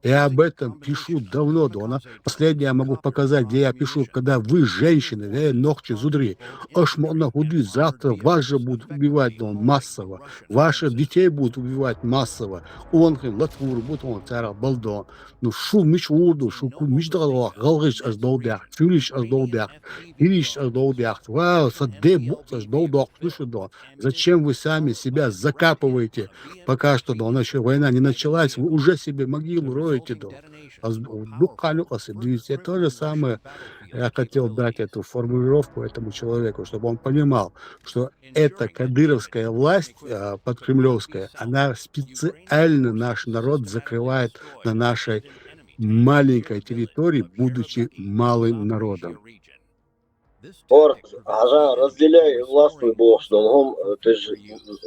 Speaker 18: Я об этом пишу давно, Дона. Последнее я могу показать, где я пишу, когда вы, женщины, ногти зудри, аж можно худеть, завтра вас же будут убивать, Дон, массово. Ваших детей будут убивать массово. Он, латвур, будут он, цара, балдон. Ну, шу мич урду, шу ку мич дала, галгиш аж долдях, фюлиш аж долдях, ириш аж долдях. Вау, саде бут аж долдох, слушай, Дон. Зачем вы сами себя закапываете, пока что, Дон, еще война не началась, вы уже себе могилу роете, Дон. Я то же самое, я хотел дать эту формулировку этому человеку, чтобы он понимал, что эта кадыровская власть подкремлевская, она специально наш народ закрывает на нашей маленькой территории, будучи малым народом.
Speaker 5: Ага, разделяй и властвуй, Бог, что ты же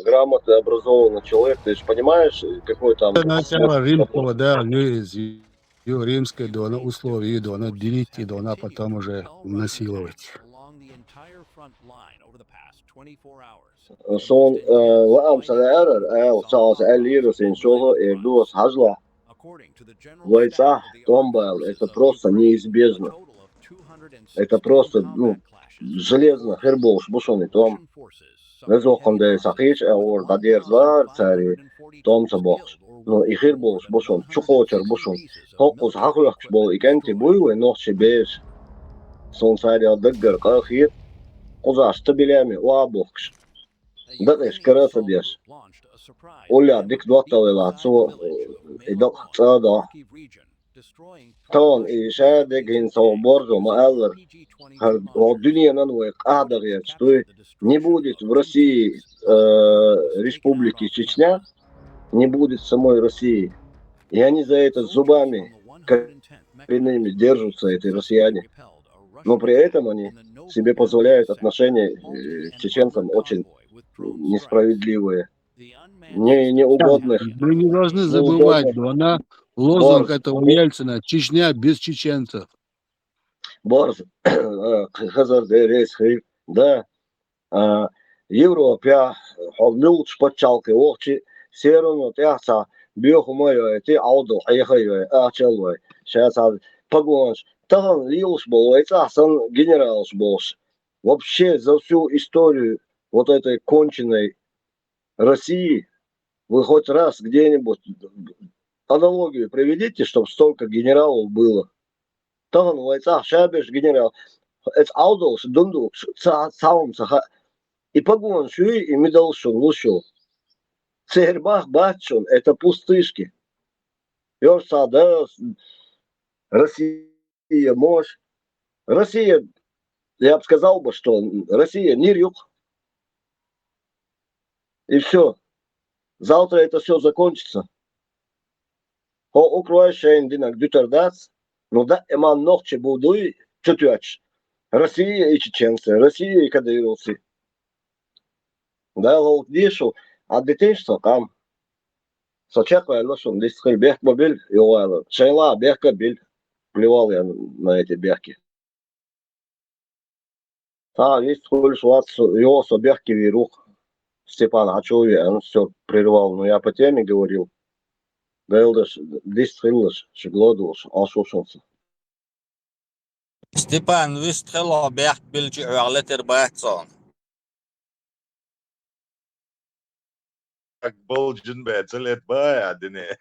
Speaker 5: грамотный, образованный человек, ты же понимаешь, какой там...
Speaker 18: Это начало римского, да, римской дона, условий дона, делить и дона, потом уже насиловать.
Speaker 5: Son laamsadaerar saas элирус иншого эрдус хажла. Войца, Томбайл, это просто неизбежно. Это просто, железно, хербош, бушоный том. Незоконде сахич, ор дадерзвар, цари, том сабокс. Ну, и хербош, бушон, чухочер, бушон. Хокус хахуяхш бол, и кенти буйвы, нохче беш. Сон цари аддгар, кахир. Кузаш, табелями, уабохш. Дакеш, караса деш. Оля, дик дуатталела, цо, и дак цада. Тон, и шадек, ин со борзо, маэллер. Дуньянан уэк, адагер, что не будет в России республики Чечня, не будет самой России. И они за это зубами коренными держатся, эти россияне. Но при этом они себе позволяют отношения к чеченцам очень несправедливые, неугодных.
Speaker 18: Мы не должны забывать, что она лозунг этого Ельцина: Чечня без чеченцев.
Speaker 5: Борз, да, Европа, холнул шпачалки, охчи, сероно, тяса, биохумайо, ты аудо, аехайо, ачалой, сейчас погонш. Там Лилш был, сан генералш был. Вообще за всю историю вот этой конченной России вы хоть раз где-нибудь аналогию приведите, чтобы столько генералов было. Там шабеш генерал. Это аудолш, дунду, саум саха. И погон шуи, и медалшун, лушил. Цербах батчун, это пустышки. Йорсада, Россия. Мощь. Россия, я бы сказал бы, что Россия не рюк. И все. Завтра это все закончится. Украина динак дютердац, но да эман ногче будуй чутюач. Россия и чеченцы, Россия и кадыровцы. Да, лол дишу, а детейство там. Сочеква лошон, здесь бег мобиль и уайла. Шейла бег кабиль. Плевал я на эти бяхки. Есть сколько его бяхки вверх. Степан, а что я все прервал? Но я по теме говорил. Гэлдаш, дистриллаш, шеглодулш, ашушонса.
Speaker 12: Степан, вистхело бяхт билчи уарлетер бахтсон.
Speaker 8: Как болджин бэцэлэт бая, дине.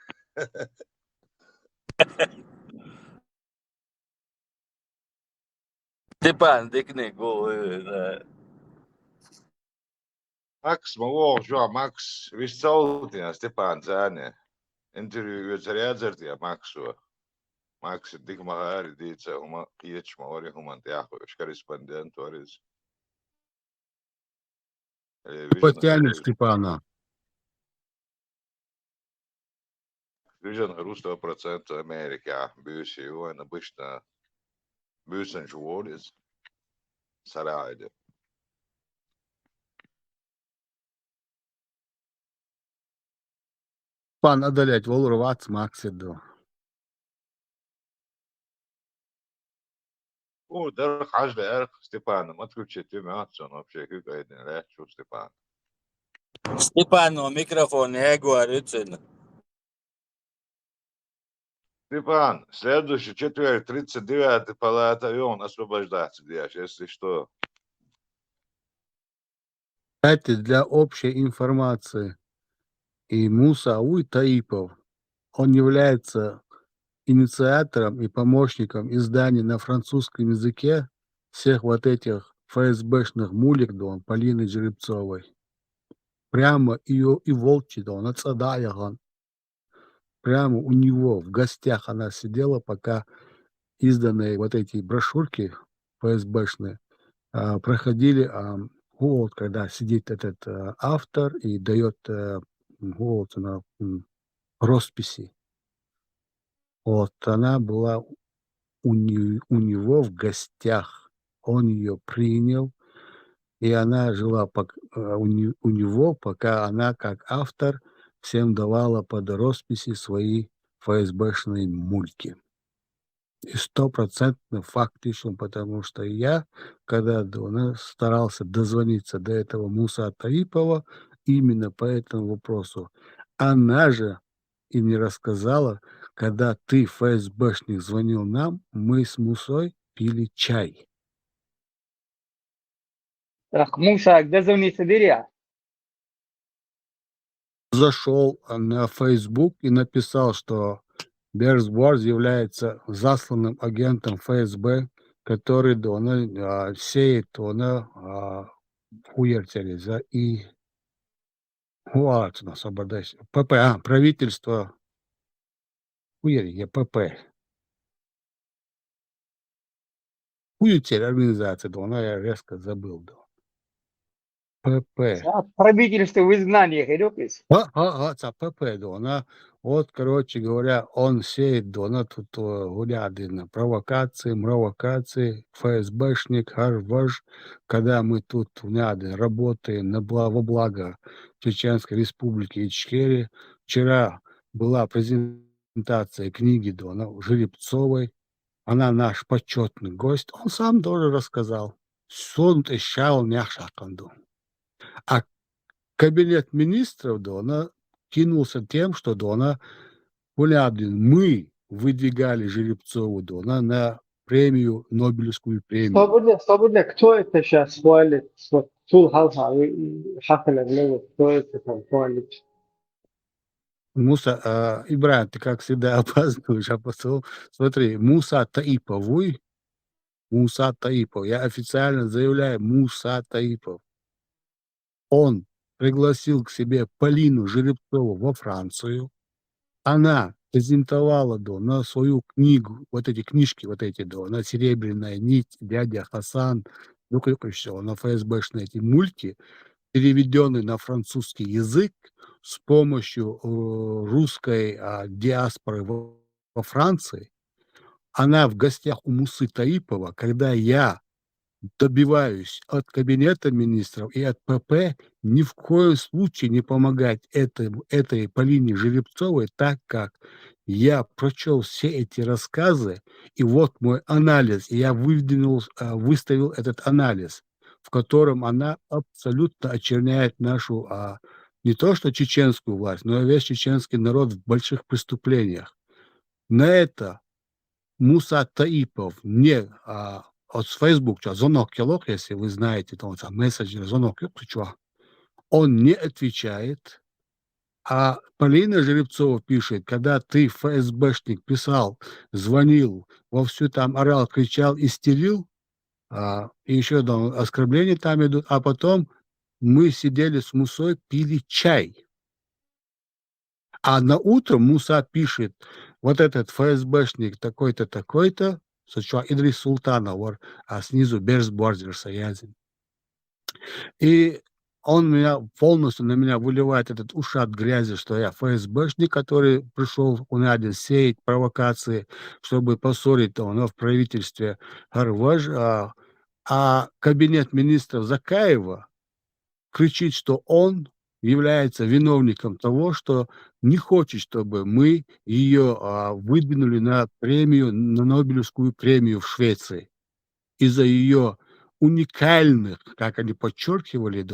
Speaker 12: Степан, дикни го.
Speaker 8: Макс, Макс, viss sautinā Stepāna Zēnie. Interviju arī atzertījā Maksu. Maks ir tik mahāri dīca, iečma ori humanti jāhojuši korespondentu arī.
Speaker 18: Потянет Степана.
Speaker 8: Vision ar 100% Amerikā bijusi, jo обычно bijusi žodis sarādi.
Speaker 18: Пан одолеть волурвац максиду.
Speaker 8: Dar hažda erk Stepānam atключить имяцию, но вообще как один речу Степан.
Speaker 12: Степану микрофон не говорит.
Speaker 8: Степан, следующий четверг, 39-й палата, и он освобождается, если что.
Speaker 18: Кстати, для общей информации, и Муса Таипов, он является инициатором и помощником издания на французском языке всех вот этих ФСБшных мулик, да, Полины Жеребцовой. Прямо ее и волчий, да, он отсадая. Прямо у него в гостях она сидела, пока изданные вот эти брошюрки ФСБшные проходили, вот, когда сидит этот автор и дает вот, на росписи. Вот, она была у него в гостях. Он ее принял, и она жила у него, пока она, как автор, всем давала под росписи свои ФСБшные мульки. И 100% факт еще, потому что я, когда старался дозвониться до этого Муса Таипова именно по этому вопросу, она же и мне рассказала, когда ты, ФСБшник, звонил нам, мы с Мусой пили чай.
Speaker 9: Так, Муса, где звонится дыря?
Speaker 18: Зашел на Facebook и написал, что Берсборз является засланным агентом ФСБ, который сеет хуертелеза и ПП, правительство ПП. Хуертель организация, я резко забыл. ПП.
Speaker 9: Правительство в изгнаниях идет.
Speaker 18: ПП, вот, короче говоря, он сеет, тут гуляды на провокации, ФСБшник, харваж, когда мы тут работаем во благо Чеченской Республики Ичкерия. Вчера была презентация книги Жеребцовой, она наш почетный гость, он сам тоже рассказал. Сон ищал няшаканду. А кабинет министров, кинулся тем, что мы выдвигали Жеребцову на премию, Нобелевскую премию.
Speaker 13: Свободно, кто это сейчас хвалит? Кто это там хвалит?
Speaker 18: Муса, Ибрahim, ты как всегда опаздываешь, а потом, смотри, Муса Таипов, я официально заявляю, Муса Таипов. Он пригласил к себе Полину Жеребцову во Францию. Она презентовала на свою книгу, вот эти книжки, на «Серебряная нить», «Дядя Хасан», все, на ФСБшные эти мульти, переведенные на французский язык с помощью русской диаспоры во Франции. Она в гостях у Мусы Таипова, когда я добиваюсь от кабинета министров и от ПП ни в коем случае не помогать этой Полине Жеребцовой, так как я прочел все эти рассказы, и вот мой анализ, и я выставил этот анализ в котором она абсолютно очерняет нашу, не то что чеченскую власть, но и весь чеченский народ в больших преступлениях. На это Муса Таипов не от Facebook, звонок келок, если вы знаете, там мессенджер, звонок, он не отвечает. А Полина Жеребцова пишет, когда ты, ФСБшник, писал, звонил, вовсю там орал, кричал, истерил, и еще там оскорбления там идут, а потом мы сидели с Мусой, пили чай. А на утро Муса пишет, вот этот ФСБшник такой-то, такой-то, сначала Идрис Султанов, а снизу Берс Борзер Саязин. И он полностью на меня выливает этот ушат грязи, что я ФСБшник, который пришел у Нади сеять провокации, чтобы поссорить в правительстве Харваж, а кабинет министров Закаева кричит, что он является виновником того, что не хочет, чтобы мы ее выдвинули на премию, на Нобелевскую премию в Швеции из-за ее уникальных, как они подчеркивали,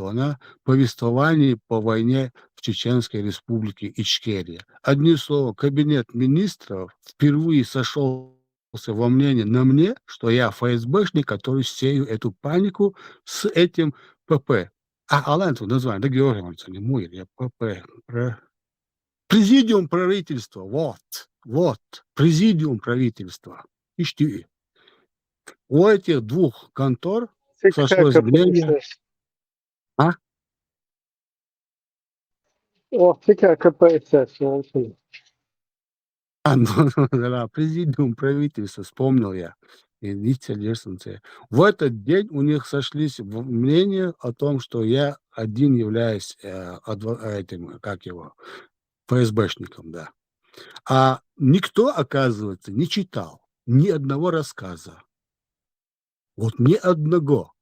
Speaker 18: повествований по войне в Чеченской республике Ичкерия. Одним словом, кабинет министров впервые сошелся во мнении на мне, что я ФСБшник, который сею эту панику с этим ПП. Аланту название, да, Георгиевич, не мой, я ПП. Президиум правительства, вот, президиум правительства. Ишти. У этих двух контор сошлось мнение.
Speaker 13: КПСС.
Speaker 18: Да, президиум правительства, вспомнил я. В этот день у них сошлись мнения о том, что я один являюсь этим, ФСБшником, да. А никто, оказывается, не читал ни одного рассказа. Вот ни одного.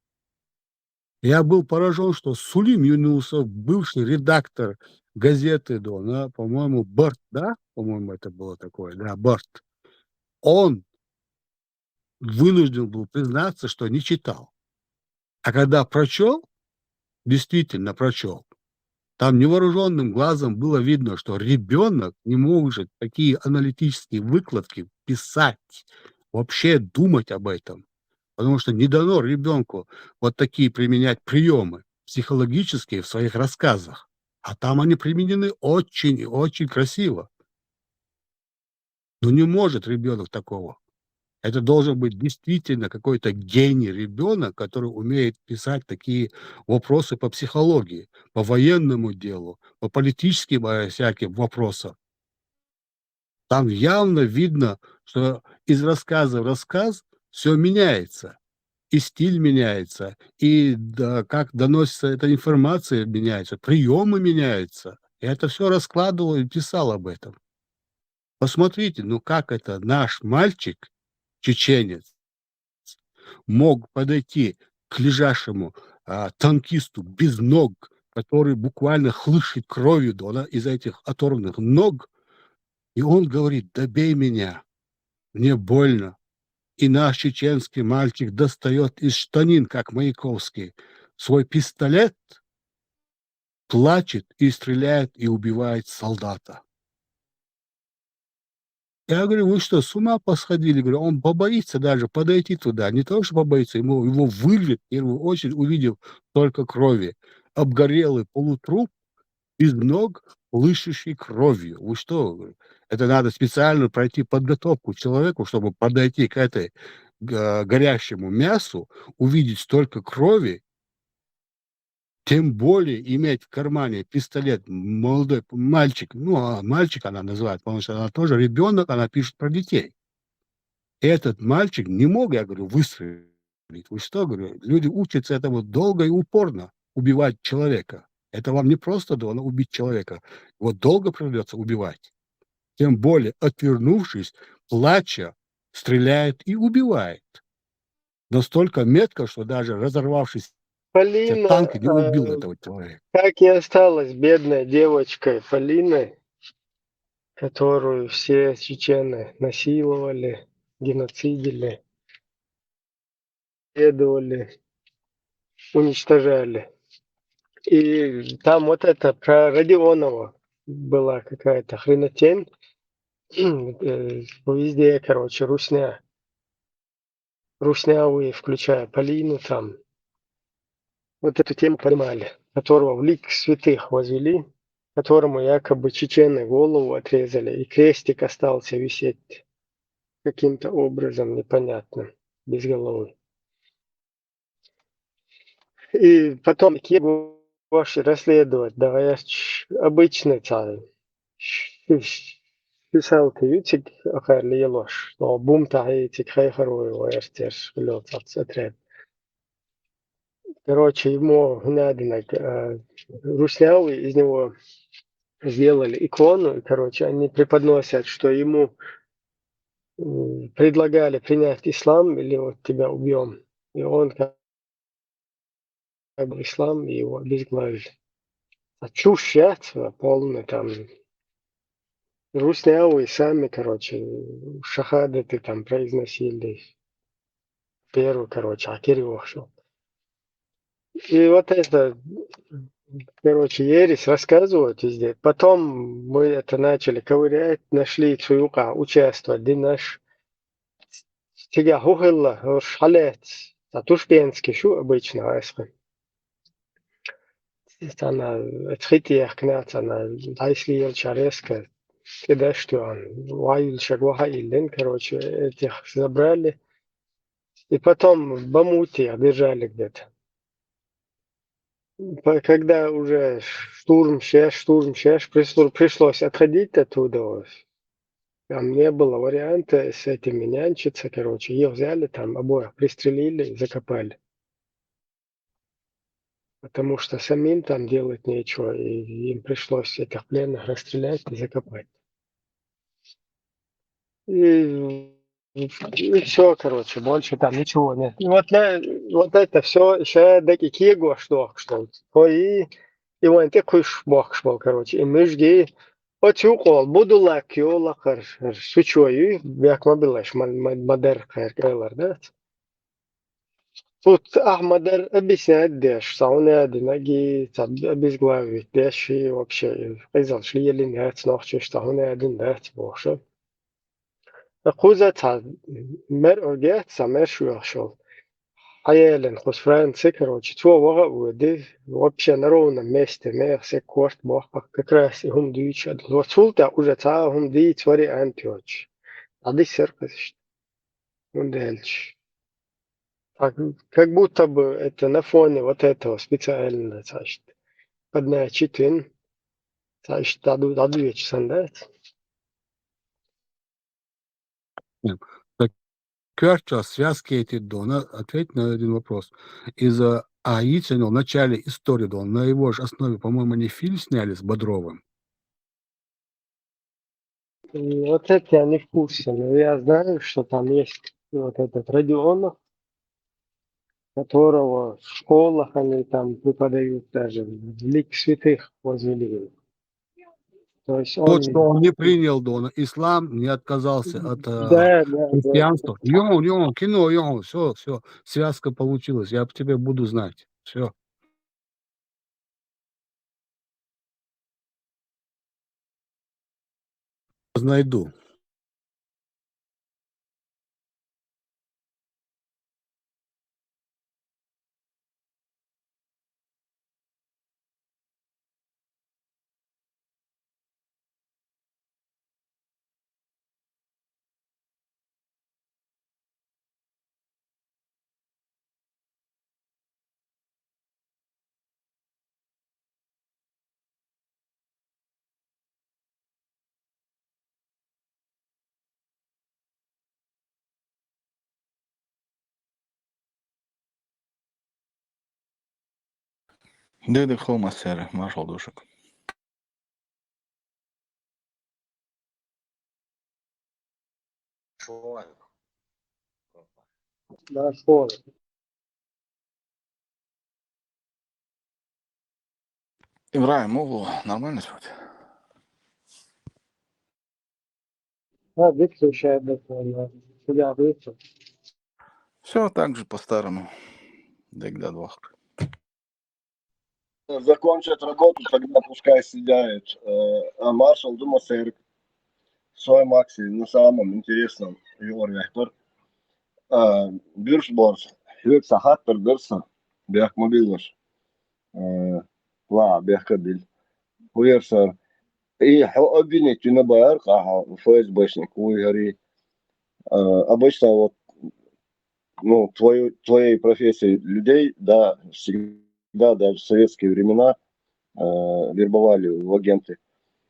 Speaker 18: Я был поражен, что Сулим Юнусов, бывший редактор газеты, по-моему, Борт, да? По-моему, это было такое, да, Борт. Он вынужден был признаться, что не читал. А когда прочел, действительно прочел, там невооруженным глазом было видно, что ребенок не может такие аналитические выкладки писать, вообще думать об этом. Потому что не дано ребенку вот такие применять приемы психологические в своих рассказах. А там они применены очень и очень красиво. Но не может ребенок такого. Это должен быть действительно какой-то гений ребенок, который умеет писать такие вопросы по психологии, по военному делу, по политическим всяким вопросам. Там явно видно, что из рассказа в рассказ все меняется. И стиль меняется, и как доносится эта информация меняется, приемы меняются. Я это все раскладывал и писал об этом. Посмотрите, как это наш мальчик, чеченец, мог подойти к лежащему танкисту без ног, который буквально хлыщет кровью из-за этих оторванных ног, и он говорит: добей меня, мне больно. И наш чеченский мальчик достает из штанин, как Маяковский, свой пистолет, плачет и стреляет, и убивает солдата. Я говорю: вы что, с ума посходили? Говорю, он побоится даже подойти туда. Не то, что побоится, его вырвет, в первую очередь, увидев только крови. Обгорелый полутруп, без ног, лышащий кровью. Вы что? Это надо специально пройти подготовку человеку, чтобы подойти к этой горящему мясу, увидеть столько крови, тем более иметь в кармане пистолет. Молодой мальчик, мальчик она называет, потому что она тоже ребенок, она пишет про детей. Этот мальчик не мог, я говорю, выстрелить. Вы что, говорю, люди учатся этому долго и упорно убивать человека. Это вам не просто убить человека, его долго придется убивать. Тем более, отвернувшись, плача, стреляет и убивает. Настолько метко, что даже разорвавшись
Speaker 13: Полина,
Speaker 18: танк не убил этого человека.
Speaker 13: как и осталась бедной девочкой Полиной, которую все чечены насиловали, геноцидили, следовали. уничтожали. И там вот это про Родионова была какая-то хренотень. Везде, короче, русня. Руснявые, включая Полину там. Вот эту тему поднимали, которого в лик святых возвели, которому якобы чечены голову отрезали, и крестик остался висеть каким-то образом непонятным, без головы. И потом такие ваши расследовать, давай обычный царь. Писал ютик ахарли елош, но бум тахитик хайхарой ваертеш лёт отряд. Короче, ему руснявый из него сделали икону, и, короче, они преподносят, что ему предлагали принять ислам или вот тебя убьем. И он как бы ислам, и его обезглавили. А чушь полная там. Руснявые сами, короче, шахады там произносили. Первый, короче, Акирев шел. И вот это, короче, ересь рассказывают везде. Потом мы это начали ковырять, нашли цуюка, участвовать. Дин наш стига хухилла, шалец. Татушпенский, шу обычно, айска. Она тхитиях кнат, она дайсли елчареска. Куда что он, вайл шагваха илен, короче, этих забрали. И потом в Бамуте держали где-то. Когда уже штурм, пришлось отходить оттуда. Там не было варианта с этими нянчиться, короче. Ее взяли там, обоих пристрелили и закопали. Потому что самим там делать нечего, и им пришлось этих пленных расстрелять и закопать. И все, короче, больше там ничего нет. И вот это все еще такие что и вон такой бог шел, короче, и мыжги отюкол буду лакар сучою як мобилаш мадер кайркалар, да? Тут Ахмадар объясняет деш, сауна динаги обезглавить деш и вообще сказал, что еле нет ночью, что он один деш боже. Акуза мер оргет самер шуахшол. Аелен хосфранцы, короче, твоего воды вообще на ровном месте, мер секорт бог, как раз и хум дича. Вот султа уже та хум ди твори антиоч. А ди серкас. Он дельч. Как будто бы это на фоне вот этого специально, значит, подначит он, значит, даду вечер сандать.
Speaker 18: Так, Керча, связки эти Дона, ответь на один вопрос. Из-за Аитина в начале истории Дона, на его же основе, по-моему, они фильм сняли с Бодровым.
Speaker 13: Вот это я не в курсе, но я знаю, что там есть вот этот Родионов, которого в школах они там преподают даже, в лик святых возвели. То есть
Speaker 18: Тот, что он не принял Дона, ислам, не отказался от христианства. Кино, все, связка получилась, я по тебе буду знать, все. Найду.
Speaker 20: Dedi Холмасер, маршал душек.
Speaker 13: Да, школа.
Speaker 20: Ибраим, могу нормально сегодня?
Speaker 13: Выключай, тебя выключил.
Speaker 20: Все так же по-старому. Дек до 2.
Speaker 5: закончат работу, тогда пускай сидят. А маршал Думасерк, свой Макси, на самом интересном Юрвехтор. Биршборс, Хюк Сахаттер Дерса, Бях Мобилош. Ла, Бях Кабиль. Хуерсар. И обвинить Тюнабайар, ФСБшник, Уйгари. Обычно вот, ну, твоей профессии людей, да, всегда, даже в советские времена, вербовали в агенты.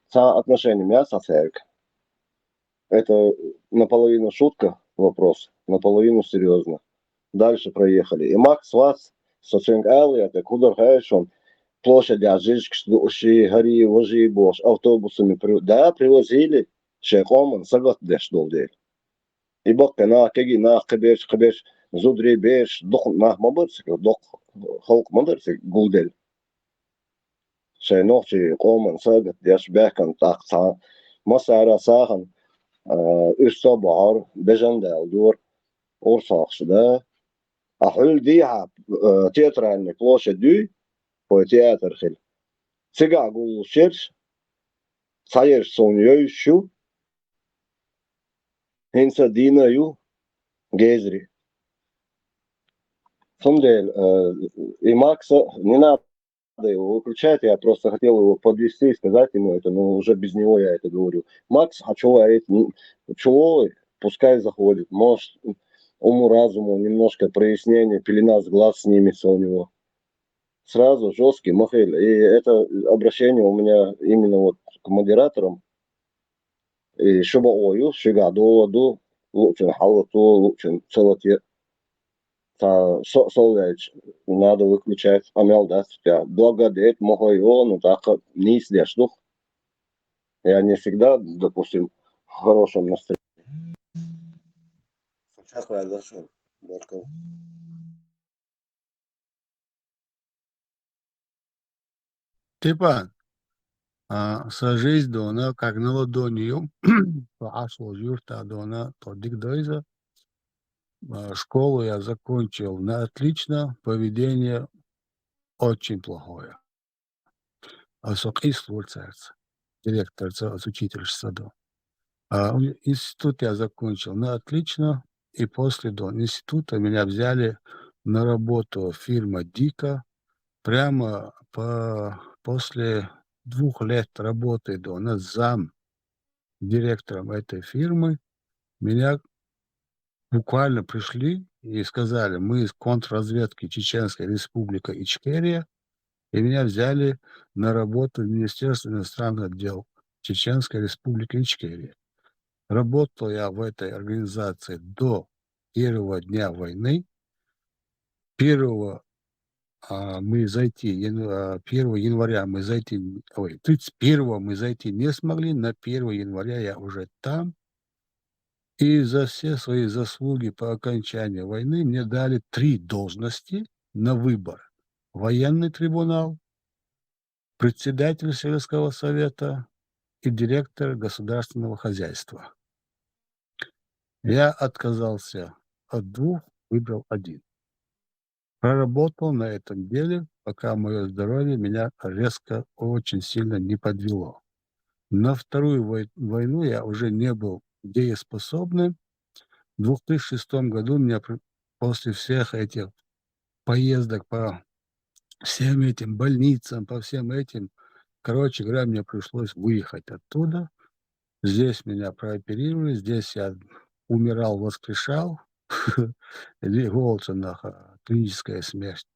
Speaker 5: Соотношение мяса-церк. Это наполовину шутка вопрос, наполовину серьезно. Дальше проехали. И Макс Вац, Соценк Али, это Кудар Хайшон, площадь Ажишк, Уши, Гори, Вожи, Бош, автобусами. Да, привозили. Шекоман, Сагат Дештолдей. И Бакана, Кегина, Кабеш, Зудри, Беш, Дох, Махмабырсик, Дох, Халк Мадырсик, Гулдель. Шейнохчи, Коман, Сагат, Деш, Бекан, Тахца, Масара, Сахан, Üsta Bahar, Bejandel, door Oorzagsde. Ahul die theater plosje du, voor theater gil. Siga gul shirs, sayır son şu, hinsa dina yu, gezri. Сумдель, и Макса не надо его выключать, я просто хотел его подвести и сказать ему это, но уже без него я это говорю. Макс, а чего пускай заходит, может, уму-разуму, немножко прояснение, пелена с глаз снимется у него. Сразу жесткий махель. И это обращение у меня именно вот к модераторам. И чтобы ою, шигаду, лучше халату, лучше целоте. Солдач надо выключать. Амел даст тебя. Благодеть мохойо, ну так не слежду. Я не всегда, допустим, в хорошем настроении. Сейчас я зашел.
Speaker 18: Степан, сажись дона, как на ладонью, по юрта дона, то дигдойза. Школу я закончил на отлично, поведение очень плохое. Асокис Лурцерц, директор учительства. Институт я закончил на отлично, и после института меня взяли на работу в фирму Дика. Прямо после 2 лет работы зам директором этой фирмы меня буквально пришли и сказали: мы из контрразведки Чеченской Республики Ичкерия, и меня взяли на работу в Министерство иностранных дел Чеченской Республики Ичкерия. Работал я в этой организации до первого дня войны. 1 января мы зайти, 31 мы зайти не смогли, на 1 января я уже там. И за все свои заслуги по окончании войны мне дали 3 должности на выбор. Военный трибунал, председатель сельского совета и директор государственного хозяйства. Я отказался от 2, выбрал 1. Проработал на этом деле, пока мое здоровье меня резко, очень сильно не подвело. На 2-ю войну я уже не был дееспособным. В 2006 году меня после всех этих поездок по всем этим больницам, по всем этим, короче говоря, мне пришлось выехать оттуда. Здесь меня прооперировали, здесь я умирал, воскрешал. Голцинах, клиническая смерть.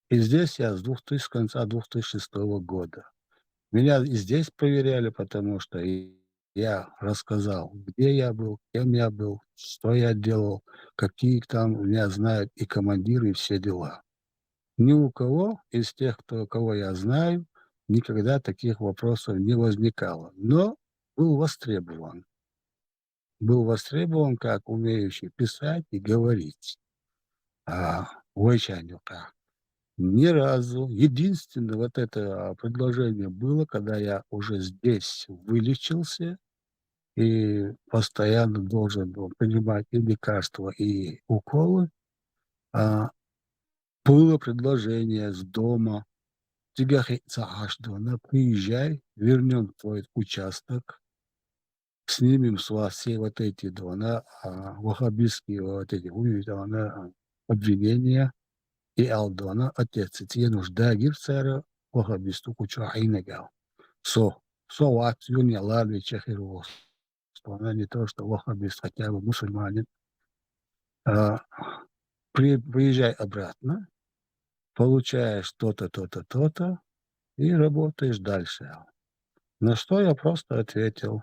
Speaker 18: И здесь я с конца 2006 года. Меня и здесь проверяли, потому что я рассказал, где я был, кем я был, что я делал, какие там меня знают и командиры, и все дела. Ни у кого из тех, кого я знаю, никогда таких вопросов не возникало. Но был востребован. Был востребован как умеющий писать и говорить. Ни разу. Единственное вот это предложение было, когда я уже здесь вылечился и постоянно должен был принимать и лекарства, и уколы. Было предложение с дома тягахица Ашдона, приезжай, вернем твой участок, снимем с вас все вот эти ваххабистские вот эти обвинения, и Алдона, отец, тебе нужда гирцера, ваххабисту кучу айнагал. Ват, юни ларви чехирус. Она не то, что ваххабист, хотя бы мусульманин. Приезжай обратно, получаешь то-то, то-то, то-то, и работаешь дальше. На что я просто ответил: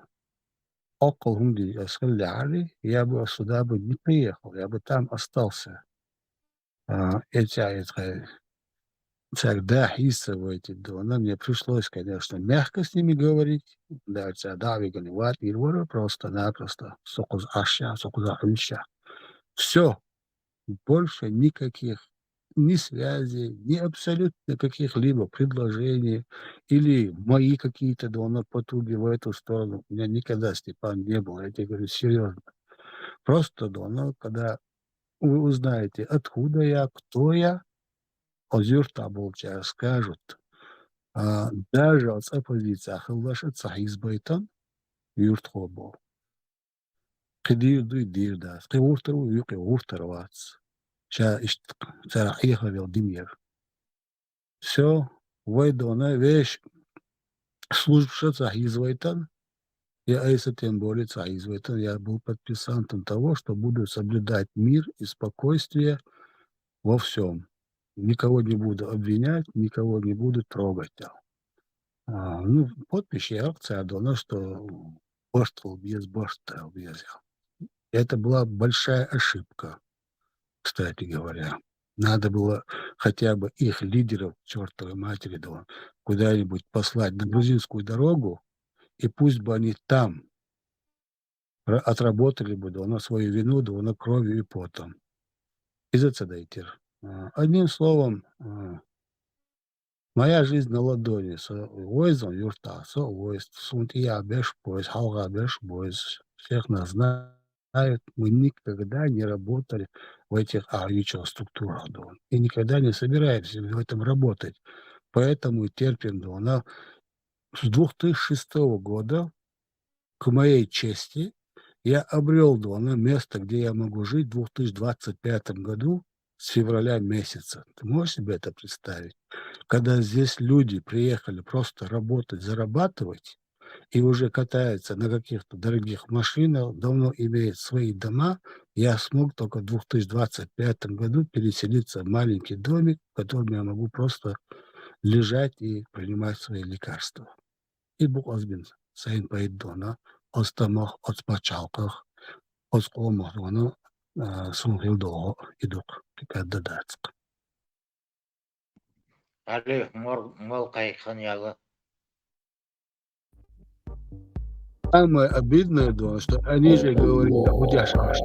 Speaker 18: около сказали, я бы сюда бы не приехал, я бы там остался. Тогда хисовать, мне пришлось, конечно, мягко с ними говорить. Да, и говорю просто-напросто. Все, больше никаких ни связей, ни абсолютно каких-либо предложений или мои какие-то потуги в эту сторону. У меня никогда, Степан, не было. Я тебе говорю серьезно. Просто, когда вы узнаете, откуда я, кто я, Озюрта Болча скажут, даже от оппозиции Ахиллаша Цахизбайтан, Юртхобо. Кедир дуй дирда, Кевуртеру юки вуртервац. Цара Ихавел Димьер. Все, Вайдона вещь службша Цахизбайтан. Я тем более Цахизбайтан, я был подписантом того, что буду соблюдать мир и спокойствие во всем. Никого не буду обвинять, никого не буду трогать. Подпись и акция дана, что Баштал без Баштал без. Это была большая ошибка, кстати говоря. Надо было хотя бы их лидеров, чертовой матери, куда-нибудь послать на грузинскую дорогу, и пусть бы они там отработали бы на свою вину, на кровью и потом. Изацедайтер. Одним словом, моя жизнь на ладони. Ойзон юрта, сунтия беш бойс, хауга беш бойс. Всех нас знают. Мы никогда не работали в этих структурах. И никогда не собираемся в этом работать. Поэтому терпим. С 2006 года, к моей чести, я обрел место, где я могу жить в 2025 году с февраля месяца. Ты можешь себе это представить? Когда здесь люди приехали просто работать, зарабатывать, и уже катаются на каких-то дорогих машинах, давно имеют свои дома, я смог только в 2025 году переселиться в маленький домик, в котором я могу просто лежать и принимать свои лекарства. И Бухазбин, Сайн Пайдона, Остамах, Отспачалках, Оскомах, Сунхилдо, Идук, Кикададацк.
Speaker 3: Али, мол кайхан яга.
Speaker 18: Самое обидное, что они же говорили, будешь аж.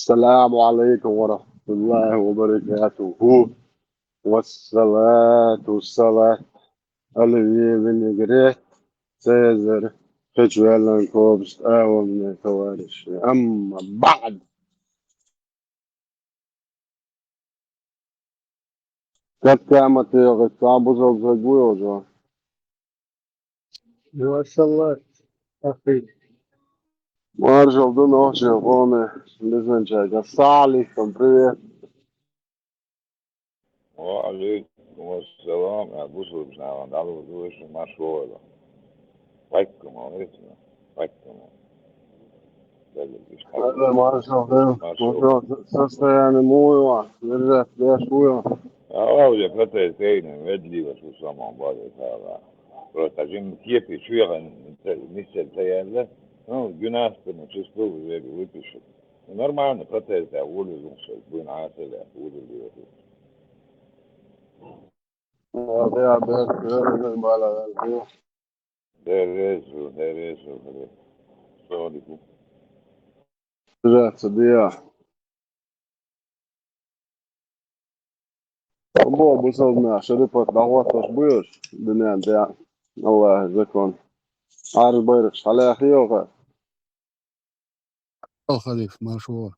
Speaker 5: السلام عليكم ورحمة الله وبركاته والصلاة الذي بالجريت سيزر خجوالا كوبس من الكوارث أما بعد كانت غتابو زوجو
Speaker 13: Maşallah. Akı.
Speaker 5: Маршал, до ночи, помню, не знаю, чай, саликом, привет.
Speaker 8: وعليكم السلام يا بوسو بسنا دالو دوش مشغول فايكم عليكم فايكم
Speaker 5: هذا مارشال состояние мое, держать, я
Speaker 8: أوه فترة تاني مدلي بس وسام بعض هذا روتاجين كيف شوية مثل تيالا جناس بنشوفه زي بيوتش نورمال فترة أول زوج بين عاسل أول اللي there is sorry
Speaker 5: держаться, да. الله بوصلنا شريفة دعوات بيوش بنان ده الله يجزاكم عارف بيركش على خيوخة
Speaker 18: الخليف ما شاء الله.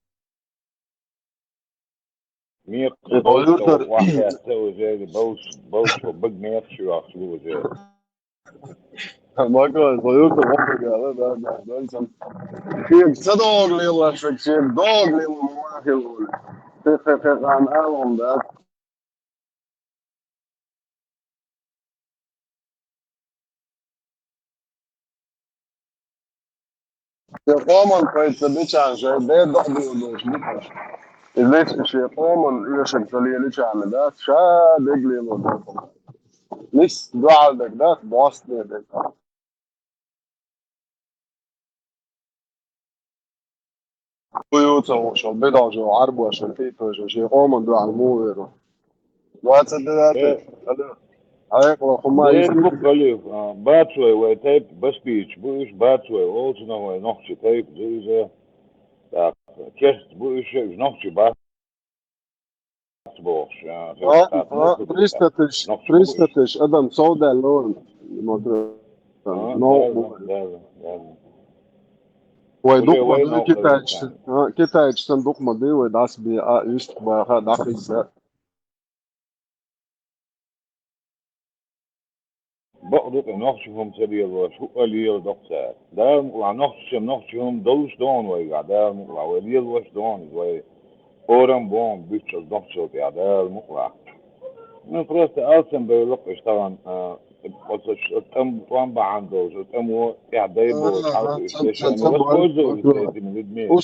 Speaker 8: ميق بوش واحدة تسوي زي بوش وبق ميق شو أخلوه زي
Speaker 5: ما كان طيوت الغرب يا ده انسان كيف صدق لي الله شيء دوغ لي ما كيقول في عن ألهم ده يقومن كويس بيتشان شيء ده ضحي ودوش بيتش اللي شيء يقومن يشك تلي اللي شان ده شا دقلي مو نس دعال دك ده بوستني ده بيوت وشو بدع جو عرب وشو فيتو جو شيء يقومن دعال مو ويرو ما تصدق هيك وخما
Speaker 8: ده مختلف باتوي وتايب بس بيتش بوش باتوي أولتنا ونحشي تايب زي كيست بوش نحشي بات بوش
Speaker 5: بريستاتش ادم سودا لون نو ويدوق مدوي كتاج صندوق مدوي وداس بي يست بها داخل
Speaker 8: بقدر نحشهم سبيل وشو قليل دكتور ده نحشهم دوش دون ويقع ده مقلع وليل وش دون وي أورم بون بيتش دكتور يا ده مقلع من فرصة أصلا بيلقش طبعا تم طنبع عنده تم يعديبه تعرف إيش أنا بس بوزه من الدماغ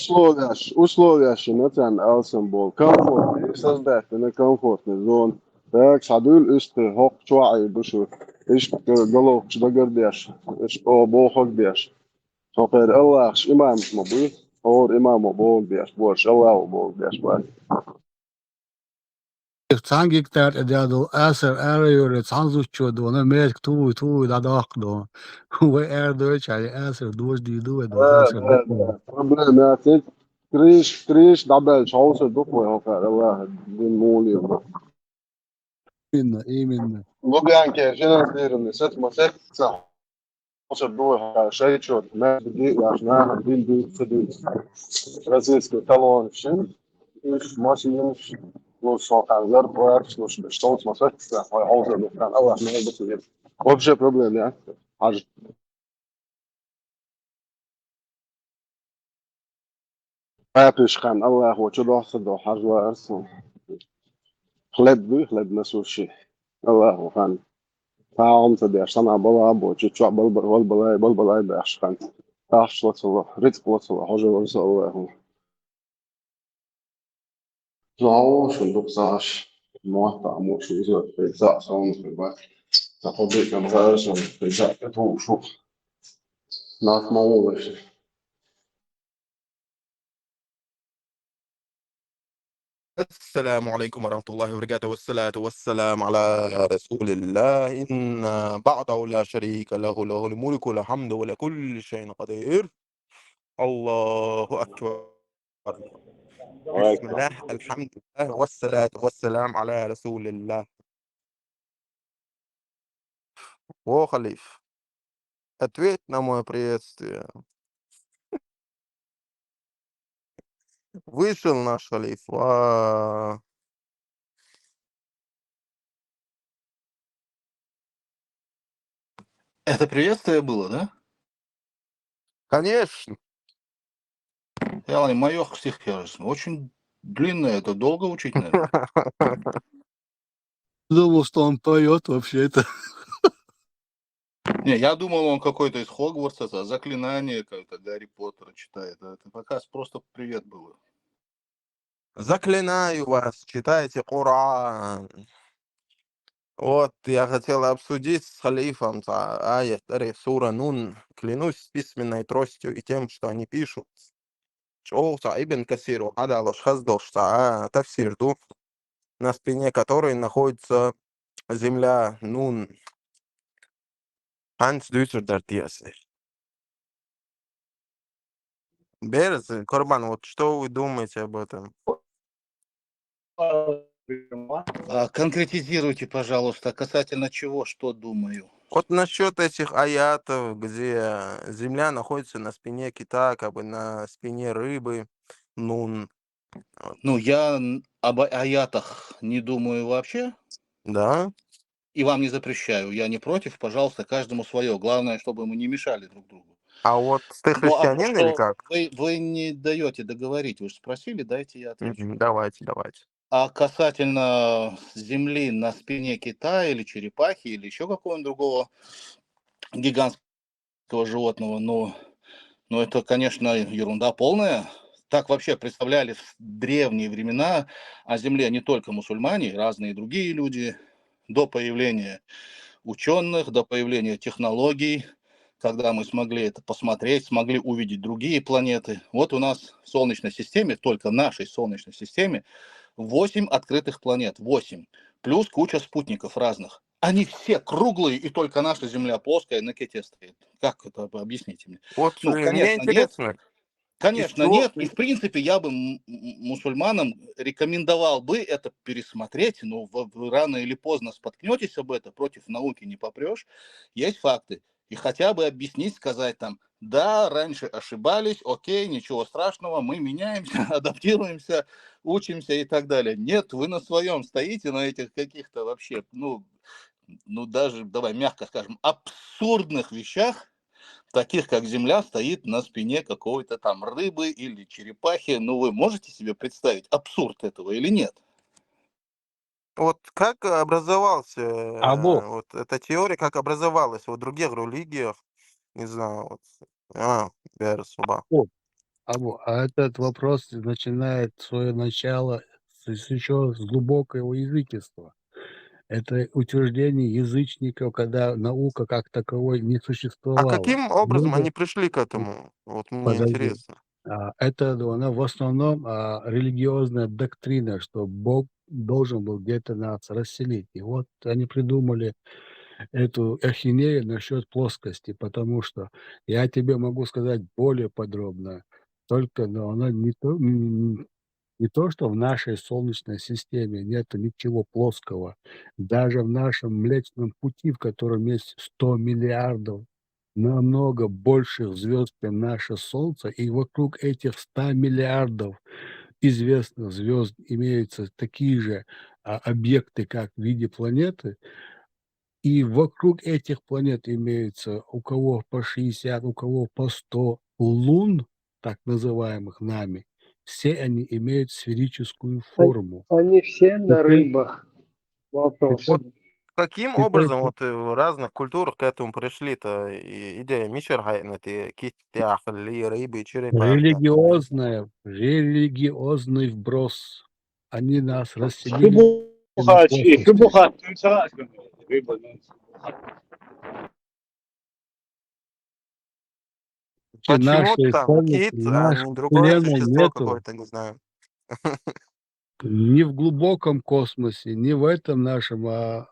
Speaker 5: условия نتان ألسنبول كومفورت سازدات إن كومفورت زون تاك شادول است هوك شوعي بشو إيش قالوا شو دياش إيش بو هوك دياش سوقير الله إمام مبوي اور إمام مبول دياش بورش الله مبول دياش بورش
Speaker 18: Tangiktar edado aser arıyor tanzuçu do ne merk tu da daqdo. Ve erdo çay aser duş didu ve do aser.
Speaker 5: Problemet كريش دبل شاوس دوكو هوكا الله دين مولي
Speaker 18: Minna minna.
Speaker 5: لوبيان كيرجنا ديرن ست ما ست صح وصل دور شيء شو ما بدي عشان دين دي سدي رازيسكو تالون شن إيش ماشي يمش لو صوت على الأرض وعرفش لو شتوت ما ست هاي حوزة كان الله ما هو بس يجيب وبش بروبلم يعني حاجة عايش كان الله هو شو ده صدق حاجة أرسل خلد نسوا شيء الله هو كان فاهم تدي عشان عبالة أبو تشوع بلبلاي بيعش كان تعرفش الله رزق الله حاجة ورسول الله هو زعو شندوق زعش موقع موش يزور في زع صون في الوقت تاخد كم غارس في زع كتو شو ناس موش
Speaker 21: السلام عليكم ورحمة الله وبركاته والصلاة والسلام على رسول الله إن بعده لا شريك له الملك والحمد ولكل شيء قدير الله أكبر بسم الله الحمد لله والصلاة والسلام على رسول الله. О, халиф, ответь на мое приветствие. Вышел наш халиф.
Speaker 20: Это приветствие было, да?
Speaker 21: Конечно.
Speaker 20: Я моё очень длинное, это долго учить, наверное.
Speaker 18: Думал, что он поет вообще-то.
Speaker 20: Не, я думал, он какой-то из Хогвартса, заклинание как-то Гарри Поттера читает. А это пока просто привет было.
Speaker 21: Заклинаю вас, читайте Коран. Вот, я хотел обсудить с халифом аят сура Нун. Клянусь письменной тростью и тем, что они пишут. Шоуса Ибн Касиру Адалош Хаздош Тавсирду, на спине которой находится земля Нун. Hans Düsseldorf Диасли. Берез, Корбан, вот что вы думаете об этом?
Speaker 20: Конкретизируйте, пожалуйста, касательно чего, что думаю.
Speaker 21: Вот насчет этих аятов, где земля находится на спине кита, как бы на спине рыбы, Нун.
Speaker 20: Ну, я об аятах не думаю вообще.
Speaker 21: Да.
Speaker 20: И вам не запрещаю. Я не против, пожалуйста, каждому свое. Главное, чтобы мы не мешали друг другу.
Speaker 21: А вот ты
Speaker 20: Ну, а то,
Speaker 21: христианин или
Speaker 20: что
Speaker 21: как?
Speaker 20: вы не даете договорить, вы же спросили, дайте я отвечу.
Speaker 21: Давайте.
Speaker 20: А касательно земли на спине кита или черепахи или еще какого-нибудь другого гигантского животного, ну это, конечно, ерунда полная. Так вообще представляли в древние времена о земле не только мусульмане, разные другие люди, до появления ученых, до появления технологий, когда мы смогли это посмотреть, смогли увидеть другие планеты. Вот у нас в Солнечной системе, только в нашей Солнечной системе, 8 открытых планет, 8, плюс куча спутников разных. Они все круглые, и только наша Земля плоская на ките стоит. Как это, объясните мне?
Speaker 21: Вот
Speaker 20: Ну,
Speaker 21: мне
Speaker 20: конечно, нет.
Speaker 21: интересно.
Speaker 20: Конечно,
Speaker 21: Из
Speaker 20: нет.
Speaker 21: чего-
Speaker 20: И, в принципе, я бы мусульманам рекомендовал бы это пересмотреть. Но вы рано или поздно споткнетесь об этом, против науки не попрешь. Есть факты. И хотя бы объяснить, сказать там, да, раньше ошибались, окей, ничего страшного, мы меняемся, адаптируемся, учимся и так далее. Нет, вы на своем стоите, на этих каких-то вообще, ну даже, давай мягко скажем, абсурдных вещах, таких как Земля стоит на спине какой-то там рыбы или черепахи. Ну, вы можете себе представить абсурд этого или нет?
Speaker 21: Вот как образовался
Speaker 18: Абу,
Speaker 21: вот эта теория, как образовалась в других религиях, не знаю, вот. Берез, Суба.
Speaker 18: Абу, а этот вопрос начинает свое начало еще с глубокого язычества. Это утверждение язычников, когда наука как таковой не
Speaker 21: А
Speaker 18: существовала.
Speaker 21: каким образом
Speaker 18: Люди-
Speaker 21: они пришли к этому? Вот мне
Speaker 18: Подожди.
Speaker 21: интересно.
Speaker 18: Это она в основном религиозная доктрина, что Бог должен был где-то нас расселить. И вот они придумали эту ахинею насчет плоскости, потому что я тебе могу сказать более подробно, только но она не то, что в нашей Солнечной системе нет ничего плоского. Даже в нашем Млечном Пути, в котором есть 100 миллиардов намного больших звезд, чем наше Солнце, и вокруг этих 100 миллиардов известных звезд имеются такие же объекты, как в виде планеты, и вокруг этих планет имеются у кого по 60, у кого по 100 лун, так называемых нами. Все они имеют сферическую форму.
Speaker 13: Они все на
Speaker 18: Теперь-
Speaker 13: рыбах. Вопрос.
Speaker 18: теперь-
Speaker 21: Каким
Speaker 18: теперь
Speaker 21: образом вот в разных культурах к этому пришли-то идея мишерхайнати, кистях, рыбы, черепахи?
Speaker 18: религиозный вброс. Они нас расселили на
Speaker 4: Шубухач,
Speaker 18: плоскости. В
Speaker 21: Почему
Speaker 18: нашей
Speaker 21: там кит, а
Speaker 18: нашей
Speaker 21: не другое
Speaker 18: Вселенной
Speaker 21: существо
Speaker 18: нету.
Speaker 21: какое-то, не знаю.
Speaker 18: Ни в глубоком космосе, ни в этом нашем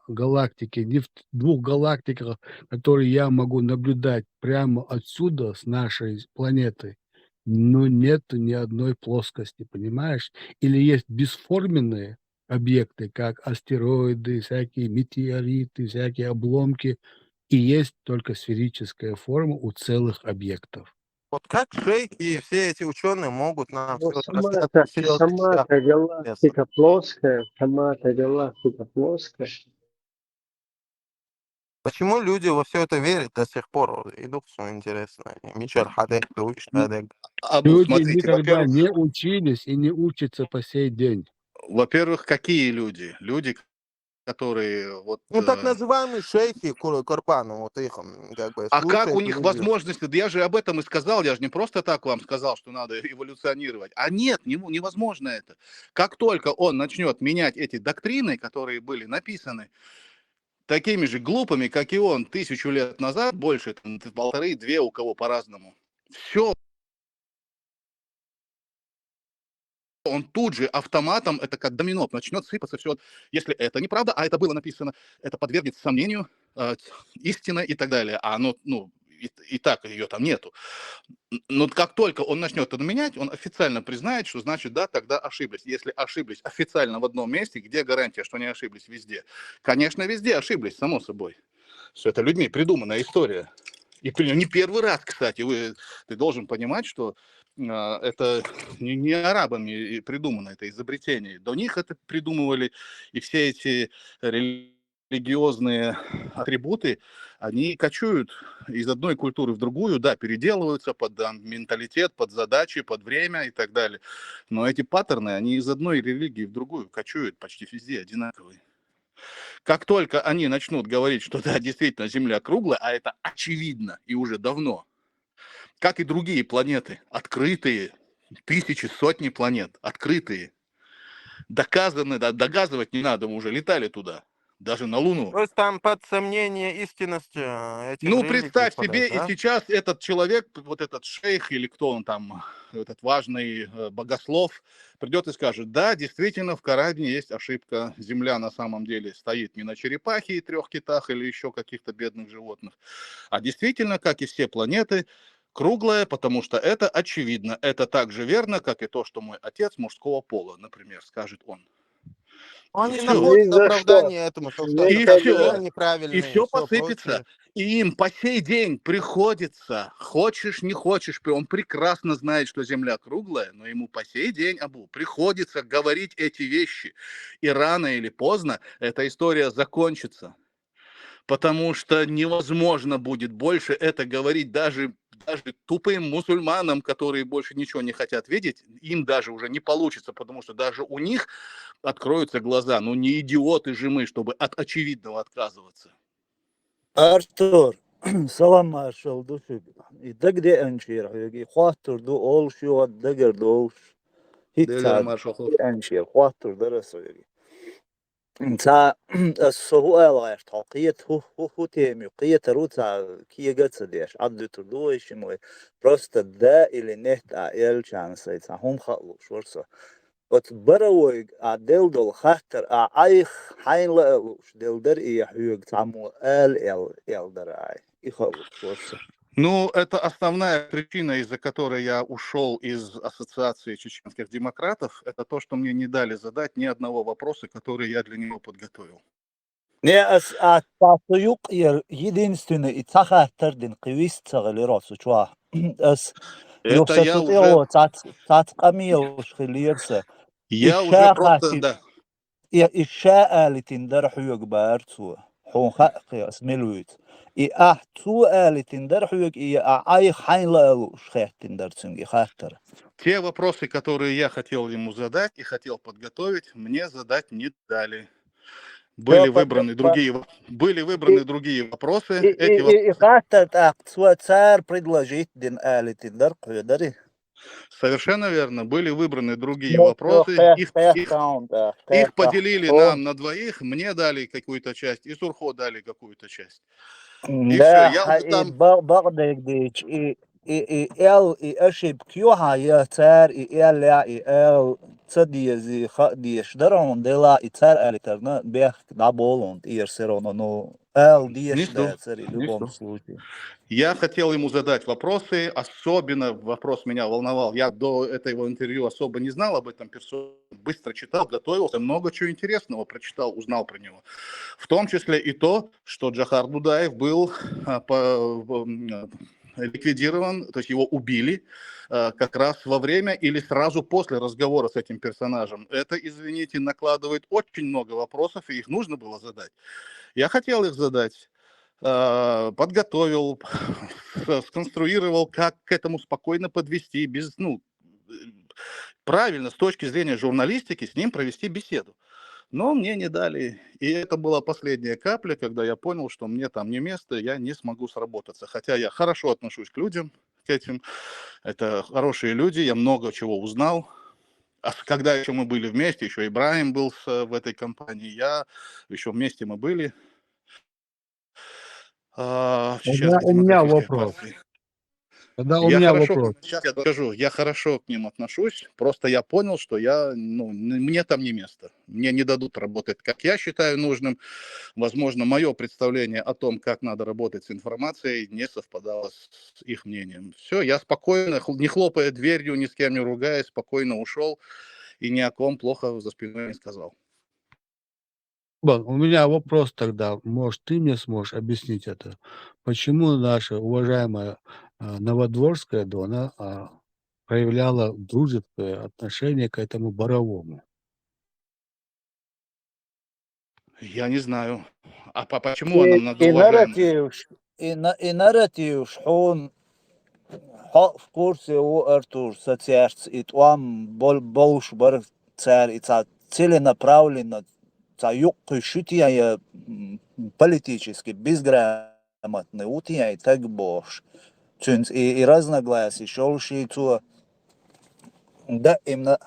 Speaker 18: галактике, ни в 2 галактиках, которые я могу наблюдать прямо отсюда, с нашей планеты, но нету ни одной плоскости, понимаешь? Или есть бесформенные объекты, как астероиды, всякие метеориты, всякие обломки, и есть только сферическая форма у целых объектов.
Speaker 21: Вот как шейки и все эти ученые могут нам
Speaker 13: Ну,
Speaker 21: все это рассказывать через
Speaker 13: сама-то
Speaker 21: месяца?
Speaker 13: галактика плоская, сама-то галактика плоская.
Speaker 21: Почему люди во все это верят до сих пор? Идут, что интересно. Мичар Хадек, Дуиш Хадек.
Speaker 20: Абу,
Speaker 18: Люди
Speaker 20: смотрите,
Speaker 18: никогда
Speaker 20: во-первых,
Speaker 18: не учились и не учатся по сей день.
Speaker 20: какие люди? Люди, которые вот...
Speaker 21: Ну, так называемые шейхи Курбана, вот их как бы
Speaker 20: А как у
Speaker 21: слушают
Speaker 20: них
Speaker 21: люди.
Speaker 20: возможности? Да я же об этом и сказал, я же не просто так вам сказал, что надо эволюционировать. А нет, невозможно это. Как только он начнет менять эти доктрины, которые были написаны такими же глупыми, как и он 1000 лет назад, больше, там, 1,5-2, у кого по-разному, все, он тут же автоматом, это как домино, начнет сыпаться все. Если это неправда, а это было написано, это подвергнет сомнению истина и так далее. А оно, и так ее там нету. Но как только он начнет это менять, он официально признает, что значит, да, тогда ошиблись. Если ошиблись официально в одном месте, где гарантия, что не ошиблись везде? Конечно, везде ошиблись, само собой. Все это людьми придуманная история. И не первый раз, кстати, ты должен понимать, что это не арабами придумано, это изобретение. До них это придумывали, и все эти религиозные атрибуты, они кочуют из одной культуры в другую, да, переделываются под менталитет, под задачи, под время и так далее. Но эти паттерны, они из одной религии в другую кочуют почти везде одинаковые. Как только они начнут говорить, что да, действительно Земля круглая, а это очевидно и уже давно, как и другие планеты, открытые, тысячи, сотни планет, открытые, доказаны, доказывать не надо, мы уже летали туда, даже на Луну.
Speaker 21: То есть там под сомнение истинности этих религий
Speaker 20: Представь себе,
Speaker 21: подать, да?
Speaker 20: и сейчас этот человек, вот этот шейх или кто он там, этот важный богослов, придет и скажет, да, действительно, в Коране есть ошибка. Земля на самом деле стоит не на черепахе и 3 китах или еще каких-то бедных животных, а действительно, как и все планеты, круглая, потому что это очевидно. Это так же верно, как и то, что мой отец мужского пола, например, скажет он.
Speaker 21: Он не
Speaker 20: Всё.
Speaker 21: находит оправдания этому, что
Speaker 20: И
Speaker 21: скажет,
Speaker 20: все,
Speaker 21: Земля неправильная,
Speaker 20: и все
Speaker 21: всё
Speaker 20: посыпется.
Speaker 21: прочее.
Speaker 20: И им по сей день приходится, хочешь не хочешь, он прекрасно знает, что Земля круглая, но ему по сей день, приходится говорить эти вещи. И рано или поздно эта история закончится. Потому что невозможно будет больше это говорить даже тупым мусульманам, которые больше ничего не хотят видеть, им даже уже не получится, потому что даже у них откроются глаза. Ну не идиоты же мы, чтобы от очевидного отказываться.
Speaker 7: Artur, salam marshal dushib. Idagde anshir haygi khatur du all shu dagar du
Speaker 20: Дегар
Speaker 7: hitta
Speaker 20: маршал.
Speaker 7: anshir khatur darasoygi. انت السؤال غير تعقيد هو تيمي قية روتا كي قصديش عدو تردوش موي بروست دا اللي نهت عيل شان سيتا هم خلو شورسا وتبروي عدل دول خاطر عايخ حين لألوش دل در إيه حيوك تعمو ال در يخلو شورسا.
Speaker 20: Ну, это основная причина, из-за которой я ушел из Ассоциации чеченских демократов, это то, что мне не дали задать ни одного вопроса, который я для него подготовил.
Speaker 7: Не, التعطيق единственный и تخاطر دين قويس تغلي راسو شوا
Speaker 20: Это я уже...
Speaker 7: تعتقميوش خليرسا
Speaker 20: Я уже просто, да.
Speaker 7: إشاء لتندر حيوك بارتو حون خاقي اسملويت تو لتندر حيوك أي حين لألوش خير تندر تنجي خاطر.
Speaker 20: Те вопросы, которые я хотел ему задать и хотел подготовить, мне задать не дали. Были выбраны другие вопросы. Совершенно верно. Были выбраны другие вопросы. Их поделили нам на двоих. Мне дали какую-то часть, и Сурхо дали какую-то часть. И все. Я уже там...
Speaker 7: i أشيب كيوها يتار لا تديزي ديش درون دلا يتار اليترنا بيخ даболон ирсероно но диш
Speaker 20: Несу,
Speaker 7: да цари в любом
Speaker 20: несу.
Speaker 7: случае.
Speaker 20: Я хотел ему задать вопросы, особенно вопрос меня волновал. Я до этого интервью особо не знал об этом персоне, быстро читал, готовился, много чего интересного прочитал, узнал про него. В том числе и то, что Джохар Дудаев был ликвидирован, то есть его убили как раз во время или сразу после разговора с этим персонажем. Это, извините, накладывает очень много вопросов, и их нужно было задать. Я хотел их задать. Подготовил, сконструировал, как к этому спокойно подвести, правильно, с точки зрения журналистики, с ним провести беседу. Но мне не дали. И это была последняя капля, когда я понял, что мне там не место, я не смогу сработаться. Хотя я хорошо отношусь к людям, к этим. Это хорошие люди, я много чего узнал. А когда еще мы были вместе, еще Ибраим был в этой компании, еще вместе мы были. Сейчас
Speaker 18: Тогда
Speaker 20: в
Speaker 18: у меня
Speaker 20: демократической
Speaker 18: вопрос.
Speaker 20: партии.
Speaker 18: Тогда у меня вопрос.
Speaker 20: Сейчас я скажу, я хорошо к ним отношусь, просто я понял, что мне там не место. Мне не дадут работать, как я считаю нужным. Возможно, мое представление о том, как надо работать с информацией, не совпадало с их мнением. Все, я спокойно, не хлопая дверью, ни с кем не ругаясь, спокойно ушел и ни о ком плохо за спиной не сказал.
Speaker 18: У меня вопрос тогда. Может, ты мне сможешь объяснить это? Почему наша уважаемая Новодворская Дона проявляла дружеское отношение к этому Боровому?
Speaker 20: Я не знаю. А почему она
Speaker 7: И
Speaker 20: многоуважаемая?
Speaker 7: нарратив шхун в курсе у Артур социарц и туам болш бар цар и целенаправленно юққы шутия политически безграмотный утия и так бош. И разногласия шолши цу да именно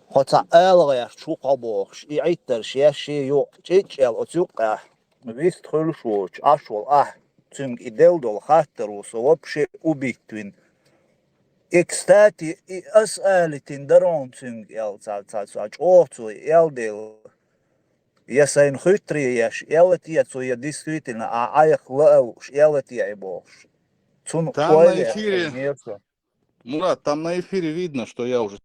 Speaker 7: хотя элгая шуqa бош и айтер шеши ё чечел оцуqa вист хулшуч ашвал цунг иделдол хаттеру со вообще убитвин. И, кстати, и асалитин дарон цунг ел очоцу елдел ясайн хутри яш елатия цу я действительно аях лау елатия бош. Цун
Speaker 20: Там на
Speaker 7: хуэле
Speaker 20: эфире,
Speaker 7: нету.
Speaker 20: Мурат, там на эфире видно, что я уже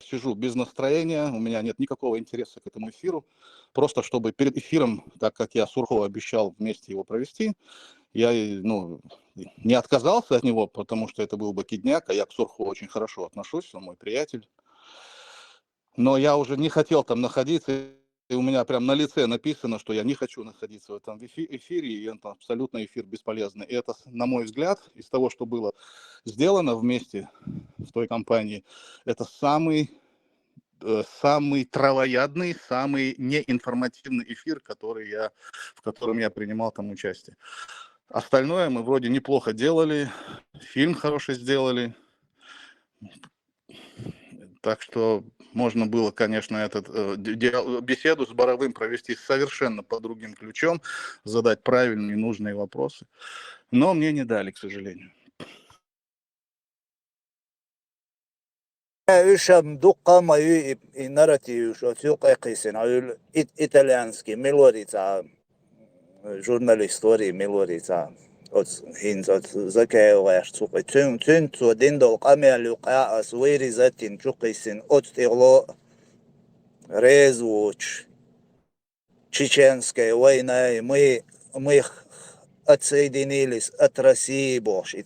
Speaker 20: сижу без настроения, у меня нет никакого интереса к этому эфиру. Просто чтобы перед эфиром, так как я Сурхову обещал вместе его провести, я не отказался от него, потому что это был бы кидняк, а я к Сурхову очень хорошо отношусь, он мой приятель. Но я уже не хотел там находиться, и у меня прям на лице написано, что я не хочу находиться в этом эфире, и это абсолютно эфир бесполезный. И это, на мой взгляд, из того, что было сделано вместе в той компании, это самый травоядный, самый неинформативный эфир, в котором я принимал там участие. Остальное мы вроде неплохо делали, фильм хороший сделали. Так что можно было, конечно, беседу с Боровым провести совершенно по другим ключом, задать правильные и нужные вопросы. Но мне не дали, к сожалению.
Speaker 7: Ушам дукка мою и нарратив, что цюка кисен, итальянский мелодица, журналист истории мелодица. От закаеваш цука цун цу диндол камелюка асвири затин чукисен от тегло резвуч чеченской войной мы отсоединились от России бош и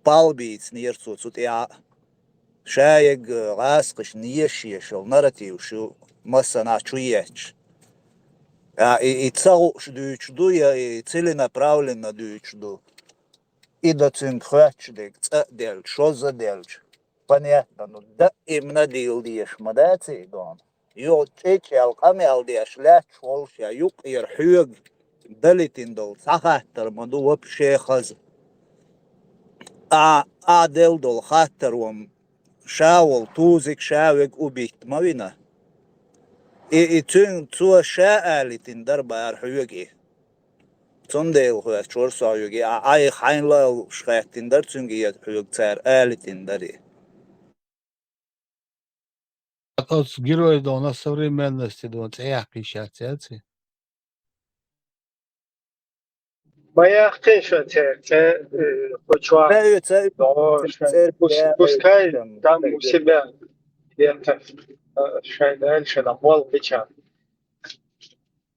Speaker 7: палбиц нерцу цутя шаег ласкаш нешешел нарратив шу массана чуеч. И целую и целенаправленно дючду. И до цинхачдик дельч, что за дельч? Понятно, ну да именно дилдиш мадаци дон. Ё чечел камел деш ляч волшя юк ирхюг далитин дол сахаттер маду вообще хаз. Дел дол хаттер вом шаул тузик шавик убит мавина. tüm tua şaalitin darbar huyugi. Sondeel huyat çorsa huyugi. Ay haynla şkayatin dar çünkü yat huyug tsar alitin dari.
Speaker 18: От герои, да, у нас современности, да, ассоциации.
Speaker 13: Bayağı şu te koçua пускай там у себя где-то шайдан шадамол бича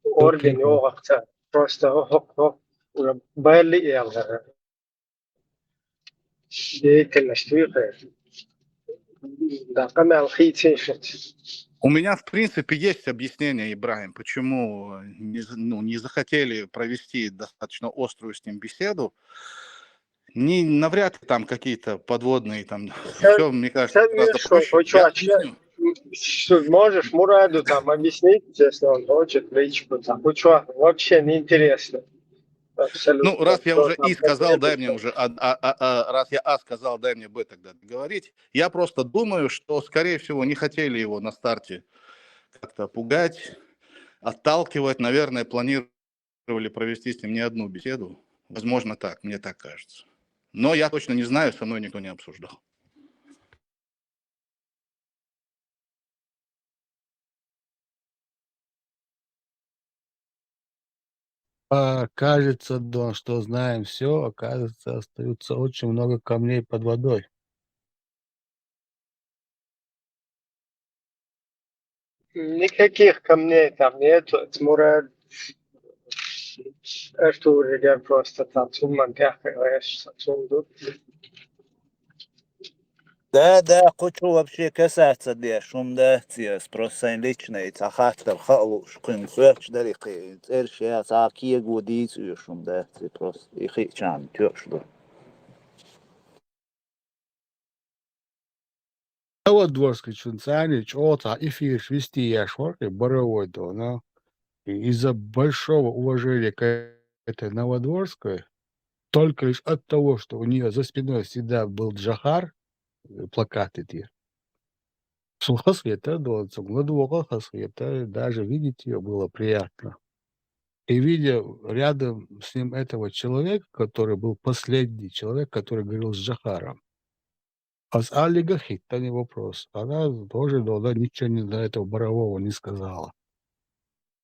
Speaker 13: орден оғақта просто بالي يلا деятельность выиграет да канал хитиншит.
Speaker 20: У меня, в принципе, есть объяснение, Ибрагим, почему не захотели провести достаточно острую с ним беседу. Навряд ли там какие-то подводные, там, все, мне кажется, гораздо проще. Я объясню.
Speaker 13: Можешь Мураду там объяснить, если он хочет, личку там, вообще неинтересно. Абсолютно.
Speaker 20: Ну, раз я уже И сказал, дай мне уже, раз я А сказал, дай мне Б тогда говорить. Я просто думаю, что, скорее всего, не хотели его на старте как-то пугать, отталкивать. Наверное, планировали провести с ним не одну беседу. Возможно, так, мне так кажется. Но я точно не знаю, со мной никто не обсуждал.
Speaker 18: Кажется, Дон, что знаем все, оказывается, остается очень много камней под водой.
Speaker 13: Никаких камней там нету. Мурад Артур идет просто там сумман тяхаешь сунду.
Speaker 7: Да, хочу вообще касаться шумда тиес, просто личный, цахатер, халуш, кын сверч дарихи, эршия, цакия гудицию шумда, просто ихи чан, тёшду.
Speaker 18: Новодворский Чунцанич, эфир вести яшворки, боровой, но из-за большого уважения к этой Новодворской, только лишь от того, что у нее за спиной всегда был Джахар, плакаты те, Сулхасвета, даже видеть ее было приятно. И видя рядом с ним этого человека, который был последний человек, который говорил с Джахаром, а с Али Гахит-то не вопрос. Она тоже ничего до этого Борового не сказала.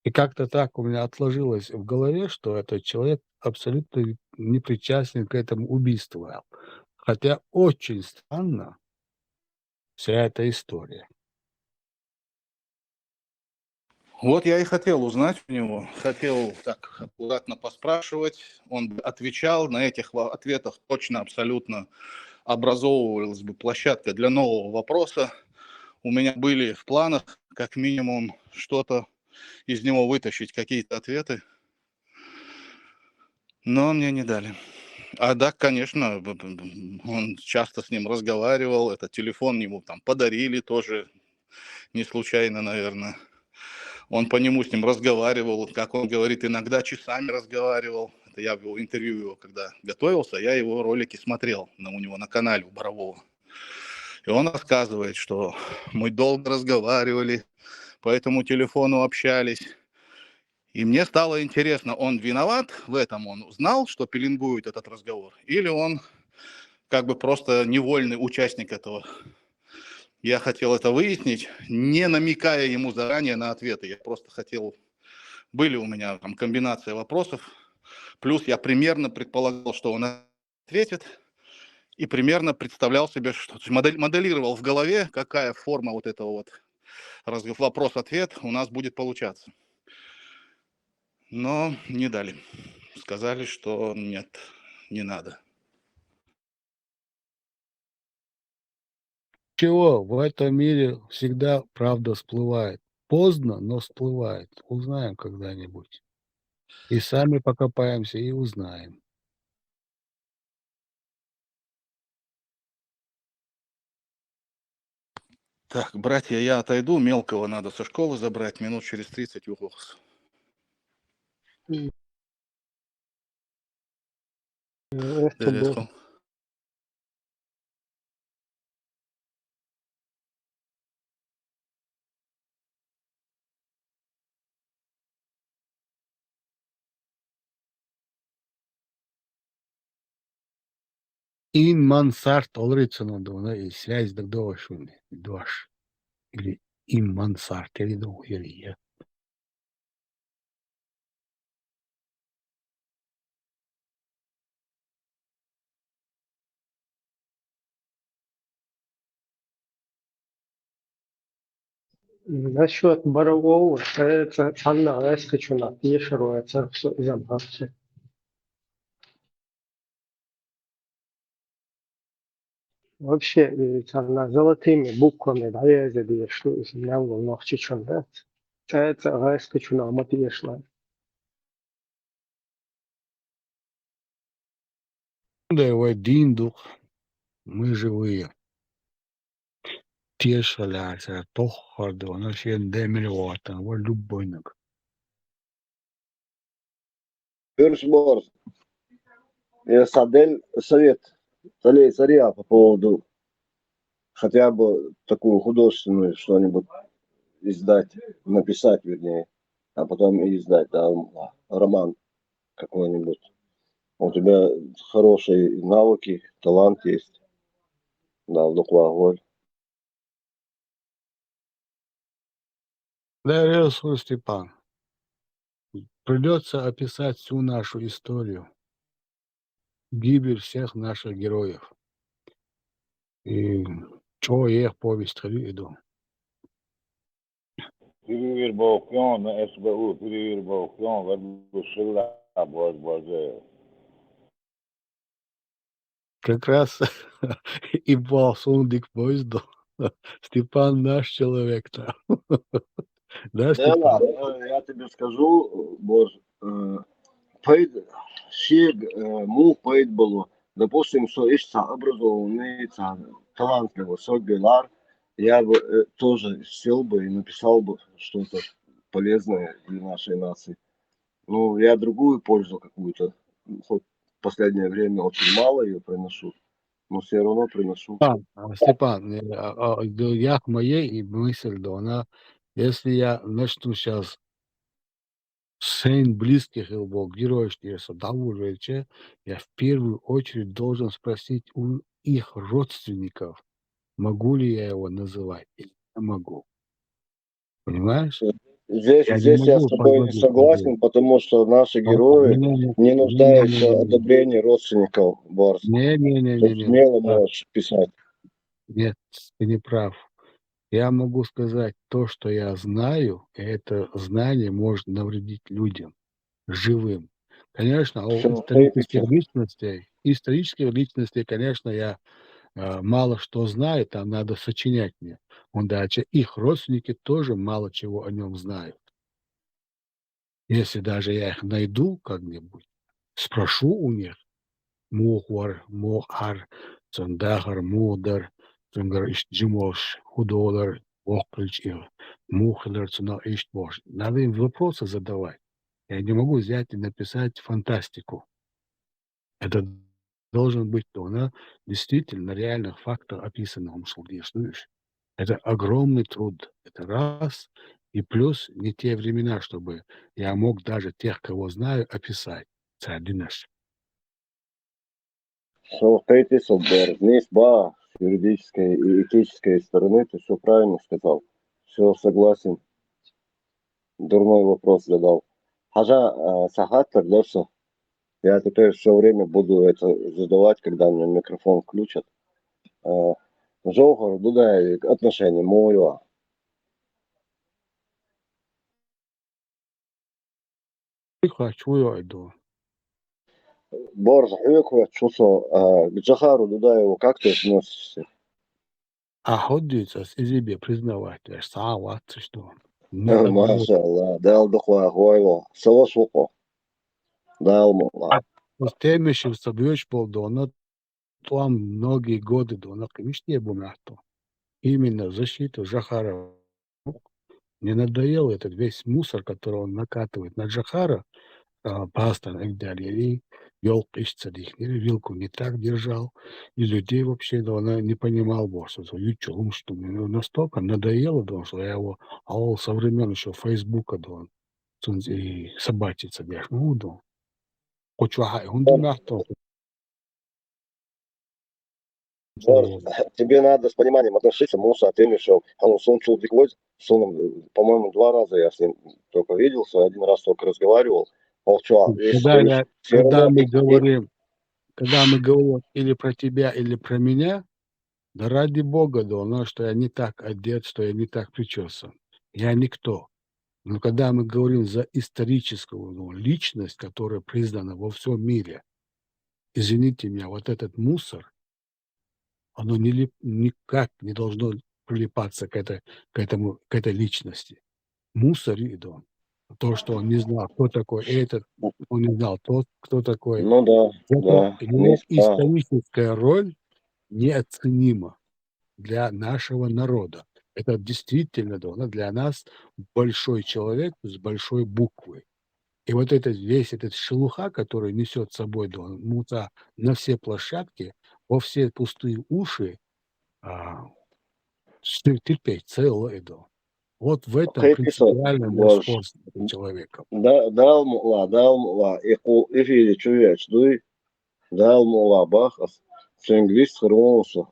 Speaker 18: И как-то так у меня отложилось в голове, что этот человек абсолютно не причастен к этому убийству. Хотя очень странно вся эта история.
Speaker 20: Вот я и хотел узнать у него, хотел так аккуратно поспрашивать, он отвечал, на этих ответах точно, абсолютно образовывалась бы площадка для нового вопроса. У меня были в планах как минимум что-то из него вытащить, какие-то ответы, но мне не дали. А да, конечно, он часто с ним разговаривал, этот телефон ему там подарили тоже, не случайно, наверное. Он по нему с ним разговаривал, как он говорит, иногда часами разговаривал. Это я в его интервью, его, когда готовился, я его ролики смотрел у него на канале у Борового. И он рассказывает, что мы долго разговаривали, по этому телефону общались. И мне стало интересно, он виноват в этом, он знал, что пеленгует этот разговор, или он как бы просто невольный участник этого. Я хотел это выяснить, не намекая ему заранее на ответы. Я просто хотел... Были у меня там комбинация вопросов, плюс я примерно предполагал, что он ответит, и примерно представлял себе, что моделировал в голове, какая форма вот этого вот вопрос-ответ у нас будет получаться. Но не дали. Сказали, что нет, не надо.
Speaker 18: Чего? В этом мире всегда правда всплывает. Поздно, но всплывает. Узнаем когда-нибудь. И сами покопаемся и узнаем.
Speaker 20: Так, братья, я отойду. Мелкого надо со школы забрать. Минут через 30 уволс.
Speaker 18: ин мансарт олрицано дона и связь до дошуни дош. Или ин мансарт или до или.
Speaker 13: Насчет борового, это она, я скажу, на пешеру, это все забавно. Вообще, она золотыми буквами, да, я задею, что из меня в ногти чундат. Это я скажу, на мотивешла.
Speaker 18: Да его диндух, мы живые. Тешаляся, тохарда, он вообще демилевата, вот любойник.
Speaker 5: Борс, я Садель совет царя по поводу хотя бы такую художественную что-нибудь издать, написать, вернее, а потом и издать, да, роман какой-нибудь. У тебя хорошие навыки, талант есть. Да, в Дуклаголь.
Speaker 18: Да, Иисус Степан, придется описать всю нашу историю, гибель всех наших героев. И что их повесть иду.
Speaker 4: Pirivir Bokyon, SBU, Pirivir Bokyon, Verbusilla, Boz.
Speaker 18: Как раз и Балсундик поезду. Степан наш человек-то. Да,
Speaker 5: Да,
Speaker 18: Степан?
Speaker 5: я тебе скажу, Бор, пойд, щег, му пойд было. Допустим, что есть образованный, талантливый, согелар, я бы тоже сел бы и написал бы что-то полезное для нашей нации. Ну, я другую пользу какую-то, хоть в последнее время очень мало ее приношу, но все равно приношу.
Speaker 18: Степан, я к моей и мысль, да, она, если я начну сейчас сын близких его героев, я в первую очередь должен спросить у их родственников, могу ли я его называть или не могу. Понимаешь?
Speaker 5: Здесь
Speaker 18: Я не
Speaker 5: я с
Speaker 18: могу
Speaker 5: тобой не
Speaker 18: позволить себе.
Speaker 5: согласен, потому что наши герои не нуждаются в
Speaker 18: Не-не-не.
Speaker 5: одобрении родственников, Борс. Ты
Speaker 18: Не-не-не-не.
Speaker 5: смело можешь писать.
Speaker 18: Нет, ты не прав. Я могу сказать то, что я знаю, и это знание может навредить людям, живым. Конечно, у
Speaker 5: Все,
Speaker 18: исторических личностей, конечно, я мало что знаю, там надо сочинять мне. Дальше их родственники тоже мало чего о нем знают. Если даже я их найду как-нибудь, спрошу у них, мохар, цандахар, мудар, цангар ишджимош, худолар, охключил, мухлер, цуна иштбош. Надо им вопросы задавать. Я не могу взять и написать фантастику. Это должен быть действительно реальных фактов описанных слышишь? Это огромный труд. Это раз. И плюс не те времена, чтобы я мог даже тех, кого знаю, описать. Это один наш.
Speaker 5: Все, Борс. Вниз, с юридической и этической стороны ты все правильно сказал. Все, согласен. Дурной вопрос задал. Хажа сахат придется. Я теперь все время буду это задавать, когда мне микрофон включат. Жохор, дуда, отношение мое.
Speaker 18: Хочу я иду.
Speaker 5: Борз, к Джахару Дудаеву как ты относишься?
Speaker 18: А ходится с изибе признавать, сава, что. Надо было.
Speaker 5: Маша Аллах, дал духва гойво, сава суко. Дал мула.
Speaker 18: С теми, что собьешь полдона, там многие годы до конечно, не был на то. Именно защиту Джахара. Мне надоел этот весь мусор, который он накатывает на Джахара, паста и так далее, и вел их, или вилку не так держал, и людей вообще, да, она не понимал, что настолько надоело, да, что я его, со времен еще Фейсбука, да, и собачиться, да, да. Хочу, он думал,
Speaker 5: Борс, тебе надо с пониманием относиться, Муса, ты мешал. Он чулдик лось, по-моему, 2 раза я с ним только виделся, 1 раз только разговаривал. Молчал.
Speaker 18: Когда мы говорим или про тебя, или про меня, да ради бога, да, что я не так одет, что я не так причесан. Я никто. Но когда мы говорим за историческую личность, которая признана во всем мире, извините меня, вот этот мусор, оно никак не должно прилипаться к этой личности. Мусор, да. То, что он не знал, кто такой этот, он не знал тот, кто такой.
Speaker 5: Ну да,
Speaker 18: Зато
Speaker 5: да.
Speaker 18: его историческая роль неоценима для нашего народа. Это действительно, да, для нас большой человек с большой буквы. И вот весь этот шелуха, который несет с собой, да, Муса на все площадки, во все пустые уши, терпеть целое, да. Вот в этом принципиальное мое спор с этим человеком.
Speaker 5: Далмула, эфири чувяч, дуй, далмула бахас, цинглист хронсу,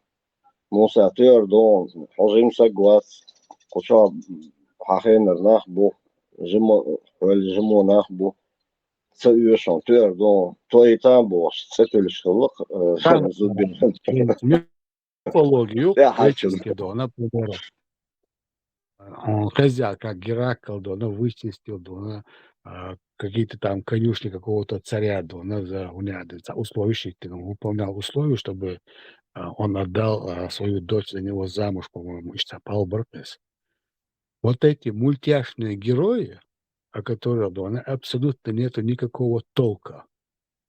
Speaker 5: Муса твердон, хожим соглас, куча хахенер нахбу, жимо нахбу, цаюшон твердон, то и там бош, цетельшелок, зубин.
Speaker 18: Мифологию греческий, да, например, хозяин, как Геракл, да, вычистил, да, какие-то там конюшни какого-то царя, да, за условия, выполнял условия, чтобы он отдал свою дочь за него замуж, по-моему, Палбартес. Вот эти мультяшные герои, о которых, да, абсолютно нету никакого толка.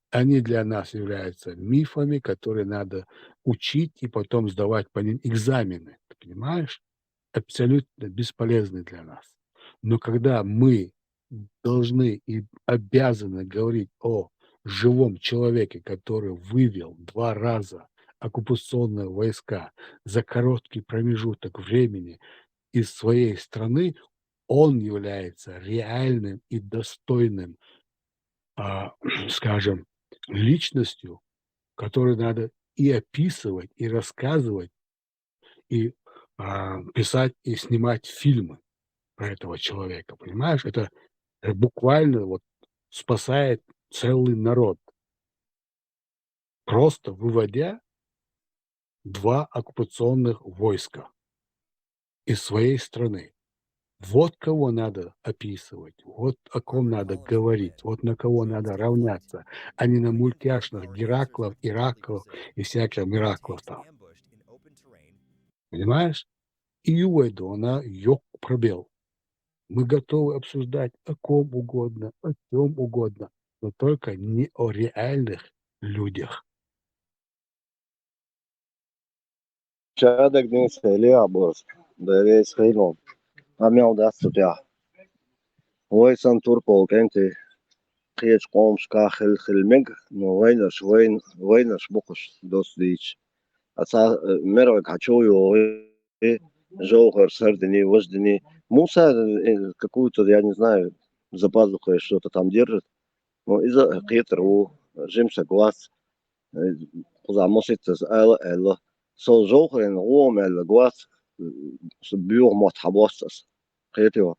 Speaker 18: Они для нас являются мифами, которые надо учить и потом сдавать по ним экзамены. Ты понимаешь? Абсолютно бесполезны для нас. Но когда мы должны и обязаны говорить о живом человеке, который вывел 2 раза оккупационные войска за короткий промежуток времени из своей страны, он является реальным и достойным, скажем, личностью, которую надо и описывать, и рассказывать, и писать, и снимать фильмы про этого человека. Понимаешь? Это буквально вот спасает целый народ, просто выводя 2 оккупационных войска из своей страны. Вот кого надо описывать, вот о ком надо говорить, вот на кого надо равняться, а не на мультяшных Гераклов, Ираклов и всяких Мираклов там. Понимаешь? И у этого ёк пробел. Мы готовы обсуждать о ком угодно, о чем угодно, но только не о реальных людях.
Speaker 5: Чадак несе лиаборс, да весь хилон, амел дастутя. Войсан турпол кенти, киеч комшка хилмег, но войнаш букуш досдич. Аса мервек хачую, жохар, сардини, вождини. Муса какую-то, я не знаю, за пазухой что-то там держит. Но из-за хитру, жимся глаз, замусится элла. Со жохрен ромел глаз, бюр мот хабостас. Хитро.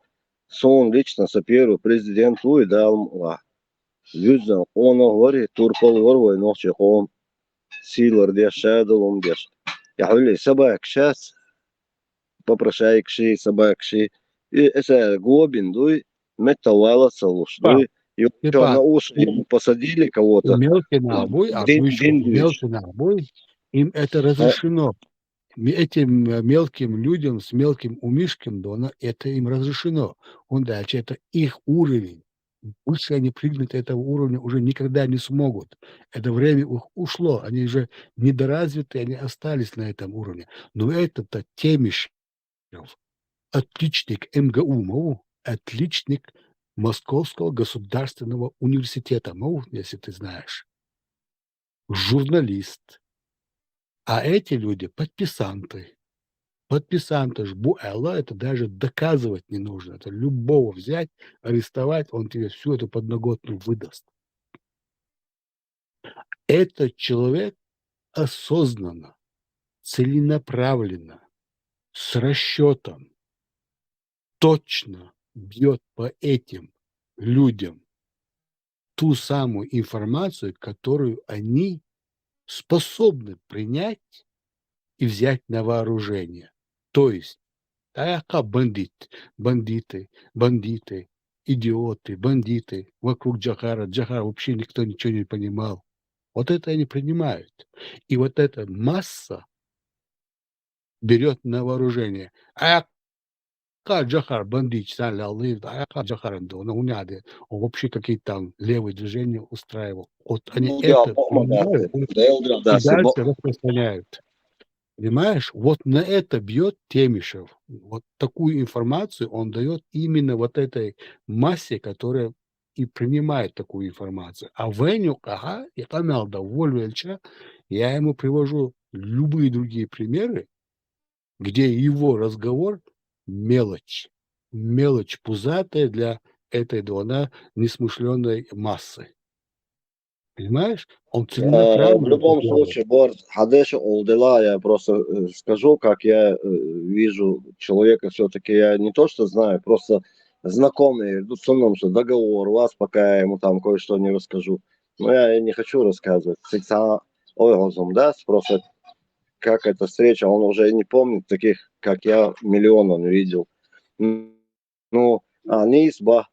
Speaker 5: Сон лично соперу президент Луи дал Юзан, он говорит, турпол ворвой ночи хом, силар деш, шадалом деш. Я говорю, собак сейчас, попрошайк ши, собак ши. И это глобин, дуй, металлала салуш, дуй. И что, на уши посадили кого-то.
Speaker 18: Мелкий набой, мелкий набой, им это разрешено. Этим мелким людям с мелким умишком, да, это им разрешено. Дальше это их уровень. Выше они прыгнуть этого уровня уже никогда не смогут. Это время их ушло. Они же недоразвитые, они остались на этом уровне. Но этот Темишев, отличник МГУ, отличник Московского государственного университета, если ты знаешь, журналист. А эти люди подписанты. Подписанты ж Буэлла, это даже доказывать не нужно. Это любого взять, арестовать, он тебе всю эту подноготную выдаст. Этот человек осознанно целенаправленно, с расчетом, точно бьет по этим людям ту самую информацию, которую они способны принять и взять на вооружение. То есть, бандиты, идиоты, бандиты вокруг Джохара. Джохар вообще никто ничего не понимал. Вот это они принимают. И вот эта масса берет на вооружение. Джохар бандит, Джохар, он вообще какие-то там левые движения устраивал. Вот они это принимают и дальше распространяют. Понимаешь? Вот на это бьет Темишев. Вот такую информацию он дает именно вот этой массе, которая и принимает такую информацию. А Веню, я помял, да, Вольвельча, я ему привожу любые другие примеры, где его разговор мелочь. Мелочь пузатая для этой несмышленной массы. Понимаешь? Он
Speaker 5: В
Speaker 18: целенаправленно
Speaker 5: любом
Speaker 18: это делает.
Speaker 5: случае, Борт, Хадеша Олдела, я просто скажу, как я вижу человека, все-таки я не то, что знаю, просто знакомый, в основном, что договор у вас, пока я ему там кое-что не расскажу. Но я не хочу рассказывать. Всегда ойгозом даст, просто как эта встреча, он уже не помнит таких, как я, миллион он видел. Ну, Нисба,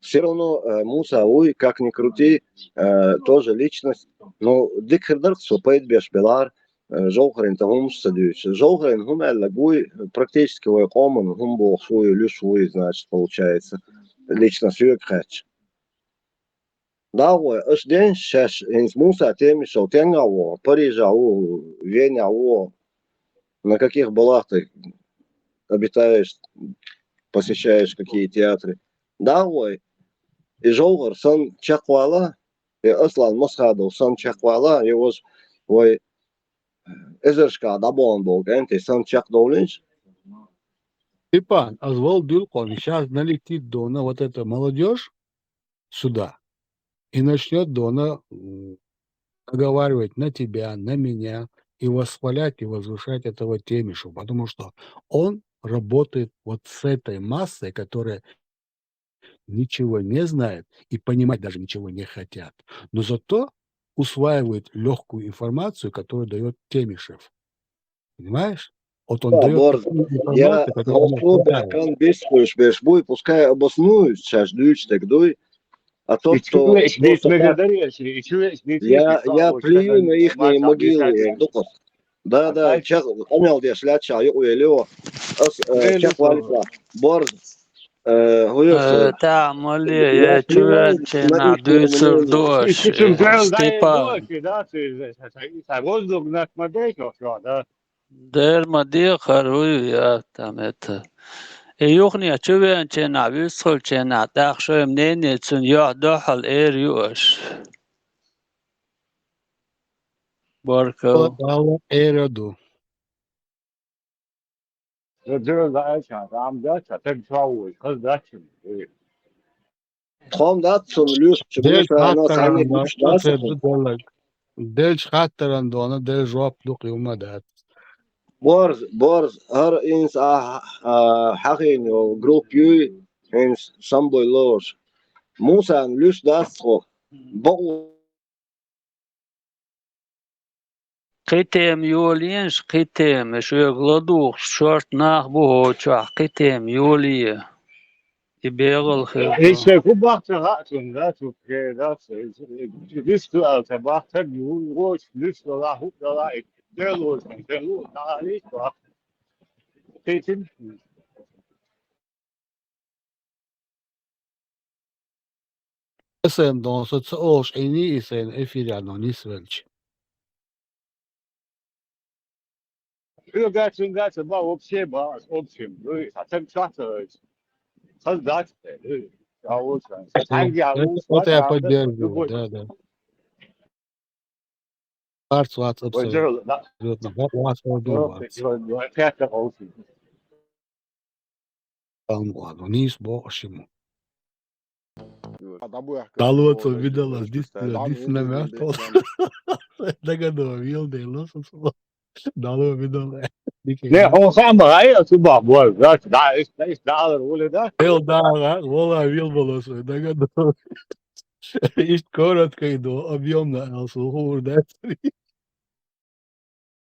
Speaker 5: все равно Муса Уй, как ни крути, тоже личность. Но дикхердарт сопейт бешбелар, Жохрин там садюч. Жохрин хум эллагуй практически войкоман, хум бог свой, люшвуй, значит, получается. Лично сюек хэч. Да, ой, аж день шаш, инс Муса теми шоутенгаво, Парижаво, Веняво, на каких балах ты обитаешь, посещаешь какие театры. Да, ой, и Жолгар сан чаквала, и Аслан Мосхадов сан чаквала, и вот ой, Эзершка дабон был, ты сан чакдовлинч.
Speaker 18: Степан, Азвал Дюлкон сейчас налетит Дона, вот эта молодежь сюда, и начнет Дона наговаривать на тебя, на меня, и восхвалять, и возвышать этого Темишу, потому что он работает вот с этой массой, которая ничего не знает и понимать даже ничего не хотят, но зато усваивает легкую информацию, которую дает Темишев. Понимаешь? Вот он
Speaker 5: Да,
Speaker 18: дает
Speaker 5: Борт,
Speaker 18: такую
Speaker 5: я
Speaker 18: информацию, которая не
Speaker 5: голосую,
Speaker 18: хватает.
Speaker 5: Беркан беспуешь, буй, пускай обоснуют, сейчас дюйч, так дуй, а тот,
Speaker 4: И
Speaker 5: кто
Speaker 4: человек не
Speaker 5: просто так,
Speaker 4: благодаришь, и человек не
Speaker 5: я плюю на их могилы,
Speaker 4: писать.
Speaker 5: дукос. Да, чак, амел деш ляча, ю уелео, чак вальфа, Борт, гуешь,
Speaker 11: Там, Оли,
Speaker 5: я
Speaker 11: я
Speaker 5: плевал
Speaker 11: чувенче
Speaker 5: на
Speaker 11: на
Speaker 5: их мнение.
Speaker 11: дойцер
Speaker 4: Ты дай
Speaker 11: Степан.
Speaker 4: дождь, да, ты воздух на смотреть, да.
Speaker 11: Дер мадихар я там это. Юхни чувенче на висхолче на дахшо мнение цун я дохал юш. Барко.
Speaker 18: Эраду.
Speaker 4: Это да, там да, так шоу, как да,
Speaker 5: Том датсон люш,
Speaker 18: Del
Speaker 5: чебуса, но сами
Speaker 18: Hattaranda,
Speaker 5: люш дасах.
Speaker 18: Del Hattaranda, Del Job Duki Umadat.
Speaker 5: Borz, her ins hagin o groep ju ins samboy los. Musa lush dasro. Bo
Speaker 11: قيتم يولينش قيتم شو يغلطوك شورت ناخ بوهو تشوح قيتم يولي يبيغل خيطو
Speaker 4: Ich beobachte Ratten, das okay, das bist du als Erwachsener, du ruhig, nicht so la, der los, da nicht, was? Peter?
Speaker 18: Sen don så års ini isen efiriano nisvelch.
Speaker 4: Gacha, ba, вообще, ba, общем, а так часто, создать, а вот, так я,
Speaker 18: Это я поддерживаю, да. Парц вац абсолютно. Вац Там ладно, nis бошему. Талуца видала, дис на място. Догадал, вил, да, лосом. Dollar بدولار.
Speaker 4: Nee, gewoon gaan maar rijden. Toen maar, boy, daar is daar, hoe je dat?
Speaker 18: Heel daar, والله вилболос. Догадал. Есть коротко и до объемно, а сухо, да.